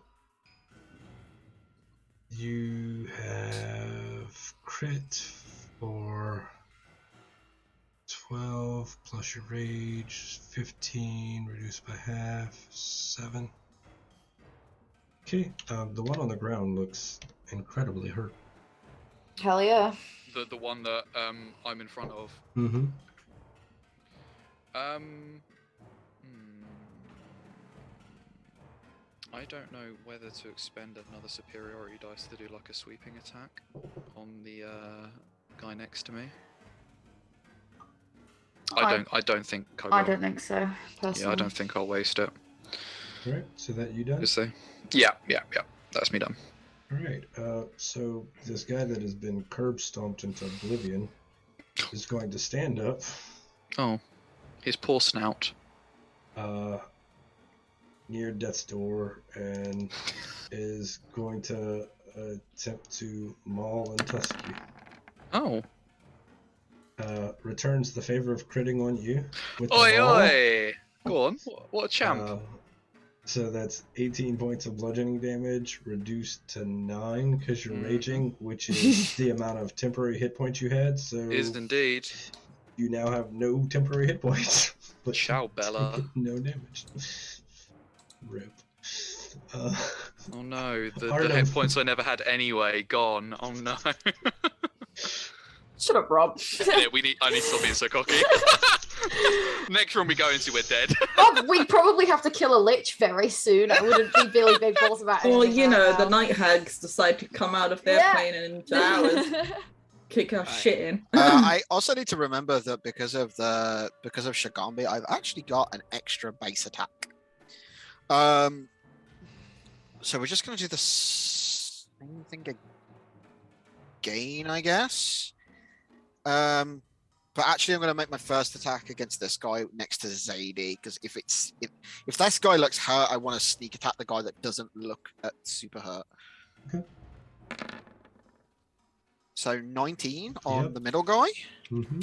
you have crit for 12 plus your rage, 15, reduced by half, 7. Okay, the one on the ground looks incredibly hurt. Hell yeah. The one that I'm in front of. Mm-hmm. I don't know whether to expend another superiority dice to do like a sweeping attack on the guy next to me. I don't think I will. I don't think so, personally. Yeah, I don't think I'll waste it. Alright, so that you done? Just say. Yeah. That's me done. Alright, so this guy that has been curb stomped into oblivion is going to stand up. Oh, his poor snout. Near death's door and is going to attempt to maul and tusk you. Oh. Returns the favor of critting on you. With the Oi, maul. oi! Go on. What a champ. So that's 18 points of bludgeoning damage, reduced to 9 because you're raging, which is the amount of temporary hit points you had. So Is indeed. you now have no temporary hit points. But Ciao, Bella. No damage. Rip. Oh no, the Part hit of- points I never had anyway, gone. Oh no. Shut up, Rob. Yeah, I need to stop being so cocky. Next room we go into, we're dead. Rob, we probably have to kill a lich very soon. I wouldn't be Billy Big Balls about it. Or, you know, the night hags decide to come out of their plane and hours, kick our shit in. I also need to remember that because of Shagambi, I've actually got an extra base attack. So we're just going to do the same thing again, I guess. But actually, I'm going to make my first attack against this guy next to Zadie, because if this guy looks hurt, I want to sneak attack the guy that doesn't look super hurt. Okay. So 19 on the middle guy. Mm-hmm.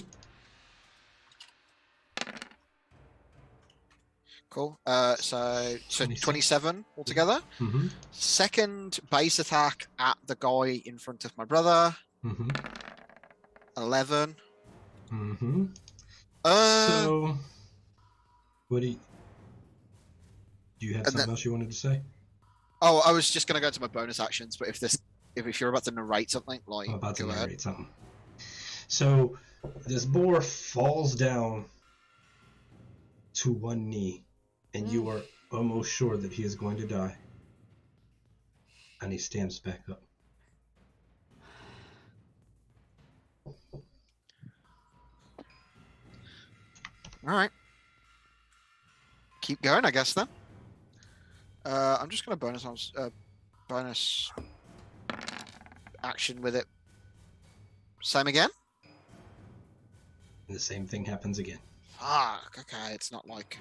Cool. So 27 altogether. Mm-hmm. Second base attack at the guy in front of my brother. Mm-hmm. 11. Mm-hmm. So, what do you have something else you wanted to say? Oh, I was just gonna go to my bonus actions, but if you're about to narrate something, like, I'm about to go narrate ahead. something. So, this boar falls down to one knee, and you are almost sure that he is going to die. And he stands back up. All right. Keep going, I guess then. I'm just gonna bonus action with it. Same again. And the same thing happens again. Fuck. Okay, it's not like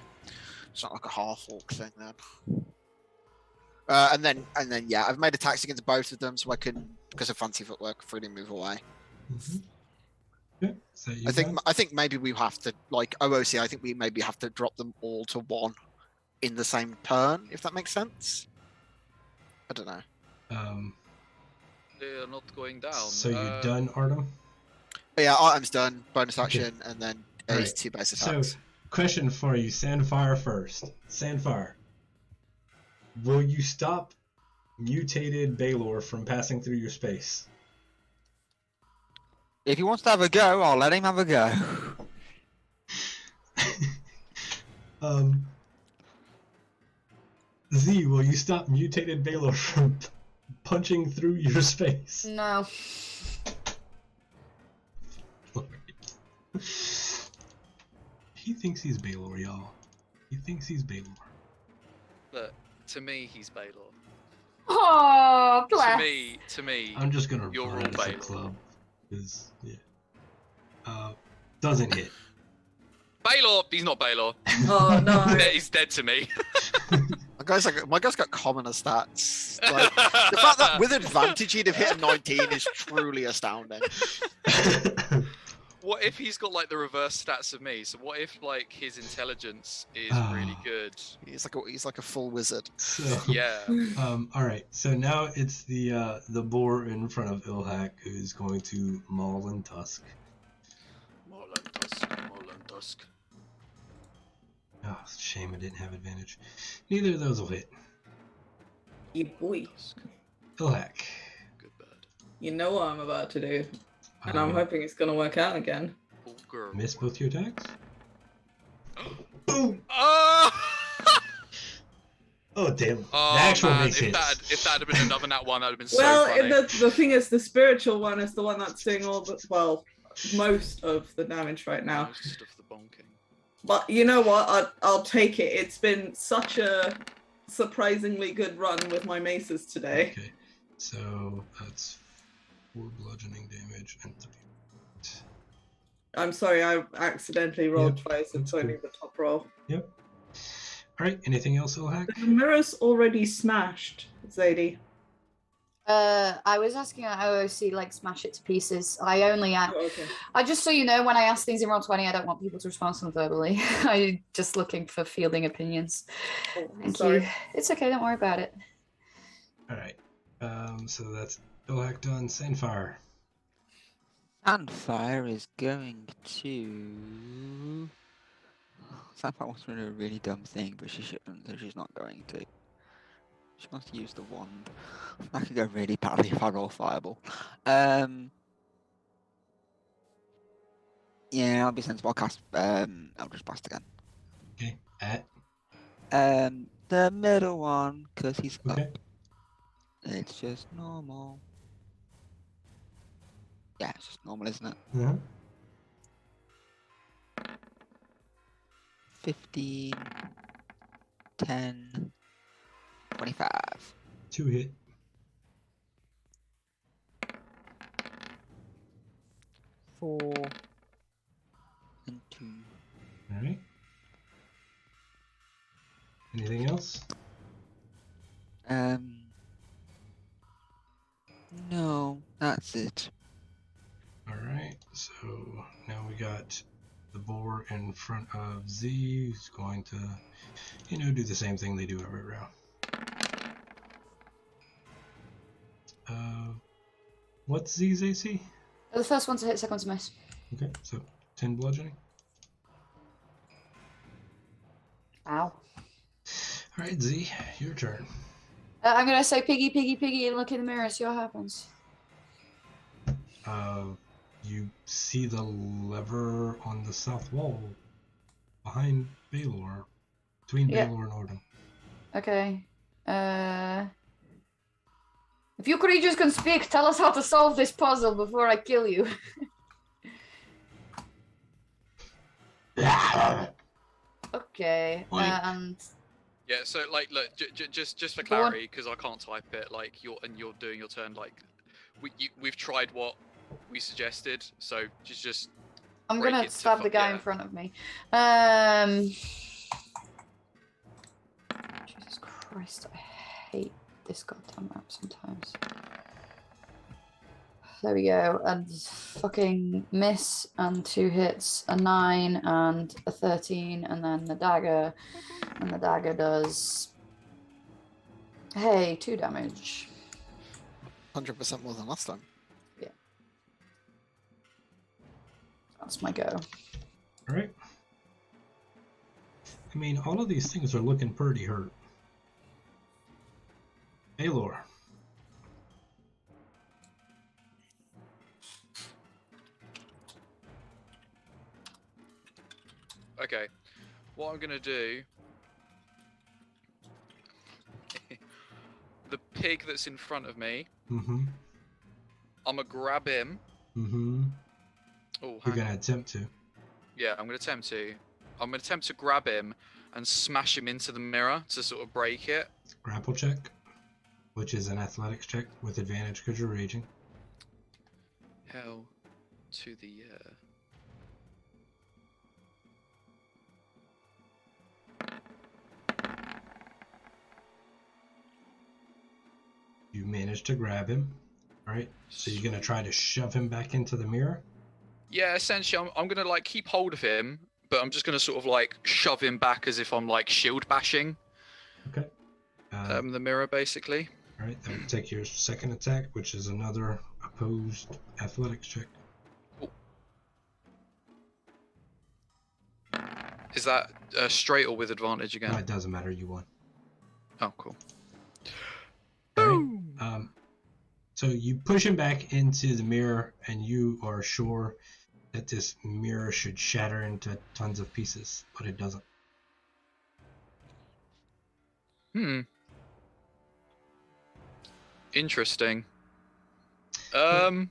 a half orc thing then. And then yeah, I've made attacks against both of them, so I can, because of fancy footwork, freely move away. Mm-hmm. Yeah, so I think maybe we have to, like OOC. I think we maybe have to drop them all to 1 in the same turn, if that makes sense. I don't know. They're not going down. So you're done, Artem? But yeah, Artem's done. Bonus Okay. action, and then All his right. 2 base So, attacks. question for you, Sandfire first. Sandfire, will you stop mutated Baylor from passing through your space? If he wants to have a go, I'll let him have a go. Z, will you stop mutated Baylor from punching through your space? No. He thinks he's Baylor, y'all. He thinks he's Baylor. Look, to me, he's Baylor. Oh, bless. To me, I'm just gonna you're run all it as a Baylor. club. Doesn't hit. Baylor, he's not Baylor. Oh no. He's dead to me. My guy's got commoner stats. Like, the fact that with advantage he'd have hit a 19 is truly astounding. What if he's got like the reverse stats of me? So what if like his intelligence is really good? He's like a full wizard. So, Yeah. all right. So now it's the boar in front of Ilhak who's going to maul and tusk. Maul and tusk. Oh, shame I didn't have advantage. Neither of those will hit. You boy. Ilhak. Good bird. You know what I'm about to do. And I'm hoping it's gonna work out again. Oh, girl. Miss both your attacks? Boom! Oh! Oh, damn. Oh, the actual man, miss hits. if that had been another nat one, that would have been so Well, funny. the thing is, the spiritual one is the one that's doing most of the damage right now. Most of the bonking. But you know what? I'll take it. It's been such a surprisingly good run with my maces today. Okay, so that's 4 bludgeoning damage and 3. I'm sorry, I accidentally rolled Yep, twice. It's that's only cool. the top roll. Yep. Alright, anything else, Ilhak? The mirror's already smashed, Zadie. I was asking at OOC, like, smash it to pieces. I only Oh, okay. I just so you know, when I ask things in Roll20, I don't want people to respond to them verbally. I'm just looking for fielding opinions. Oh, Thank sorry. you. It's okay, don't worry about it. Alright, so that's Ilhak done. Sandfire. Sandfire is going to. Sandfire wants to do a really dumb thing, but she shouldn't, so she's not going to. She wants to use the wand. That could go really badly if I roll Fireball. Yeah, I'll be sensible. I'll cast Eldritch Blast again. Okay, at. The middle one, because he's Okay. up. It's just normal. Yeah, it's just normal, isn't it? Uh-huh. 15, 10, 25. 2 hit. Four and 2. Alright. Anything else? No, that's it. Alright, so now we got the boar in front of Z, who's going to, do the same thing they do every round. What's Z's AC? The first one to hit, second one to miss. Okay, so 10 bludgeoning. Ow. Alright, Z, your turn. I'm gonna say piggy, piggy, piggy, and look in the mirror, see what happens. You see the lever on the south wall behind Baylor, between Baylor and Ordum. Okay. If you creatures can speak, tell us how to solve this puzzle before I kill you. Okay. And Yeah, so like, look, just for clarity, because I can't type it. Like, you're doing your turn. Like, we've tried what we suggested, so just. I'm break gonna it to stab the guy yeah. in front of me. Jesus Christ, I hate this goddamn map sometimes. There we go, and fucking miss, and 2 hits, a 9 and a 13, and then the dagger, and the dagger does Hey, 2 damage. 100% more than last time. Yeah. That's my go. All right. I mean, all of these things are looking pretty hurt. Baylor. Okay. What I'm gonna do... the pig that's in front of me, Mm-hmm. I'm gonna grab him. Mm-hmm. Oh, You're gonna attempt to. Yeah, I'm gonna attempt to. I'm gonna attempt to grab him and smash him into the mirror to sort of break it. Grapple check, which is an athletics check with advantage because you're raging. Hell to the You manage to grab him. All right. So you're gonna try to shove him back into the mirror. Yeah, essentially, I'm gonna like keep hold of him, but I'm just gonna sort of like shove him back as if I'm like shield bashing. Okay. The mirror basically. All right. That would take your second attack, which is another opposed athletics check. Is that straight or with advantage again? No, it doesn't matter. You won. Oh, cool. Boom. Right. So you push him back into the mirror, and you are sure that this mirror should shatter into tons of pieces, but it doesn't. Interesting. The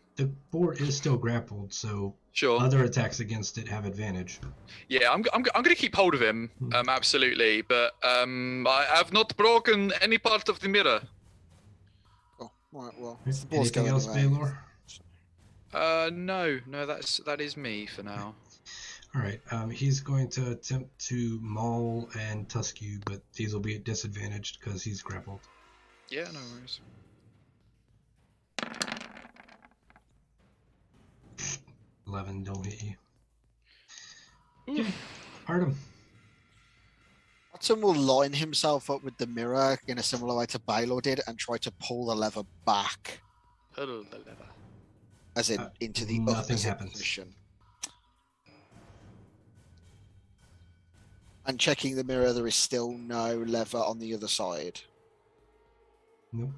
board is still grappled, so sure. Other attacks against it have advantage. Yeah, I'm gonna keep hold of him. Absolutely, but I have not broken any part of the mirror. Oh, right, well. Anything else, Baylor? No, that is me for now. All right, he's going to attempt to maul and tusk you, but these will be at disadvantage because he's grappled. Yeah, no worries. 11 don't hit you. Okay, Artem. Artem will line himself up with the mirror in a similar way to Baylor did and try to pull the lever back. Pull the lever. As in, into the nothing happens. Position. And checking the mirror, there is still no lever on the other side. Nope.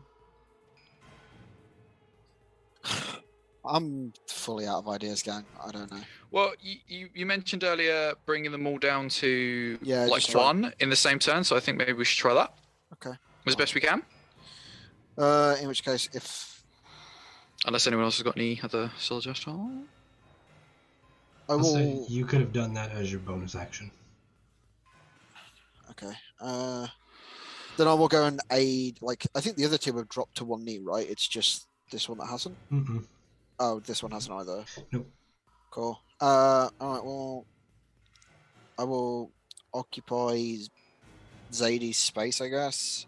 I'm fully out of ideas, gang. I don't know. Well, you mentioned earlier bringing them all down to like one in the same turn, so I think maybe we should try that. Okay. As best we can. In which case, if... Unless anyone else has got any other suggestions. I'll say you could have done that as your bonus action. Okay. Then I will go and aid, like, I think the other two have dropped to one knee, right? It's just this one that hasn't? Mm-mm. Oh, this one hasn't either. Nope. Cool. Alright, well, I will occupy Zadie's space, I guess.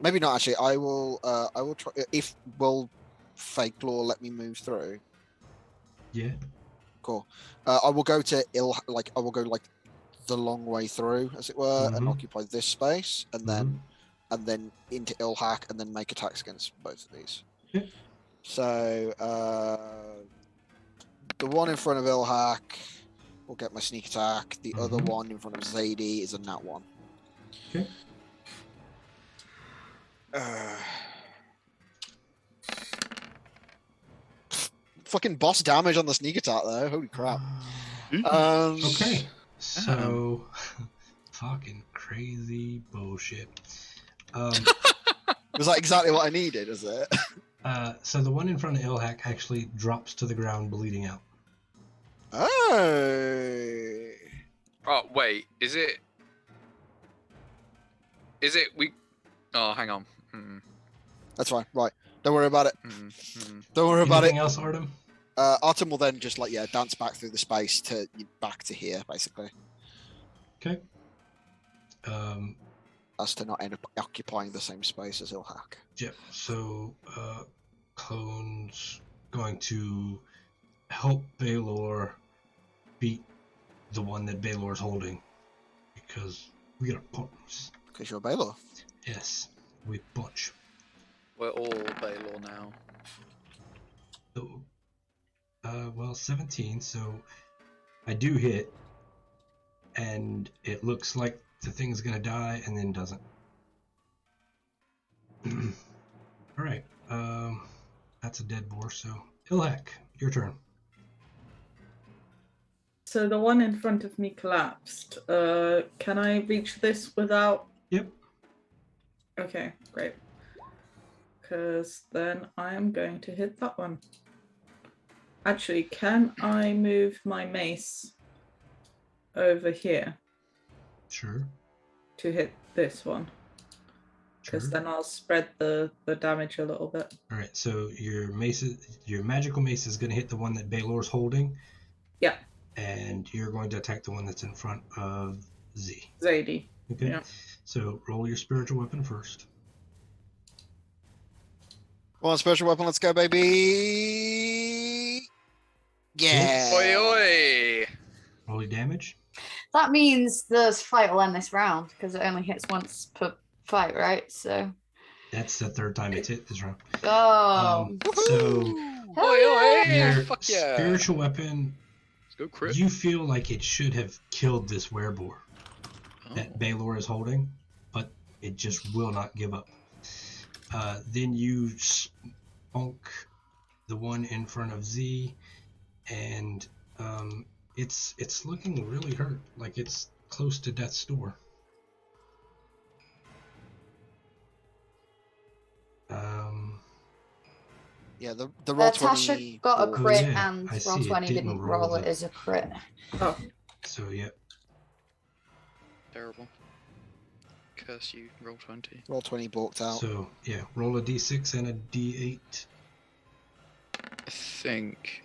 Maybe not, actually. I will try, if will Fake Law let me move through? Yeah. Cool. I will go to I will go like the long way through, as it were, and occupy this space, and then into Ilhak, and then make attacks against both of these. Yeah. So the one in front of Ilhak will get my sneak attack. The other one in front of Zadie is a nat one. Okay. Fucking boss damage on the sneak attack though. Holy crap. Okay. So fucking crazy bullshit. Was that exactly what I needed, is it? So the one in front of Ilhak actually drops to the ground bleeding out. Oh. Oh, wait. Is it we... Oh, hang on. That's fine. Right. Don't worry about it. Don't worry about Anything else, Artem? Artem will then just dance back through the space to back to here, basically. Okay. As to not end up occupying the same space as Ilhak. Yeah. So Clone's going to help Baylor beat the one that Baylor's holding, because we are partners. Because you're Baylor. Yes, we botch. We're all Baylor now. So, well, 17, so I do hit, and it looks like the thing's gonna die, and then doesn't. Alright, that's a dead boar, so Ilhak, your turn. So the one in front of me collapsed. Can I reach this without? Yep. Okay, great. Because then I am going to hit that one. Actually, can I move my mace over here Sure. to hit this one? Because Sure. then I'll spread the damage a little bit. Alright, so your magical mace is gonna hit the one that Baylor's holding. Yeah. And you're going to attack the one that's in front of Z. Zadie. Okay. Yeah. So roll your spiritual weapon first. Come on, special weapon, let's go, baby. Yeah. Oi, oi. Roll your damage. That means the fight will end this round because it only hits once per fight, right? So. That's the third time it's hit this round. Oh. So Oi, oi. your Fuck yeah. spiritual weapon, Let's go crit. you feel like it should have killed this wereboar that Baylor is holding, but it just will not give up. Then you spunk the one in front of Z, and it's looking really hurt, like it's close to death's door. Yeah, the roll Tasha 20 got a ball. crit yeah, and I roll see it 20 didn't didn't roll roll it the- as a crit. Oh. So yeah. Terrible. Curse you, roll 20. Roll 20 balked out. So yeah, roll a d6 and a d8. I think.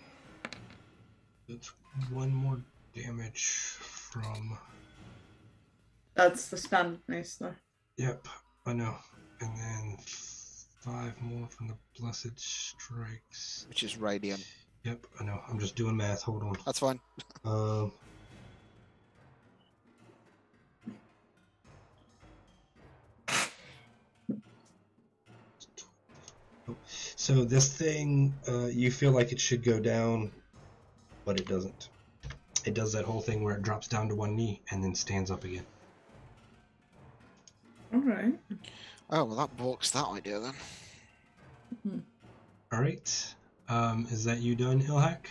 That's one more damage from. That's the standard mace, though. Yep, I know. And then 5 more from the blessed strikes. Which is radiant. Yep, I know. I'm just doing math. Hold on. That's fine. So this thing, you feel like it should go down, but it doesn't. It does that whole thing where it drops down to one knee and then stands up again. Alright. Oh, well, that balks that idea then. All right. Is that you done, Ilhak?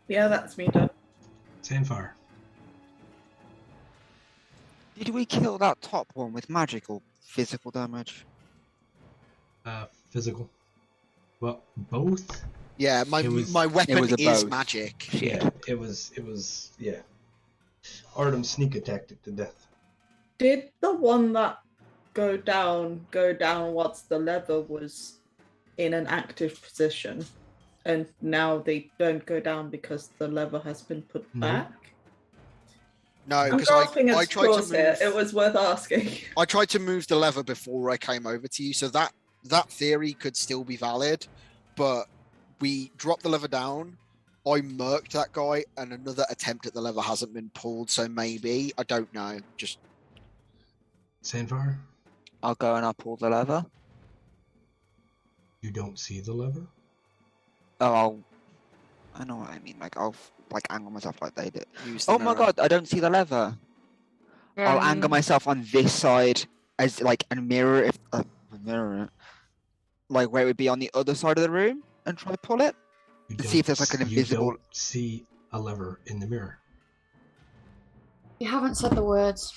Yeah, that's me done. Sandfire. Did we kill that top one with magic or physical damage? Physical. Well, both. Yeah, my weapon was a is both. magic. Yeah, it was. Yeah. Artem sneak attacked it to death. Did the one that go down once the lever was in an active position, and now they don't go down because the lever has been put No. back? No, I'm because grasping I at tried to straws here. It move. was worth asking. I tried to move the lever before I came over to you, so that theory could still be valid. But we dropped the lever down. I murked that guy, and another attempt at the lever hasn't been pulled. So maybe I don't know. Just Sandfire. I'll go and I'll pull the lever. You don't see the lever. Oh, I know what I mean. Like I'll angle myself like they did. use the Oh my mirror. god, I don't see the lever. I'll angle myself on this side as and mirror it, like where it would be on the other side of the room, and try to pull it. You See if there's, like, an invisible- You don't see a lever in the mirror. You haven't said the words.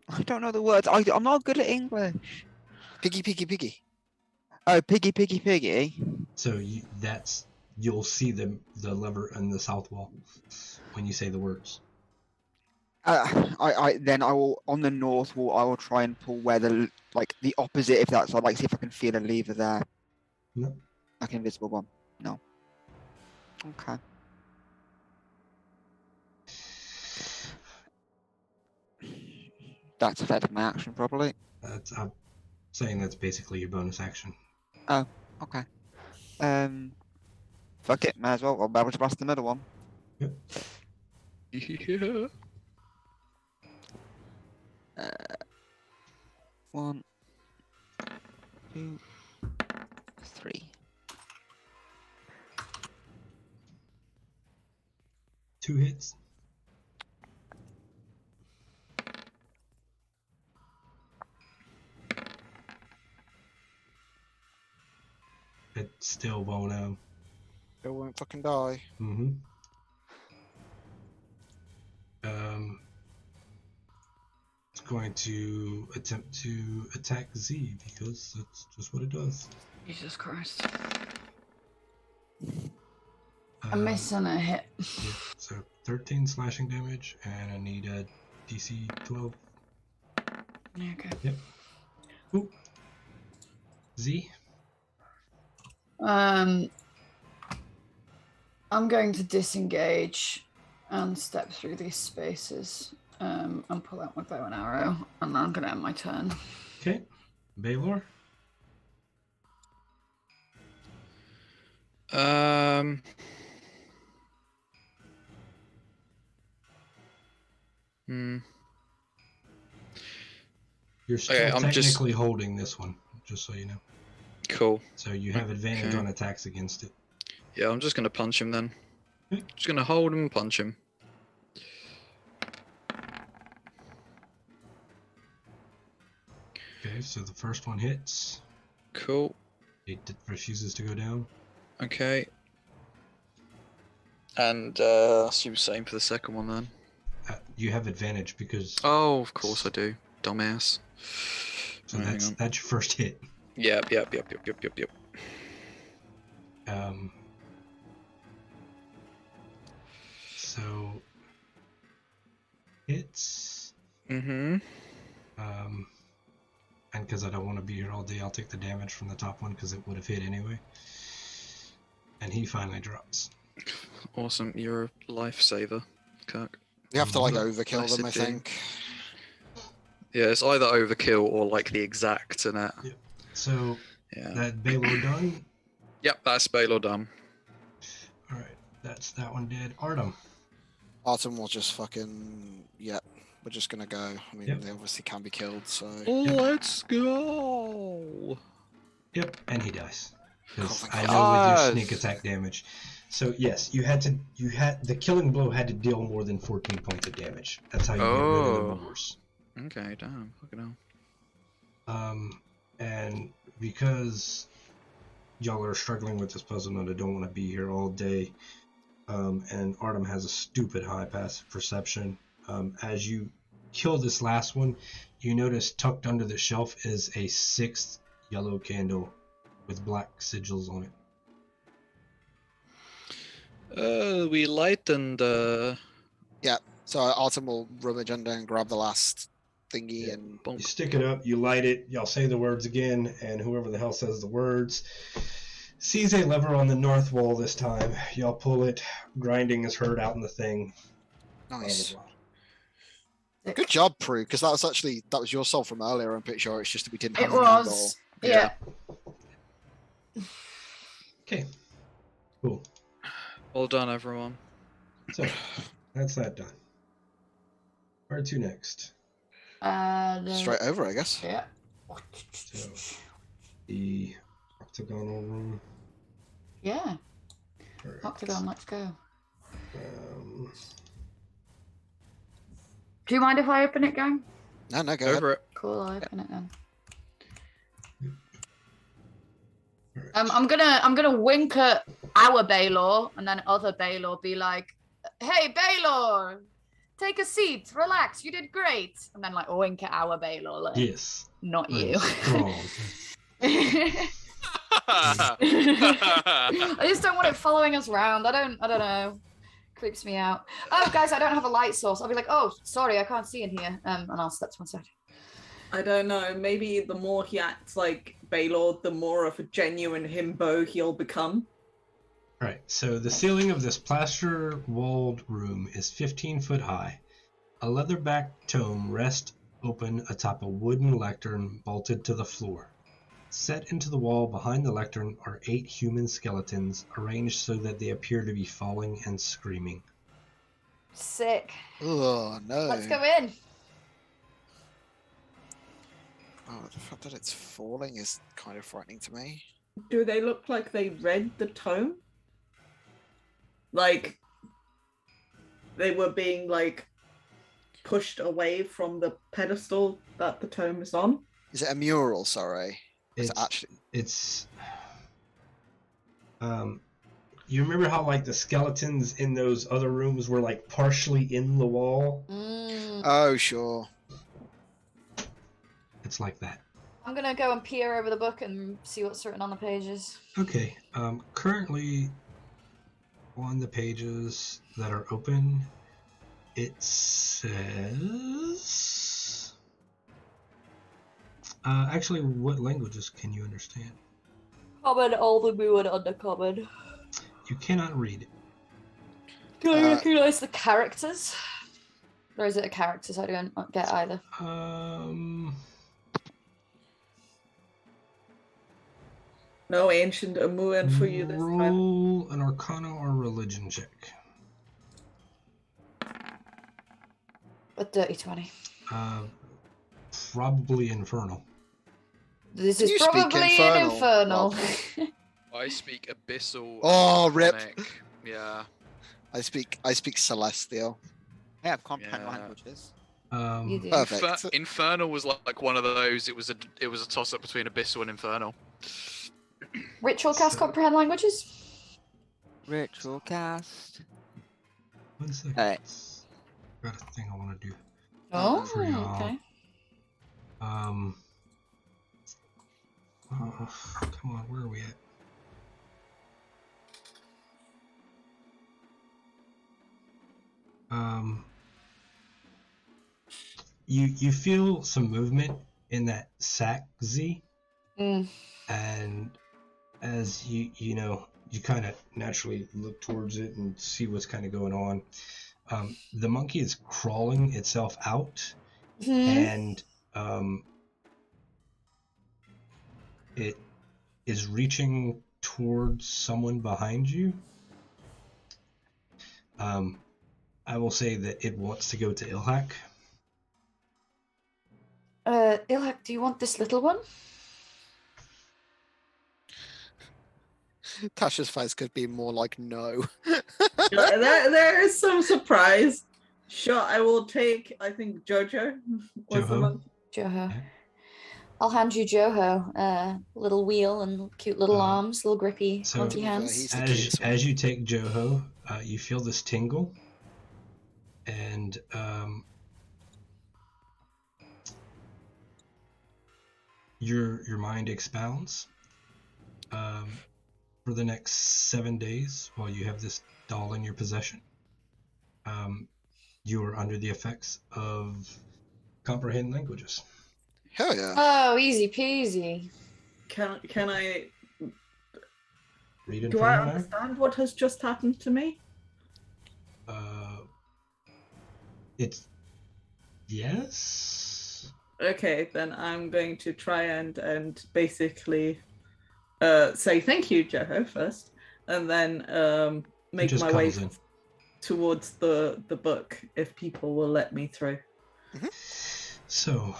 I don't know the words. I'm not good at English. Piggy, piggy, piggy. Oh, piggy, piggy, piggy. So you'll see the lever in the south wall when you say the words. I will on the north wall. I will try and pull where the opposite. If that's see if I can feel a lever there. No. Like an invisible one. No. Okay. That's affected my action probably. I'm saying that's basically your bonus action. Oh, okay. Fuck it, may as well. I'll be able to blast the middle one. Yeah. 1, 2, 3. 2 hits. It still won't. It won't fucking die. Mm-hmm. It's going to attempt to attack Z because that's just what it does. Jesus Christ. A miss and a hit. Yeah, so 13 slashing damage, and I need a DC 12. Okay. Yep. Ooh. Z. I'm going to disengage and step through these spaces and pull out my bow and arrow, and I'm going to end my turn. Okay. Baylor. You're still technically holding this one, just so you know. Cool. So you have advantage on attacks against it. Yeah, I'm just going to punch him then. Just going to hold him and punch him. Okay, so the first one hits. Cool. It refuses to go down. Okay. And I'll assume same for the second one then. You have advantage because... Oh, of course I do. Dumbass. So that's your first hit. Yep. So hits. Mm-hmm. And because I don't want to be here all day, I'll take the damage from the top one because it would have hit anyway. And he finally drops. Awesome. You're a lifesaver, Kirk. You have to like overkill them, I think. Yeah, it's either overkill or like the exact in it. Yeah. So that Baylor done? Yep, that's Baylor done. Alright, that's that one dead. Artem. Artem will just fucking we're just gonna go. I mean they obviously can be killed, so let's go. Yep, and he dies. Because I know with your sneak attack damage. So yes, the killing blow had to deal more than 14 points of damage. That's how you get rid of the numbers. Okay, damn, fucking hell. And because y'all are struggling with this puzzle and I don't want to be here all day, and Artem has a stupid high passive perception, as you kill this last one, you notice tucked under the shelf is a 6th yellow candle with black sigils on it. We light and yeah. So Artem will rummage under and grab the last thingy and you stick it up, you light it, y'all say the words again, and whoever the hell says the words sees a lever on the north wall this time. Y'all pull it, grinding is heard out in the thing. Nice. Blah, blah, blah. Good job, Prue, because that was your soul from earlier. I'm pretty sure it's just that we didn't have it was. Yeah. Okay. Cool. Well done, everyone. So that's that done. Where to next? Straight over, I guess. Yeah. So the octagonal room. Yeah. Right. Octagon, let's go. Do you mind if I open it, gang? No, go ahead. Over it. Cool, I'll open it then. Right. I'm gonna wink at our Baylor, and then other Baylor be like, "Hey, Baylor, take a seat, relax, you did great." And then like wink at our Baylor, like, Yes. not you. Strong. I just don't want it following us around. I don't know. Creeps me out. Oh, guys, I don't have a light source. I'll be like, "Oh, sorry, I can't see in here," and I'll step to one side. I don't know. Maybe the more he acts like Baylor, the more of a genuine himbo he'll become. Alright, so the ceiling of this plaster-walled room is 15 foot high. A leatherback tome rests open atop a wooden lectern bolted to the floor. Set into the wall behind the lectern are 8 human skeletons, arranged so that they appear to be falling and screaming. Sick. Oh no. Let's go in. Oh, the fact that it's falling is kind of frightening to me. Do they look like they read the tome? Like they were being like pushed away from the pedestal that the tome is on? Is it a mural? Sorry. It's you remember how like the skeletons in those other rooms were like partially in the wall? Oh, sure. It's like that. I'm gonna go and peer over the book and see what's written on the pages. Okay. Currently on the pages that are open, it says actually, what languages can you understand? Common, Old, New, and Undercommon. You cannot read. Do I recognize the characters? Or is it a characters I don't get either? No ancient Amuan for you this time. Roll an Arcana or Religion check. A dirty 20. Probably Infernal. This Can is you speak probably an Infernal? infernal. I speak Abyssal. Oh, and rip. Draconic. Yeah. I speak Celestial. I have comprehend Yeah. languages. You do. Perfect. Infernal was like one of those. It was a toss up between Abyssal and Infernal. Ritual cast comprehend languages? Ritual cast. 1 second. Alright. Got a thing I want to do. Oh, For y'all. okay. Oh, come on, where are we at? You feel some movement in that sack, Z, and as you kind of naturally look towards it and see what's kind of going on. The monkey is crawling itself out, and it is reaching towards someone behind you. I will say that it wants to go to Ilhak. Ilhak, do you want this little one? Tasha's face could be more like no. there is some surprise. Sure, I will take, I think, Jojo. Was the Joho. monkey. Joho. Yeah. I'll hand you Joho. Little wheel and cute little arms, little grippy, so clunky he's hands. the cutest one. As you take Joho, you feel this tingle, and your mind expounds. For the next 7 days, while you have this doll in your possession, you are under the effects of comprehend languages. Hell yeah. Oh, easy peasy. Can I? Read Do I Infernal now? understand what has just happened to me? It's yes. Okay, then I'm going to try and basically say thank you, Joho, first, and then make just my way comes in. towards the book if people will let me through. So,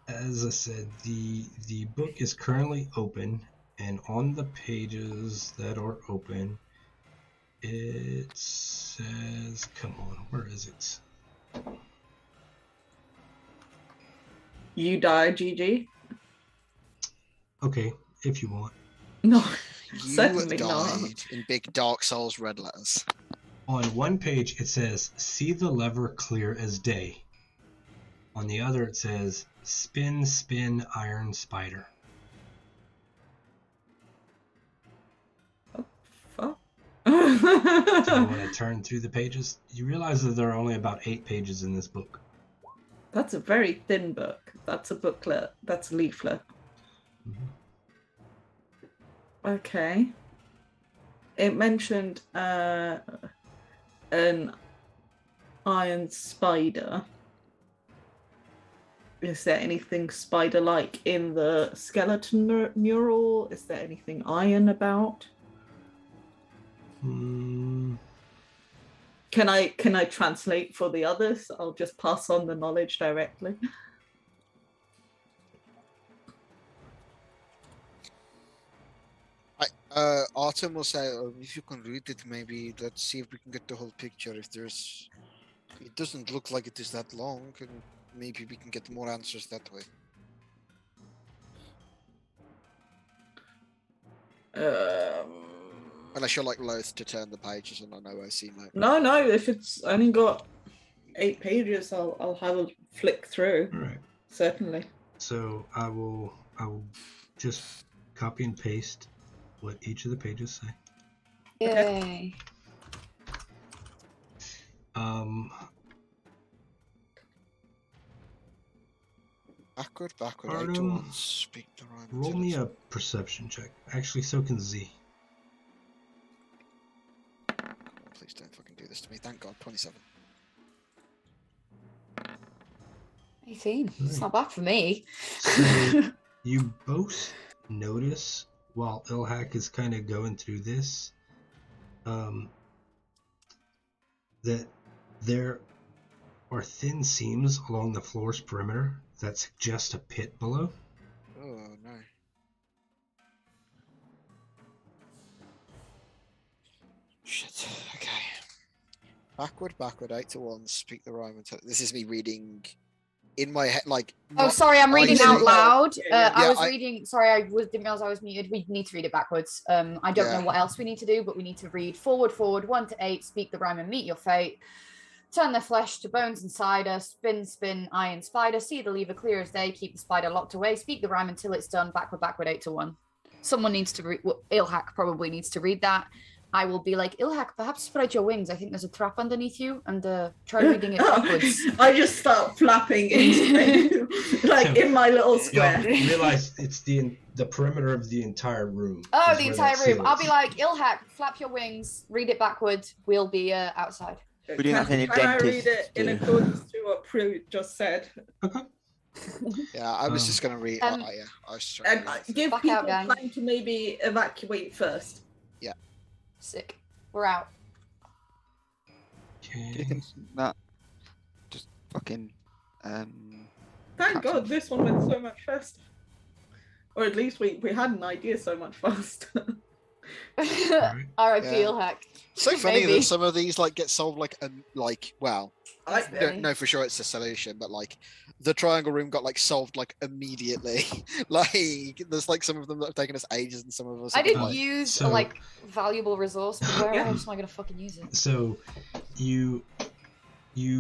as I said, the book is currently open, and on the pages that are open, it says, come on, where is it? You die, GG. Okay, if you want. No, You certainly died not. in big Dark Souls red letters. On one page it says, see the lever clear as day. On the other it says, spin, spin, iron spider. Fuck. Do you want to turn through the pages? You realize that there are only about 8 pages in this book. That's a very thin book. That's a booklet. That's a leaflet. Okay. It mentioned an iron spider. Is there anything spider-like in the skeleton mural? Is there anything iron about? Hmm. Can I translate for the others? I'll just pass on the knowledge directly. Autumn will say, if you can read it, maybe let's see if we can get the whole picture. If there's, it doesn't look like it is that long, and maybe we can get more answers that way. Unless you're like loath to turn the pages on an OOC mode. No. If it's only got 8 pages, I'll have a flick through. All right. Certainly. So I will just copy and paste what each of the pages say. Yay. Backward, Artem, 8 to 1, speak the rhyme. Roll me a perception check. Actually, so can Z. Please don't fucking do this to me. Thank God, 27. 18. It's not bad for me. So you both notice while Ilhak is kind of going through this, that there are thin seams along the floor's perimeter that suggest a pit below. Oh no. Shit. Okay. Backward, 8 to 1, speak the rhyme. This is me reading in my head, like. Oh, sorry, I'm reading out loud. I was I reading. Sorry, didn't realize I was muted. We need to read it backwards. I don't know what else we need to do, but we need to read forward, 1 to 8, speak the rhyme and meet your fate. Turn the flesh to bones inside us. Spin, iron spider. See the lever clear as day. Keep the spider locked away. Speak the rhyme until it's done. Backward, 8 to 1. Someone needs to read. Well, Ilhak probably needs to read that. I will be like, Ilhak, perhaps spread your wings. I think there's a trap underneath you, and try reading it backwards. I just start flapping in my little square. You realize it's the perimeter of the entire room. Oh, the entire room. I'll be like, Ilhak, flap your wings. Read it backwards. We'll be outside. Can I read it in accordance to what Prue just said? Okay. Yeah, I was just gonna read. I was And give Back people out, gang. time to maybe evacuate first. Yeah. Sick. We're out. Okay. That just fucking. Thank God this one went so much faster. Or at least we had an idea so much faster. Right. R.I.P. Yeah. Ilhak. So funny Maybe. that some of these like get solved well. I Very- don't know for sure it's a solution, but like the triangle room got like solved like immediately. Like there's like some of them that have taken us ages, and some of us. I didn't like, use so- a valuable resource, but where else am I gonna fucking use it? So you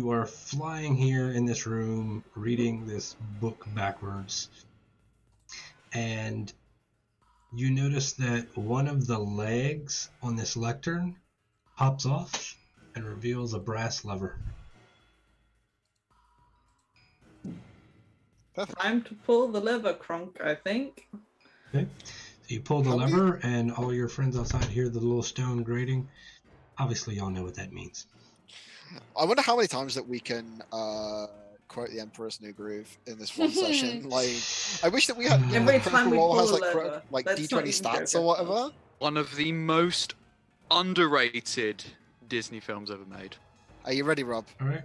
are flying here in this room, reading this book backwards, and you notice that one of the legs on this lectern pops off and reveals a brass lever. Time to pull the lever, Kronk, I think. Okay. So you pull the lever, and all your friends outside hear the little stone grating. Obviously, y'all know what that means. I wonder how many times that we can quote the Emperor's New Groove in this one session. Like, I wish that we had. Every Critical time we Role has pull a like lever, like let's D20 not even stats joke or about whatever. One of the most underrated Disney films ever made. Are you ready, Rob? All right.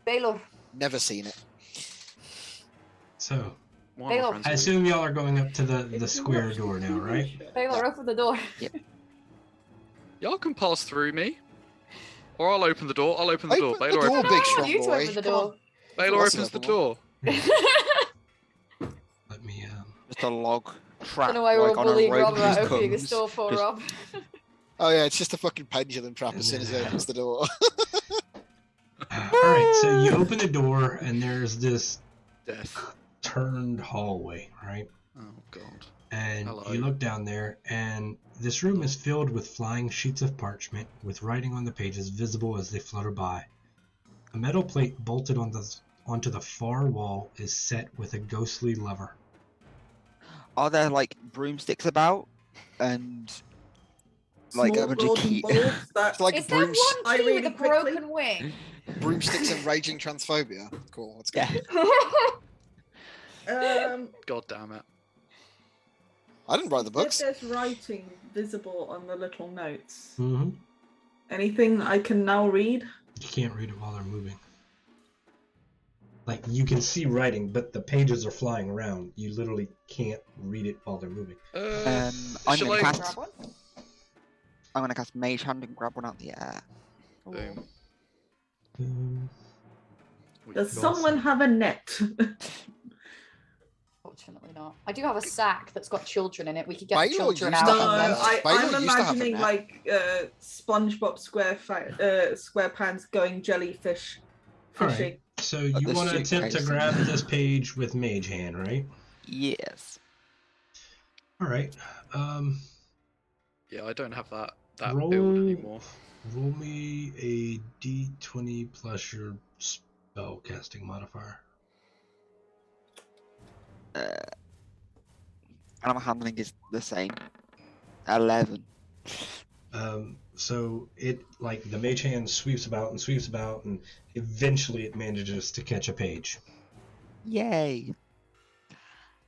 Baylor. Never seen it. So One of my Baylor. friends I did. assume y'all are going up to the If you square watch door the now, TV right? show. Baylor, open the door. Y'all can pass through me. Or I'll open the door. I'll open the door. Open the Baylor, door, open big I strong want you to boy. open the Come on. door. Baylor What's opens the another door. Let me Just a log trap. I don't know why we're like, on a bullying rope Rob about just opening the comes. door for just- Rob. Oh yeah, it's just a fucking pendulum trap as soon as it opens the door. Alright, so you open the door and there's this Death. turned hallway, right? Oh god. And Hello. you look down there and this room is filled with flying sheets of parchment with writing on the pages visible as they flutter by. A metal plate bolted onto the far wall is set with a ghostly lever. Are there like broomsticks about? And like Small a bunch of golden key. balls that It's like Is there one I key with really a broken wing? broomsticks and raging transphobia. Cool, let's go. Yeah. God damn it. I didn't write the books. If there's writing visible on the little notes, Mm-hmm. anything I can now read? You can't read it while they're moving. Like, you can see writing, but the pages are flying around. You literally can't read it while they're moving. I'm shall gonna I- cast. I'm gonna cast Mage Hand and grab one out the air. Boom. Does Go someone have a net? Fortunately not. I do have a sack that's got children in it. We could get the Baylor children used out. to No, have and a then- net. Baylor I'm used to have a imagining net. like SpongeBob SquarePants going jellyfish All fishing. right. So you the want to attempt to suitcase. grab this page with Mage Hand, right? Yes. All right. Yeah, I don't have that Roll- build anymore. Roll me a d20 plus your spell casting modifier. And my handling is the same. 11. So it, like, the Mage Hand sweeps about, and eventually it manages to catch a page. Yay.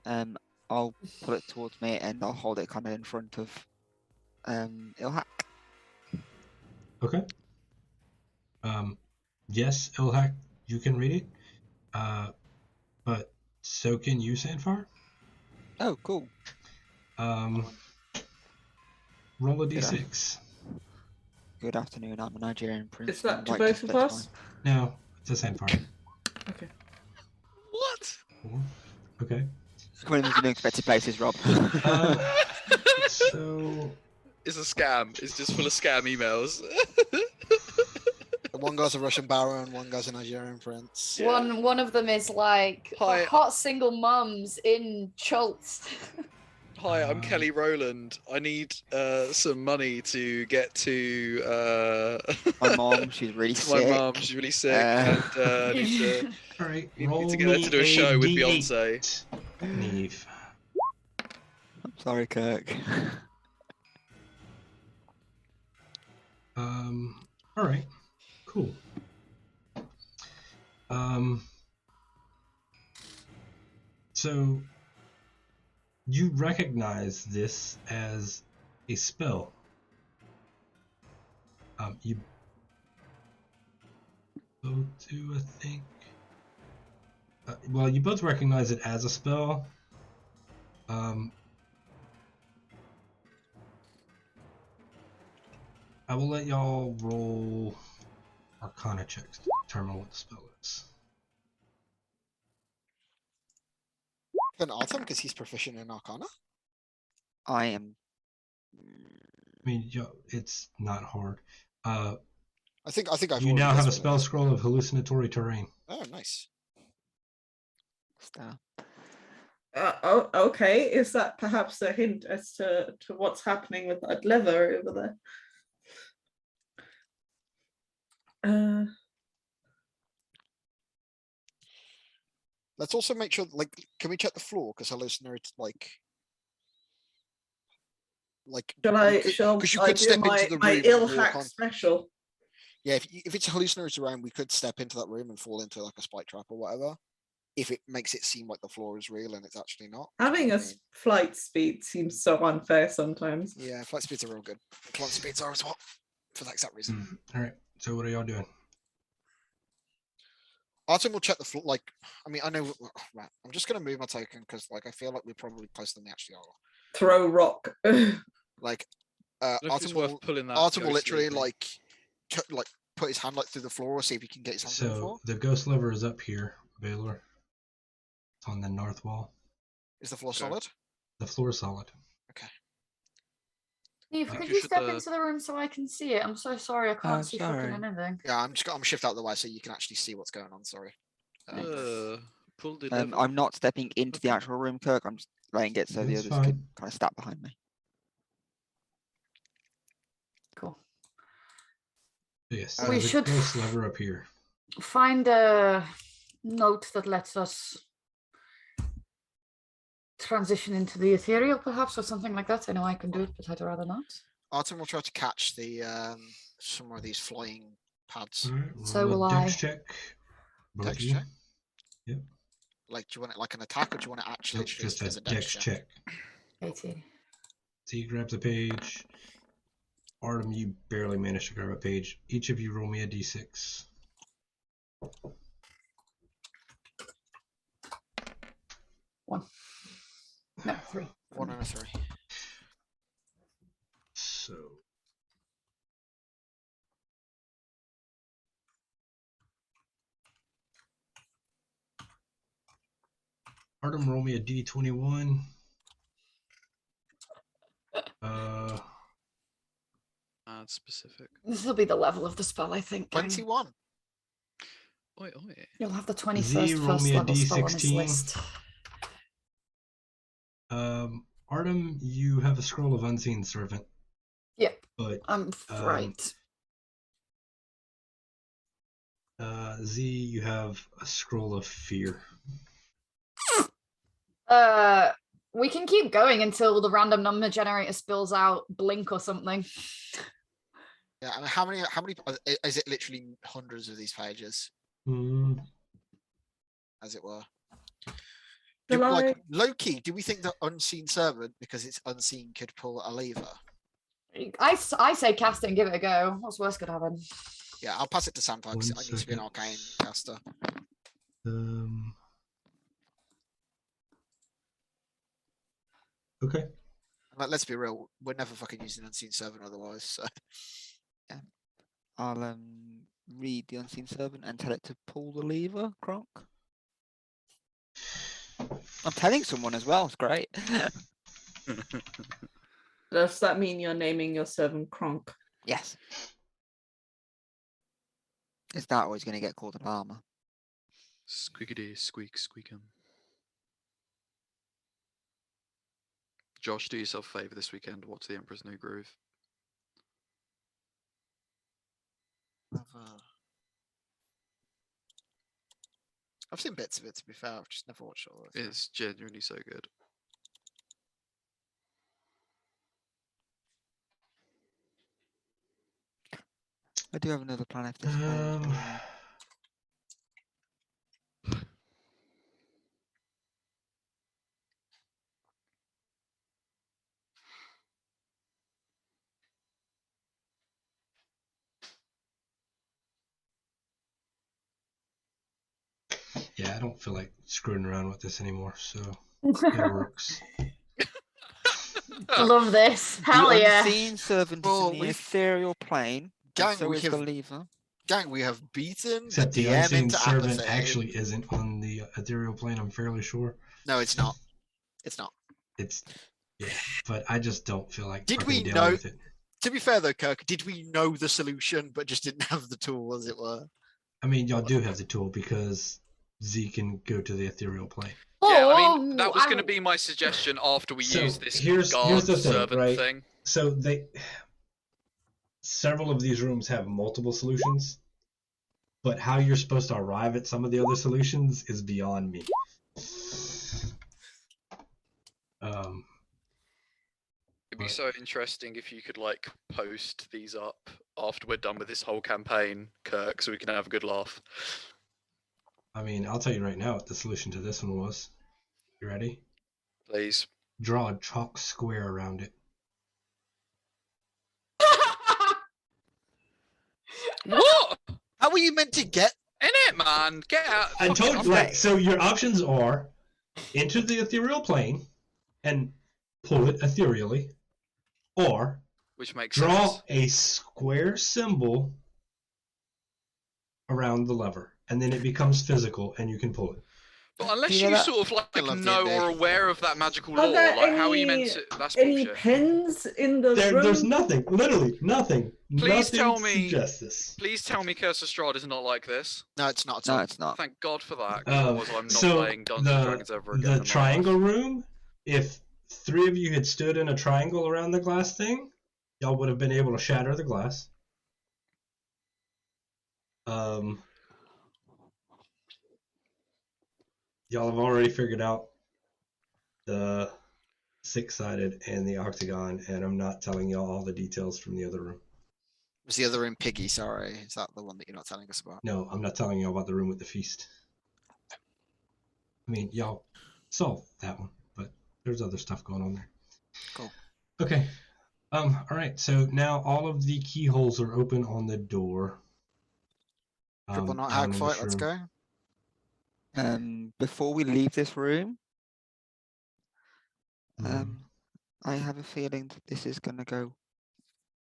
I'll put it towards me and I'll hold it kind of in front of Ilhak. Okay. Yes, Ilhak, you can read it. But so can you, Sandfar. Oh, cool. Roll a d6. Good afternoon. I'm a Nigerian prince. Is that and to I'd like both of spend us? No, it's a Sandfar. Okay. What? Okay. Coming from unexpected places, Rob. So It's a scam. It's just full of scam emails. One guy's a Russian baron, one guy's a Nigerian prince. Yeah. One of them is like Hi. hot single mums in Schultz. Hi, I'm Kelly Rowland. I need some money to get to My mom, she's really to sick. my mum. She's really sick, and I need to all right, need roll to get her to do a show with Beyonce. Neve. I'm sorry, Kirk. All right. Cool. So you recognize this as a spell. You both do, I think. Well, you both recognize it as a spell. I will let y'all roll Arcana checks to determine what the spell is. Then Artem, because he's proficient in Arcana. I am. I mean, it's not hard. I think I've You already now have a guessed what spell it is. scroll of hallucinatory terrain. Oh, nice. Star. Okay. Is that perhaps a hint as to what's happening with that lever over there? Let's also make sure, like, can we check the floor? Because hallucinatory, Shall because you I could do step my, into the my room ill and walk hack on. special? Yeah, if it's hallucinatory terrain, we could step into that room and fall into like a spike trap or whatever. If it makes it seem like the floor is real and it's actually not. Having I a mean, flight speed seems so unfair sometimes. yeah, flight speeds are real good. Flight speeds are as well, for that exact reason. All right. So what are y'all doing? Artem will check the floor. Like, I mean, I know. Right, I'm just gonna move my token because, like, I feel like we're probably closer than we actually are. Throw rock. Like, I don't know if it's Artem worth will, pulling that. Artem will ghost literally lever. like put his hand like through the floor, see if he can get his hand through the So floor. the ghost lever is up here, Baylor. It's on the north wall. Is the floor Okay. solid? The floor is solid. Eve, think could you you should, step into the room so I can see it? I'm so sorry, I can't see sorry. fucking anything. Yeah, I'm gonna shift out of the way so you can actually see what's going on. Sorry. Pull the lever. I'm not stepping into the actual room, Kirk. I'm just letting it so the That's others fine. can kind of step behind me. Cool. Yes. We There's a should- ghost lever up here. Find a note that lets us transition into the ethereal, perhaps, or something like that. I know I can do it, but I'd rather not. Artem will try to catch the some of these flying pads. All right. So roll will a dex I. check. Both Dex of you. check? Yep. Like, do you want it like an attack, or do you want it actually Nope, just as a a dex dex check. 80. So you grab the page. Artem, you barely managed to grab a page. Each of you roll me a d6. One. No, 3. 1 and a 3. So. Artem, roll me a d21. Add specific. This will be the level of the spell, I think. 21. Oi, oi. You'll have the Z, 21st roll first me a level spell on his D16. list. Artem, you have a scroll of Unseen Servant. Yep. But I'm right. Z, you have a scroll of Fear. We can keep going until the random number generator spills out blink or something. Yeah, I mean, how many is it? Literally hundreds of these pages, as it were. Like Loki, do we think that Unseen Servant, because it's unseen, could pull a lever? I say cast it and give it a go. What's worse could happen? Yeah, I'll pass it to Sampa because I need to be an arcane caster. Okay. Like, let's be real, we're never fucking using Unseen Servant otherwise. So. Yeah. I'll read the Unseen Servant and tell it to pull the lever, Kronk. I'm telling someone as well. It's great. Does that mean you're naming your servant Kronk? Yes. Is that always going to get called an armor? Squeakity squeak squeakum. Josh, do yourself a favour this weekend. Watch The Emperor's New Groove. I've seen bits of it, to be fair. I've just never watched all of it. It's genuinely so good. I do have another plan if this fails. Yeah, I don't feel like screwing around with this anymore, so it works. Love this. Hell the yeah. Unseen Servant is in the ethereal plane. Gang, so is the lever. Gang, we have beaten Except the the DM Unseen into Servant apathy. actually isn't on the ethereal plane, I'm fairly sure. No, it's not. It's not. Yeah, but I just don't feel like Did fucking we dealing know? with it. To be fair though, Kirk, did we know the solution but just didn't have the tool, as it were? I mean, y'all do have the tool because Z can go to the ethereal plane. Yeah, I mean, that was going to be my suggestion after we use this here's guard the thing, servant right? thing. So several of these rooms have multiple solutions, but how you're supposed to arrive at some of the other solutions is beyond me. It'd be so interesting if you could like post these up after we're done with this whole campaign, Kirk, so we can have a good laugh. I mean, I'll tell you right now what the solution to this one was. You ready? Please. Draw a chalk square around it. What? How were you meant to get in it, man? Get out. I told you, right? So your options are enter the ethereal plane and pull it ethereally, or which makes draw sense. a square symbol around the lever, and then it becomes physical, and you can pull it. But unless you sort of like know or aware of that magical law, there like how are you meant to? That's any bullshit. pins in the room? There's nothing, literally nothing. Please nothing tell me. Suggests this. Please tell me Curse of Strahd is not like this. No, it's not. No, it's not. Thank God for that. Otherwise, I'm not So playing Dungeons and Dragons ever again. The triangle room. If 3 of you had stood in a triangle around the glass thing, y'all would have been able to shatter the glass. Y'all have already figured out the 6-sided and the octagon, and I'm not telling y'all all the details from the other room. Was the other room Piggy? Sorry, is that the one that you're not telling us about? No, I'm not telling y'all about the room with the feast. I mean, y'all solved that one, but there's other stuff going on there. Cool. Okay. All right. So now all of the keyholes are open on the door. Triple night down hag in fight. this Let's room. go. Before we leave this room, Mhm. I have a feeling that this is going to go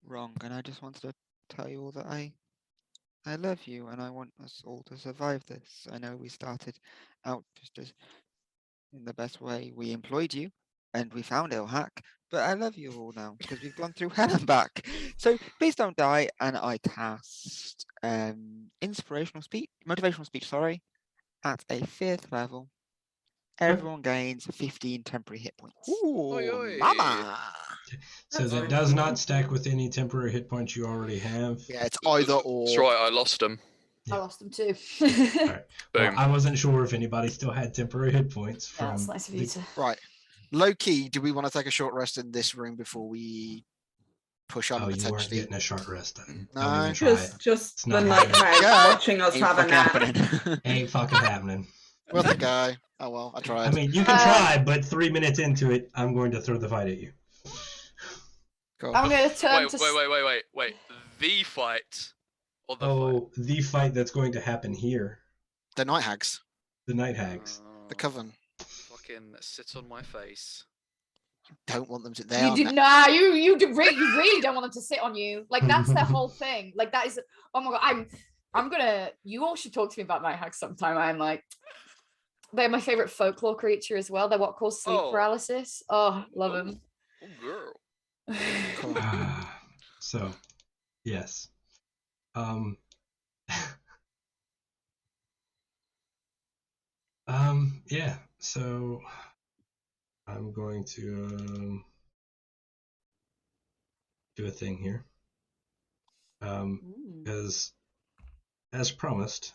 wrong, and I just wanted to tell you all that I love you, and I want us all to survive this. I know we started out just as in the best way. We employed you, and we found Ilhak, but I love you all now because we've gone through hell and back. So please don't die. And I cast motivational speech. Sorry, at a 5th level. Everyone gains 15 temporary hit points. Ooh, Oi, oi. mama. So That's that really does cool. not stack with any temporary hit points you already have. Yeah, it's either or. That's right, I lost them. I lost them too. All right. Well, Boom. I wasn't sure if anybody still had temporary hit points Yeah, from. it's nice of you to. Right. Low key, do we want to take a short rest in this room before we push on Oh, and you weren't potentially? getting a short rest. Don't No. even try it. Just It's the not night happening. hag watching us Ain't have a fucking nap. happening. Ain't fucking happening. Worth a go. Oh well, I tried. I mean, you can try, but 3 minutes into it, I'm going to throw the fight at you. Cool. I'm going to turn Wait, to. wait. The fight or the Oh, the fight that's going to happen here. The night hags, The Night fight? Hags. the coven. Fucking sit on my face. Don't want them to. You do you really don't want them to sit on you. Like that's their whole thing. Like that is. Oh my god, I'm gonna. You all should talk to me about night hags sometime. I'm like, they're my favorite folklore creature as well. They're what cause sleep Oh. paralysis. Oh, love them. Oh, girl. Cool. So, yes. Yeah. So, I'm going to do a thing here. Because, as promised,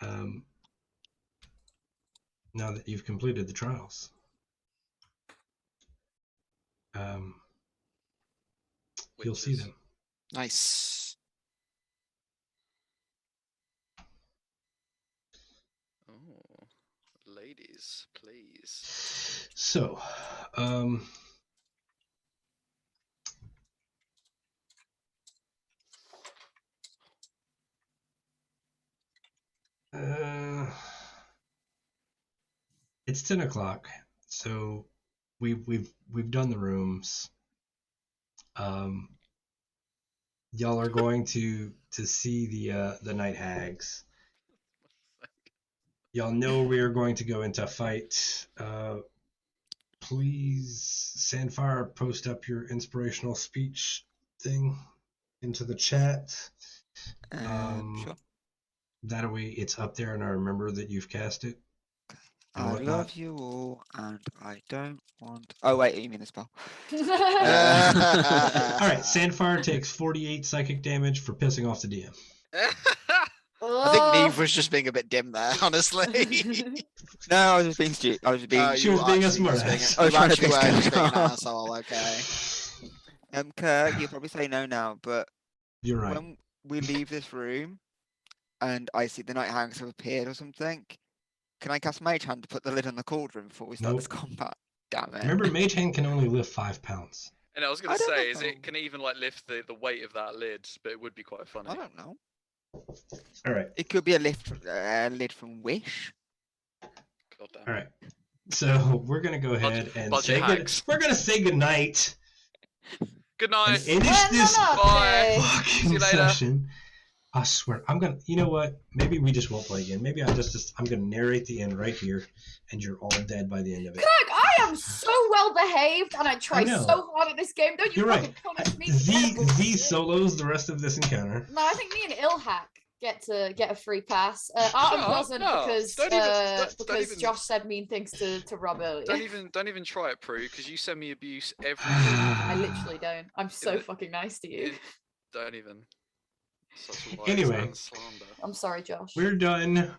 now that you've completed the trials, you'll see Witches. them. Nice. Oh, ladies, please. So, it's 10 o'clock, so we've done the rooms. Y'all are going to see the night hags. Y'all know we are going to go into a fight. Please, Sandfire, post up your inspirational speech thing into the chat. Sure. That way it's up there and I remember that you've cast it. I whatnot. love you all, and I don't want. Oh wait, you mean the spell? All right, Sandfire takes 48 psychic damage for pissing off the DM. I think Neve was just being a bit dim there, honestly. No, I was just being stupid. I was just being. She was being a smartass. I was trying to You piss were just Kirk being an off. asshole, okay. Kirk, you'll probably say no now, but You're right. when we leave this room and I see the night hags have appeared or something, can I cast Mage Hand to put the lid on the cauldron before we start Nope. this combat? Damn it. Remember, Mage Hand can only lift 5 pounds. And I was going I to don't say, know. can it even like lift the weight of that lid? But it would be quite funny. I don't know. All right. It could be a lid from Wish. God damn. All right. So we're gonna go ahead and budget hacks. we're gonna say goodnight Good and night. finish this Bye. See fucking you later. session. I swear, I'm gonna. You know what? Maybe we just won't play again. Maybe I'm gonna narrate the end right here, and you're all dead by the end of it. Kirk, I am so well behaved and I try know. so hard at this game. Don't you You're fucking right. punish me? Z solos the rest of this encounter. No, I think me and Ilhak get a free pass. Artem No, doesn't no. because Don't even- don't even- Josh said mean things to Rob earlier. Don't even try it, Prue, because you send me abuse every. I literally don't. I'm so the- fucking nice to you. Don't even. Such lies Anyway. and slander. I'm sorry, Josh. We're done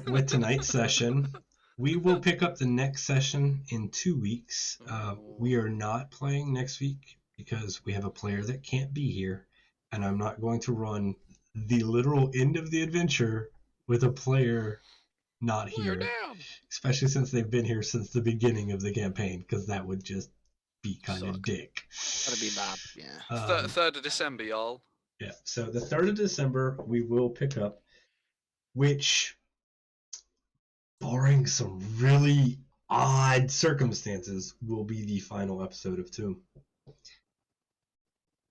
with tonight's session. We will pick up the next session in 2 weeks. We are not playing next week because we have a player that can't be here, and I'm not going to run the literal end of the adventure with a player not here, especially since they've been here since the beginning of the campaign, because that would just be kind of dick. That'd be bad, yeah. 3rd of December, y'all. Yeah, so the 3rd of December we will pick up, which, barring some really odd circumstances, will be the final episode of ToA.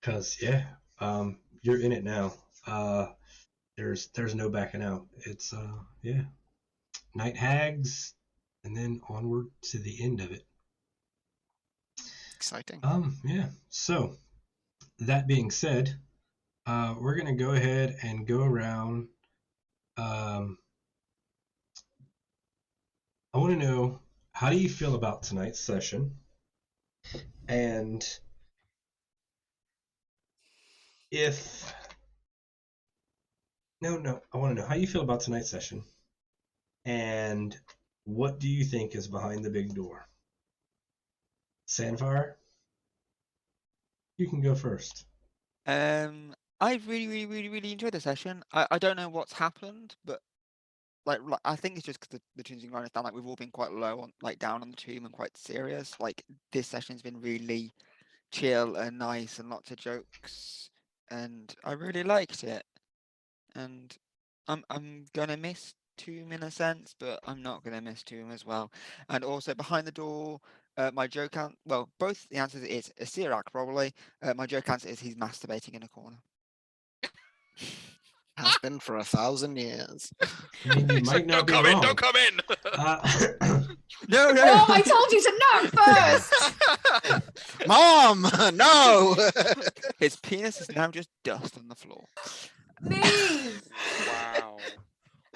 Because, you're in it now. There's no backing out. It's, Night Hags, and then onward to the end of it. Exciting. So, that being said, we're going to go ahead and go around. I want to know, how do you feel about tonight's session? And I want to know how you feel about tonight's session. And what do you think is behind the big door? Sandfire, you can go first. I really enjoyed the session. I don't know what's happened, but like I think it's just because the tunes are down. Like we've all been quite low on, like down on the tomb and quite serious. Like this session's been really chill and nice and lots of jokes, and I really liked it. And I'm gonna miss Tomb in a sense, but I'm not gonna miss Tomb as well. And also behind the door, my joke both the answers is a Sirac probably. My joke answer is he's masturbating in a corner. Has been for 1,000 years. I mean, you might not be wrong. Don't come in. No. Oh, I told you to knock first. Mom, no. His penis is now just dust on the floor. Me. Wow.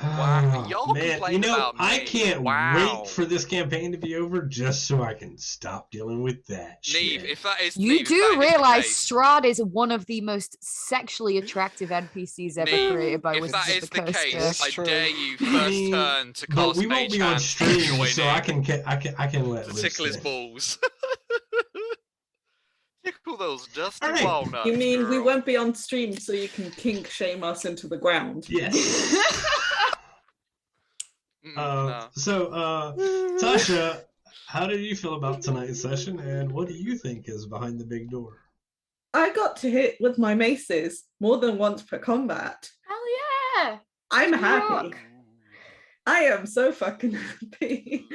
Wow, Y'all man, complain about me. I can't Wow. wait for this campaign to be over just so I can stop dealing with that Neve, shit. if that is You Neve, if do that is the realize case- Strahd is one of the most sexually attractive NPCs ever Neve, created by if Wizards that of is the the Coast. case, That's I true. dare you I first mean, turn to but cast we won't Mage be on Hand stream, join so I in can let to loose tickle his then. balls. Tickle those dusty All right. walnuts. You mean we girl. won't be on stream so you can kink shame us into the ground? Yes. No. So, Tasha, how did you feel about tonight's session, and what do you think is behind the big door? I got to hit with my maces more than once per combat. Hell yeah! I'm Rock. happy. I am so fucking happy.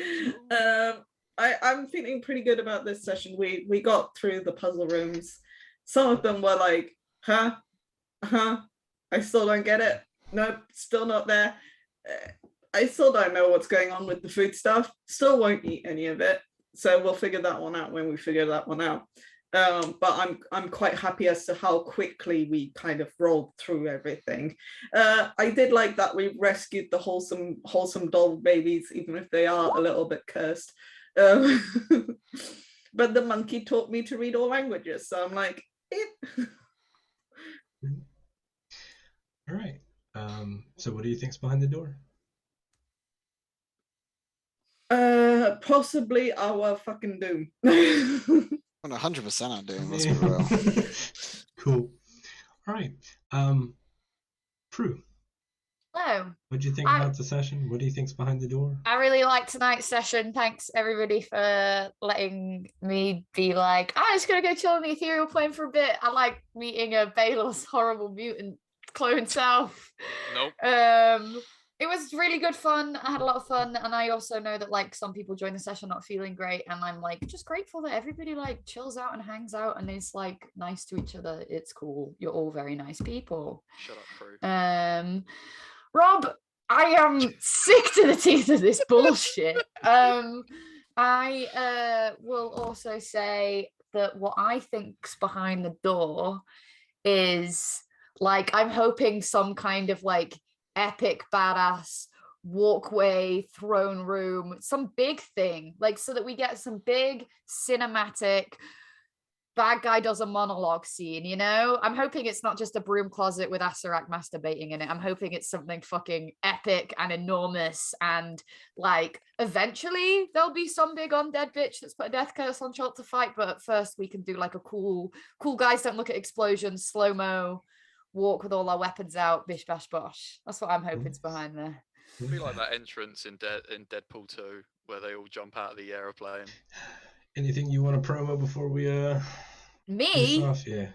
I'm feeling pretty good about this session. We got through the puzzle rooms. Some of them were like, I still don't get it. Nope, still not there. I still don't know what's going on with the food stuff. Still won't eat any of it. So we'll figure that one out when we figure that one out. But I'm quite happy as to how quickly we kind of rolled through everything. I did like that we rescued the wholesome doll babies, even if they are a little bit cursed. But the monkey taught me to read all languages, so I'm like, All right. So what do you think's behind the door? Possibly our fucking doom. 100% I'm doing, let's be real. Cool. All right. Prue, Hello. what'd you think about the session? What do you think's behind the door? I really liked tonight's session. Thanks everybody for letting me be like, I'm just gonna go chill on the ethereal plane for a bit. I like meeting a Baylor's horrible mutant clone self. Nope. It was really good fun. I had a lot of fun, and I also know that like some people join the session not feeling great, and I'm like just grateful that everybody like chills out and hangs out and is like nice to each other. It's cool. You're all very nice people. Shut up, Prue. Rob, I am sick to the teeth of this bullshit. I will also say that what I think's behind the door is like I'm hoping some kind of like epic badass walkway, throne room, some big thing, like so that we get some big cinematic bad guy does a monologue scene, you know? I'm hoping it's not just a broom closet with Asarak masturbating in it. I'm hoping it's something fucking epic and enormous, and like eventually there'll be some big undead bitch that's put a death curse on Chult to fight, but first we can do like a cool guys don't look at explosions, slow-mo walk with all our weapons out, bish bash bosh. That's what I'm hoping's behind there. It'd be like that entrance in Deadpool 2 where they all jump out of the aeroplane. Anything you want to promo before we Me? off? Yeah.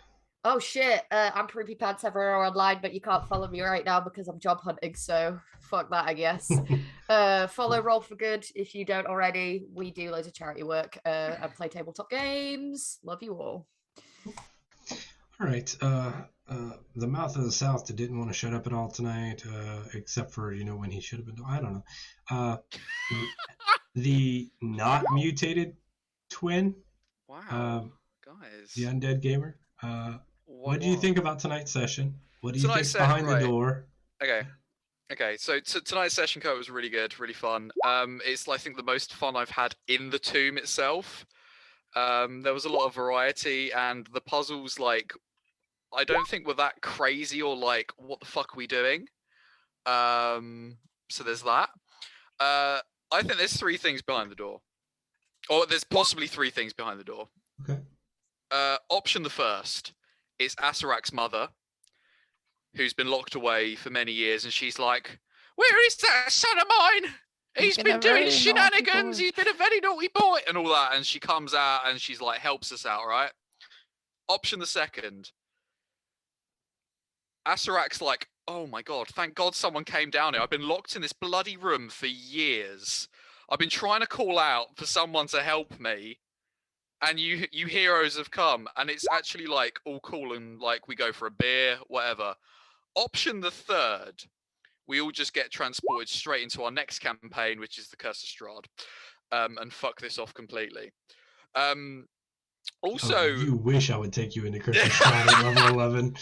Oh shit, I'm Poopy Pants everywhere online, but you can't follow me right now because I'm job hunting, so fuck that, I guess. Follow Roll for Good if you don't already. We do loads of charity work and play tabletop games. Love you all. All right. The Mouth of the South didn't want to shut up at all tonight, except for when he should have been. I don't know. The not mutated twin. Wow, guys. The undead gamer. What do you think about tonight's session? What do you think's behind the door? Okay. So tonight's session code was really good, really fun. It's I think the most fun I've had in the tomb itself. There was a lot of variety, and the puzzles I don't think were that crazy or what the fuck are we doing. So there's that. I think there's 3 things behind the door, or there's possibly 3 things behind the door. Okay. Option the first is Asarak's mother, who's been locked away for many years, and she's like, "Where is that son of mine? He's been doing shenanigans. He's been a very naughty boy," and all that. And she comes out and she's helps us out, right? Option the second. Asarak's like, "Oh my god, thank God someone came down here. I've been locked in this bloody room for years. I've been trying to call out for someone to help me. And you heroes have come, and it's actually all cool and we go for a beer, whatever." Option the third, we all just get transported straight into our next campaign, which is the Curse of Strahd, and fuck this off completely. Also, you wish I would take you into Curse of Strahd at level 11.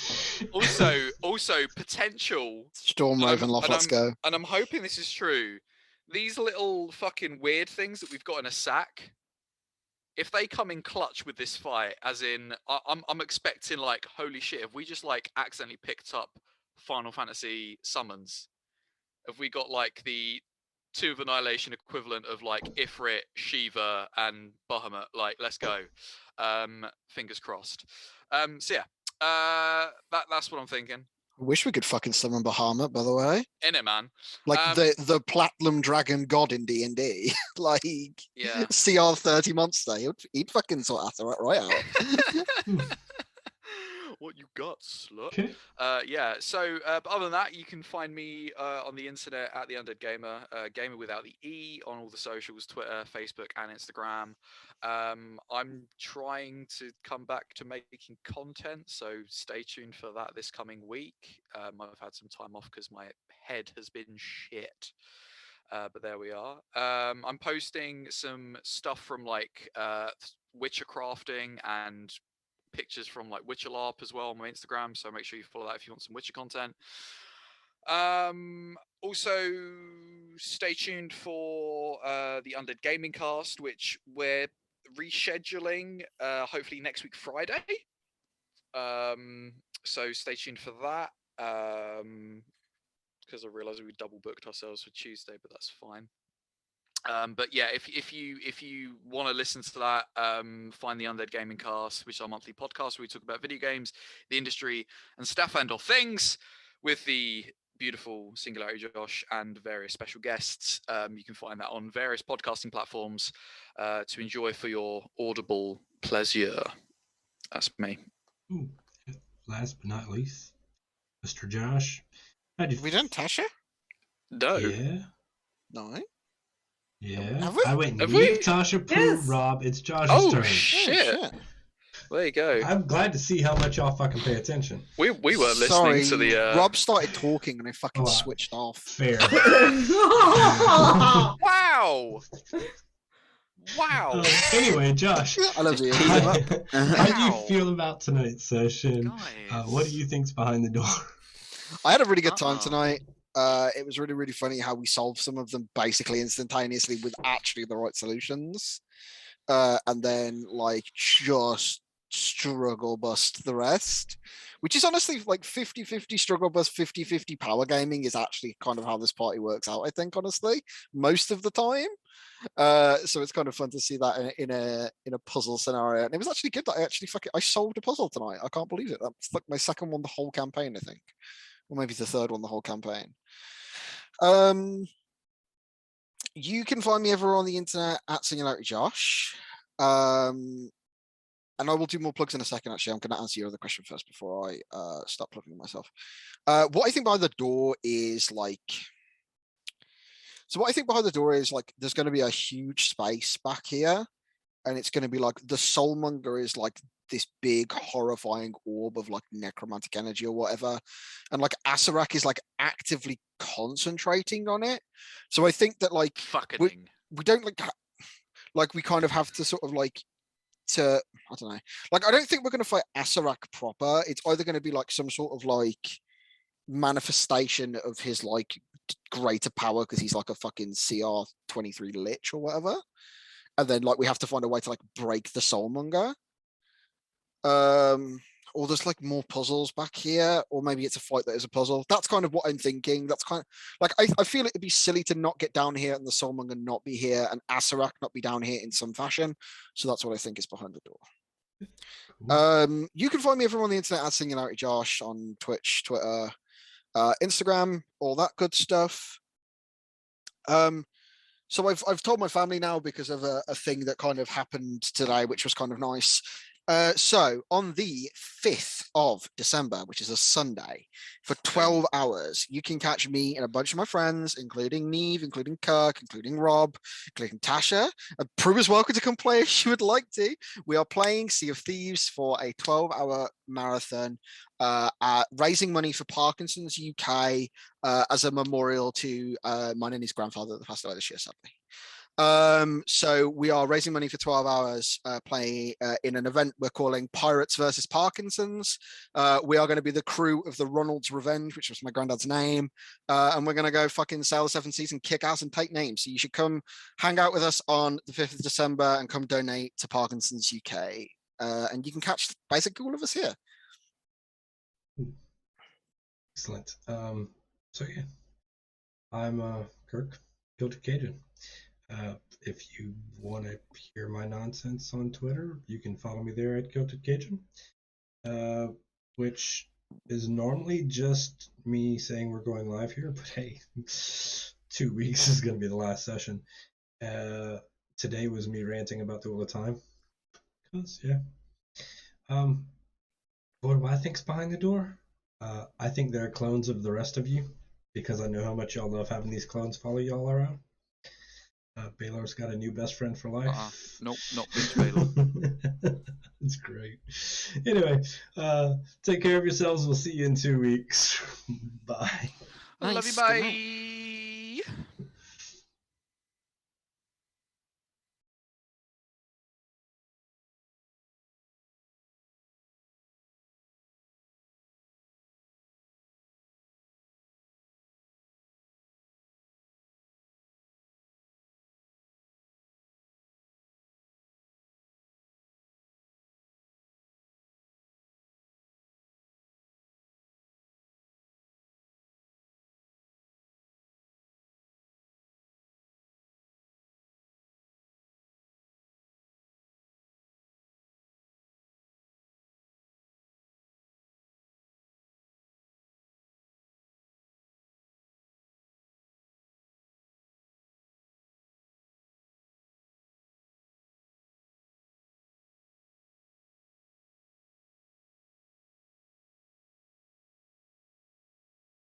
Also potential Storm Ravenloft, let's go. And I'm hoping this is true. These little fucking weird things that we've got in a sack, if they come in clutch with this fight, as in, I'm expecting holy shit, have we just accidentally picked up Final Fantasy summons? Have we got the 2 of Annihilation equivalent of Ifrit, Shiva, and Bahamut? Let's go. Fingers crossed. So yeah, that's what I'm thinking. I wish we could fucking summon Bahamut, by the way. Innit, man? The Platinum Dragon God in D&D. Yeah. CR 30 monster. He'd fucking sort Asarak right out. What you got, slut? Okay. Yeah. So, but other than that, you can find me on the internet at the Undead Gamer, gamer without the E, on all the socials, Twitter, Facebook, and Instagram. I'm trying to come back to making content, so stay tuned for that this coming week. I've had some time off because my head has been shit. But there we are. I'm posting some stuff from Witcher crafting and pictures from Witcher LARP as well on my Instagram, so make sure you follow that if you want some Witcher content. Also stay tuned for the Undead Gaming Cast, which we're rescheduling hopefully next week Friday. So stay tuned for that. Because I realised we double booked ourselves for Tuesday, but that's fine. But yeah, if you want to listen to that, find the Undead Gaming Cast, which is our monthly podcast where we talk about video games, the industry, and stuff and all things with the beautiful Singularity Josh and various special guests. You can find that on various podcasting platforms to enjoy for your audible pleasure. That's me. Ooh. Last but not least, Mr. Josh. Have we done Tasha? No. Yeah. No. Yeah. I went Tasha, Pooh, yes. Rob. It's Josh's turn. Shit. There you go. I'm glad to see how much y'all fucking pay attention. We weren't listening to the. Rob started talking and I fucking switched off. Fair. Wow. Wow. Anyway, Josh. I love you. How do you feel about tonight's session? What do you think's behind the door? I had a really good time tonight. It was really, really funny how we solved some of them basically instantaneously with actually the right solutions. And then just struggle bust the rest, which is honestly 50-50 struggle bust, 50-50 power gaming is actually kind of how this party works out, I think, honestly, most of the time. So it's kind of fun to see that in a puzzle scenario. And it was actually good that I solved a puzzle tonight. I can't believe it. That's my second one the whole campaign, I think. Or maybe the third one the whole campaign. You can find me everywhere on the internet at Singularity Josh. And I will do more plugs in a second, actually. I'm going to answer your other question first before I start plugging myself. What I think behind the door is like... So what I think behind the door is like, there's going to be a huge space back here. And it's going to be like, the Soulmonger is like this big, horrifying orb of like necromantic energy or whatever. And like Asarak is like actively concentrating on it. So I think that like, we don't like we kind of have to sort of like, I don't know. Like, I don't think we're going to fight Asarak proper. It's either going to be like some sort of like manifestation of his like greater power because he's like a fucking CR23 lich or whatever. And then like we have to find a way to like break the Soulmonger. Or there's like more puzzles back here, or maybe it's a fight that is a puzzle. That's kind of what I'm thinking. That's kind of like I feel it'd be silly to not get down here and the Soulmonger not be here and Asarak not be down here in some fashion. So that's what I think is behind the door. Cool. You can find me everywhere on the internet at Singularity Josh on Twitch, Twitter, Instagram, all that good stuff. So I've told my family now because of a thing that kind of happened today, which was kind of nice. So on the 5th of December, which is a Sunday, for 12 hours, you can catch me and a bunch of my friends, including Neve, including Kirk, including Rob, including Tasha. And Prue is welcome to come play if she would like to. We are playing Sea of Thieves for a 12-hour marathon, raising money for Parkinson's UK as a memorial to mine and his grandfather that passed away this year, sadly. So we are raising money for 12 hours, playing in an event we're calling Pirates versus Parkinson's. We are going to be the crew of the Ronald's Revenge, which was my granddad's name. And we're going to go fucking sail the 7 seas and kick ass and take names. So you should come hang out with us on the 5th of December and come donate to Parkinson's UK. And you can catch basically all of us here. Excellent. So yeah, I'm Kirk, Guilty Cajun. If you want to hear my nonsense on Twitter, you can follow me there at Guilty Cajun, which is normally just me saying we're going live here, but hey, 2 weeks is going to be the last session. Today was me ranting about the Wheel of Time, because yeah. What do I think's behind the door? I think they're clones of the rest of you, because I know how much y'all love having these clones follow y'all around. Baylor's got a new best friend for life. Nope, not Bitch Baylor. That's great. Anyway, take care of yourselves. We'll see you in 2 weeks. Bye. Love you, bye.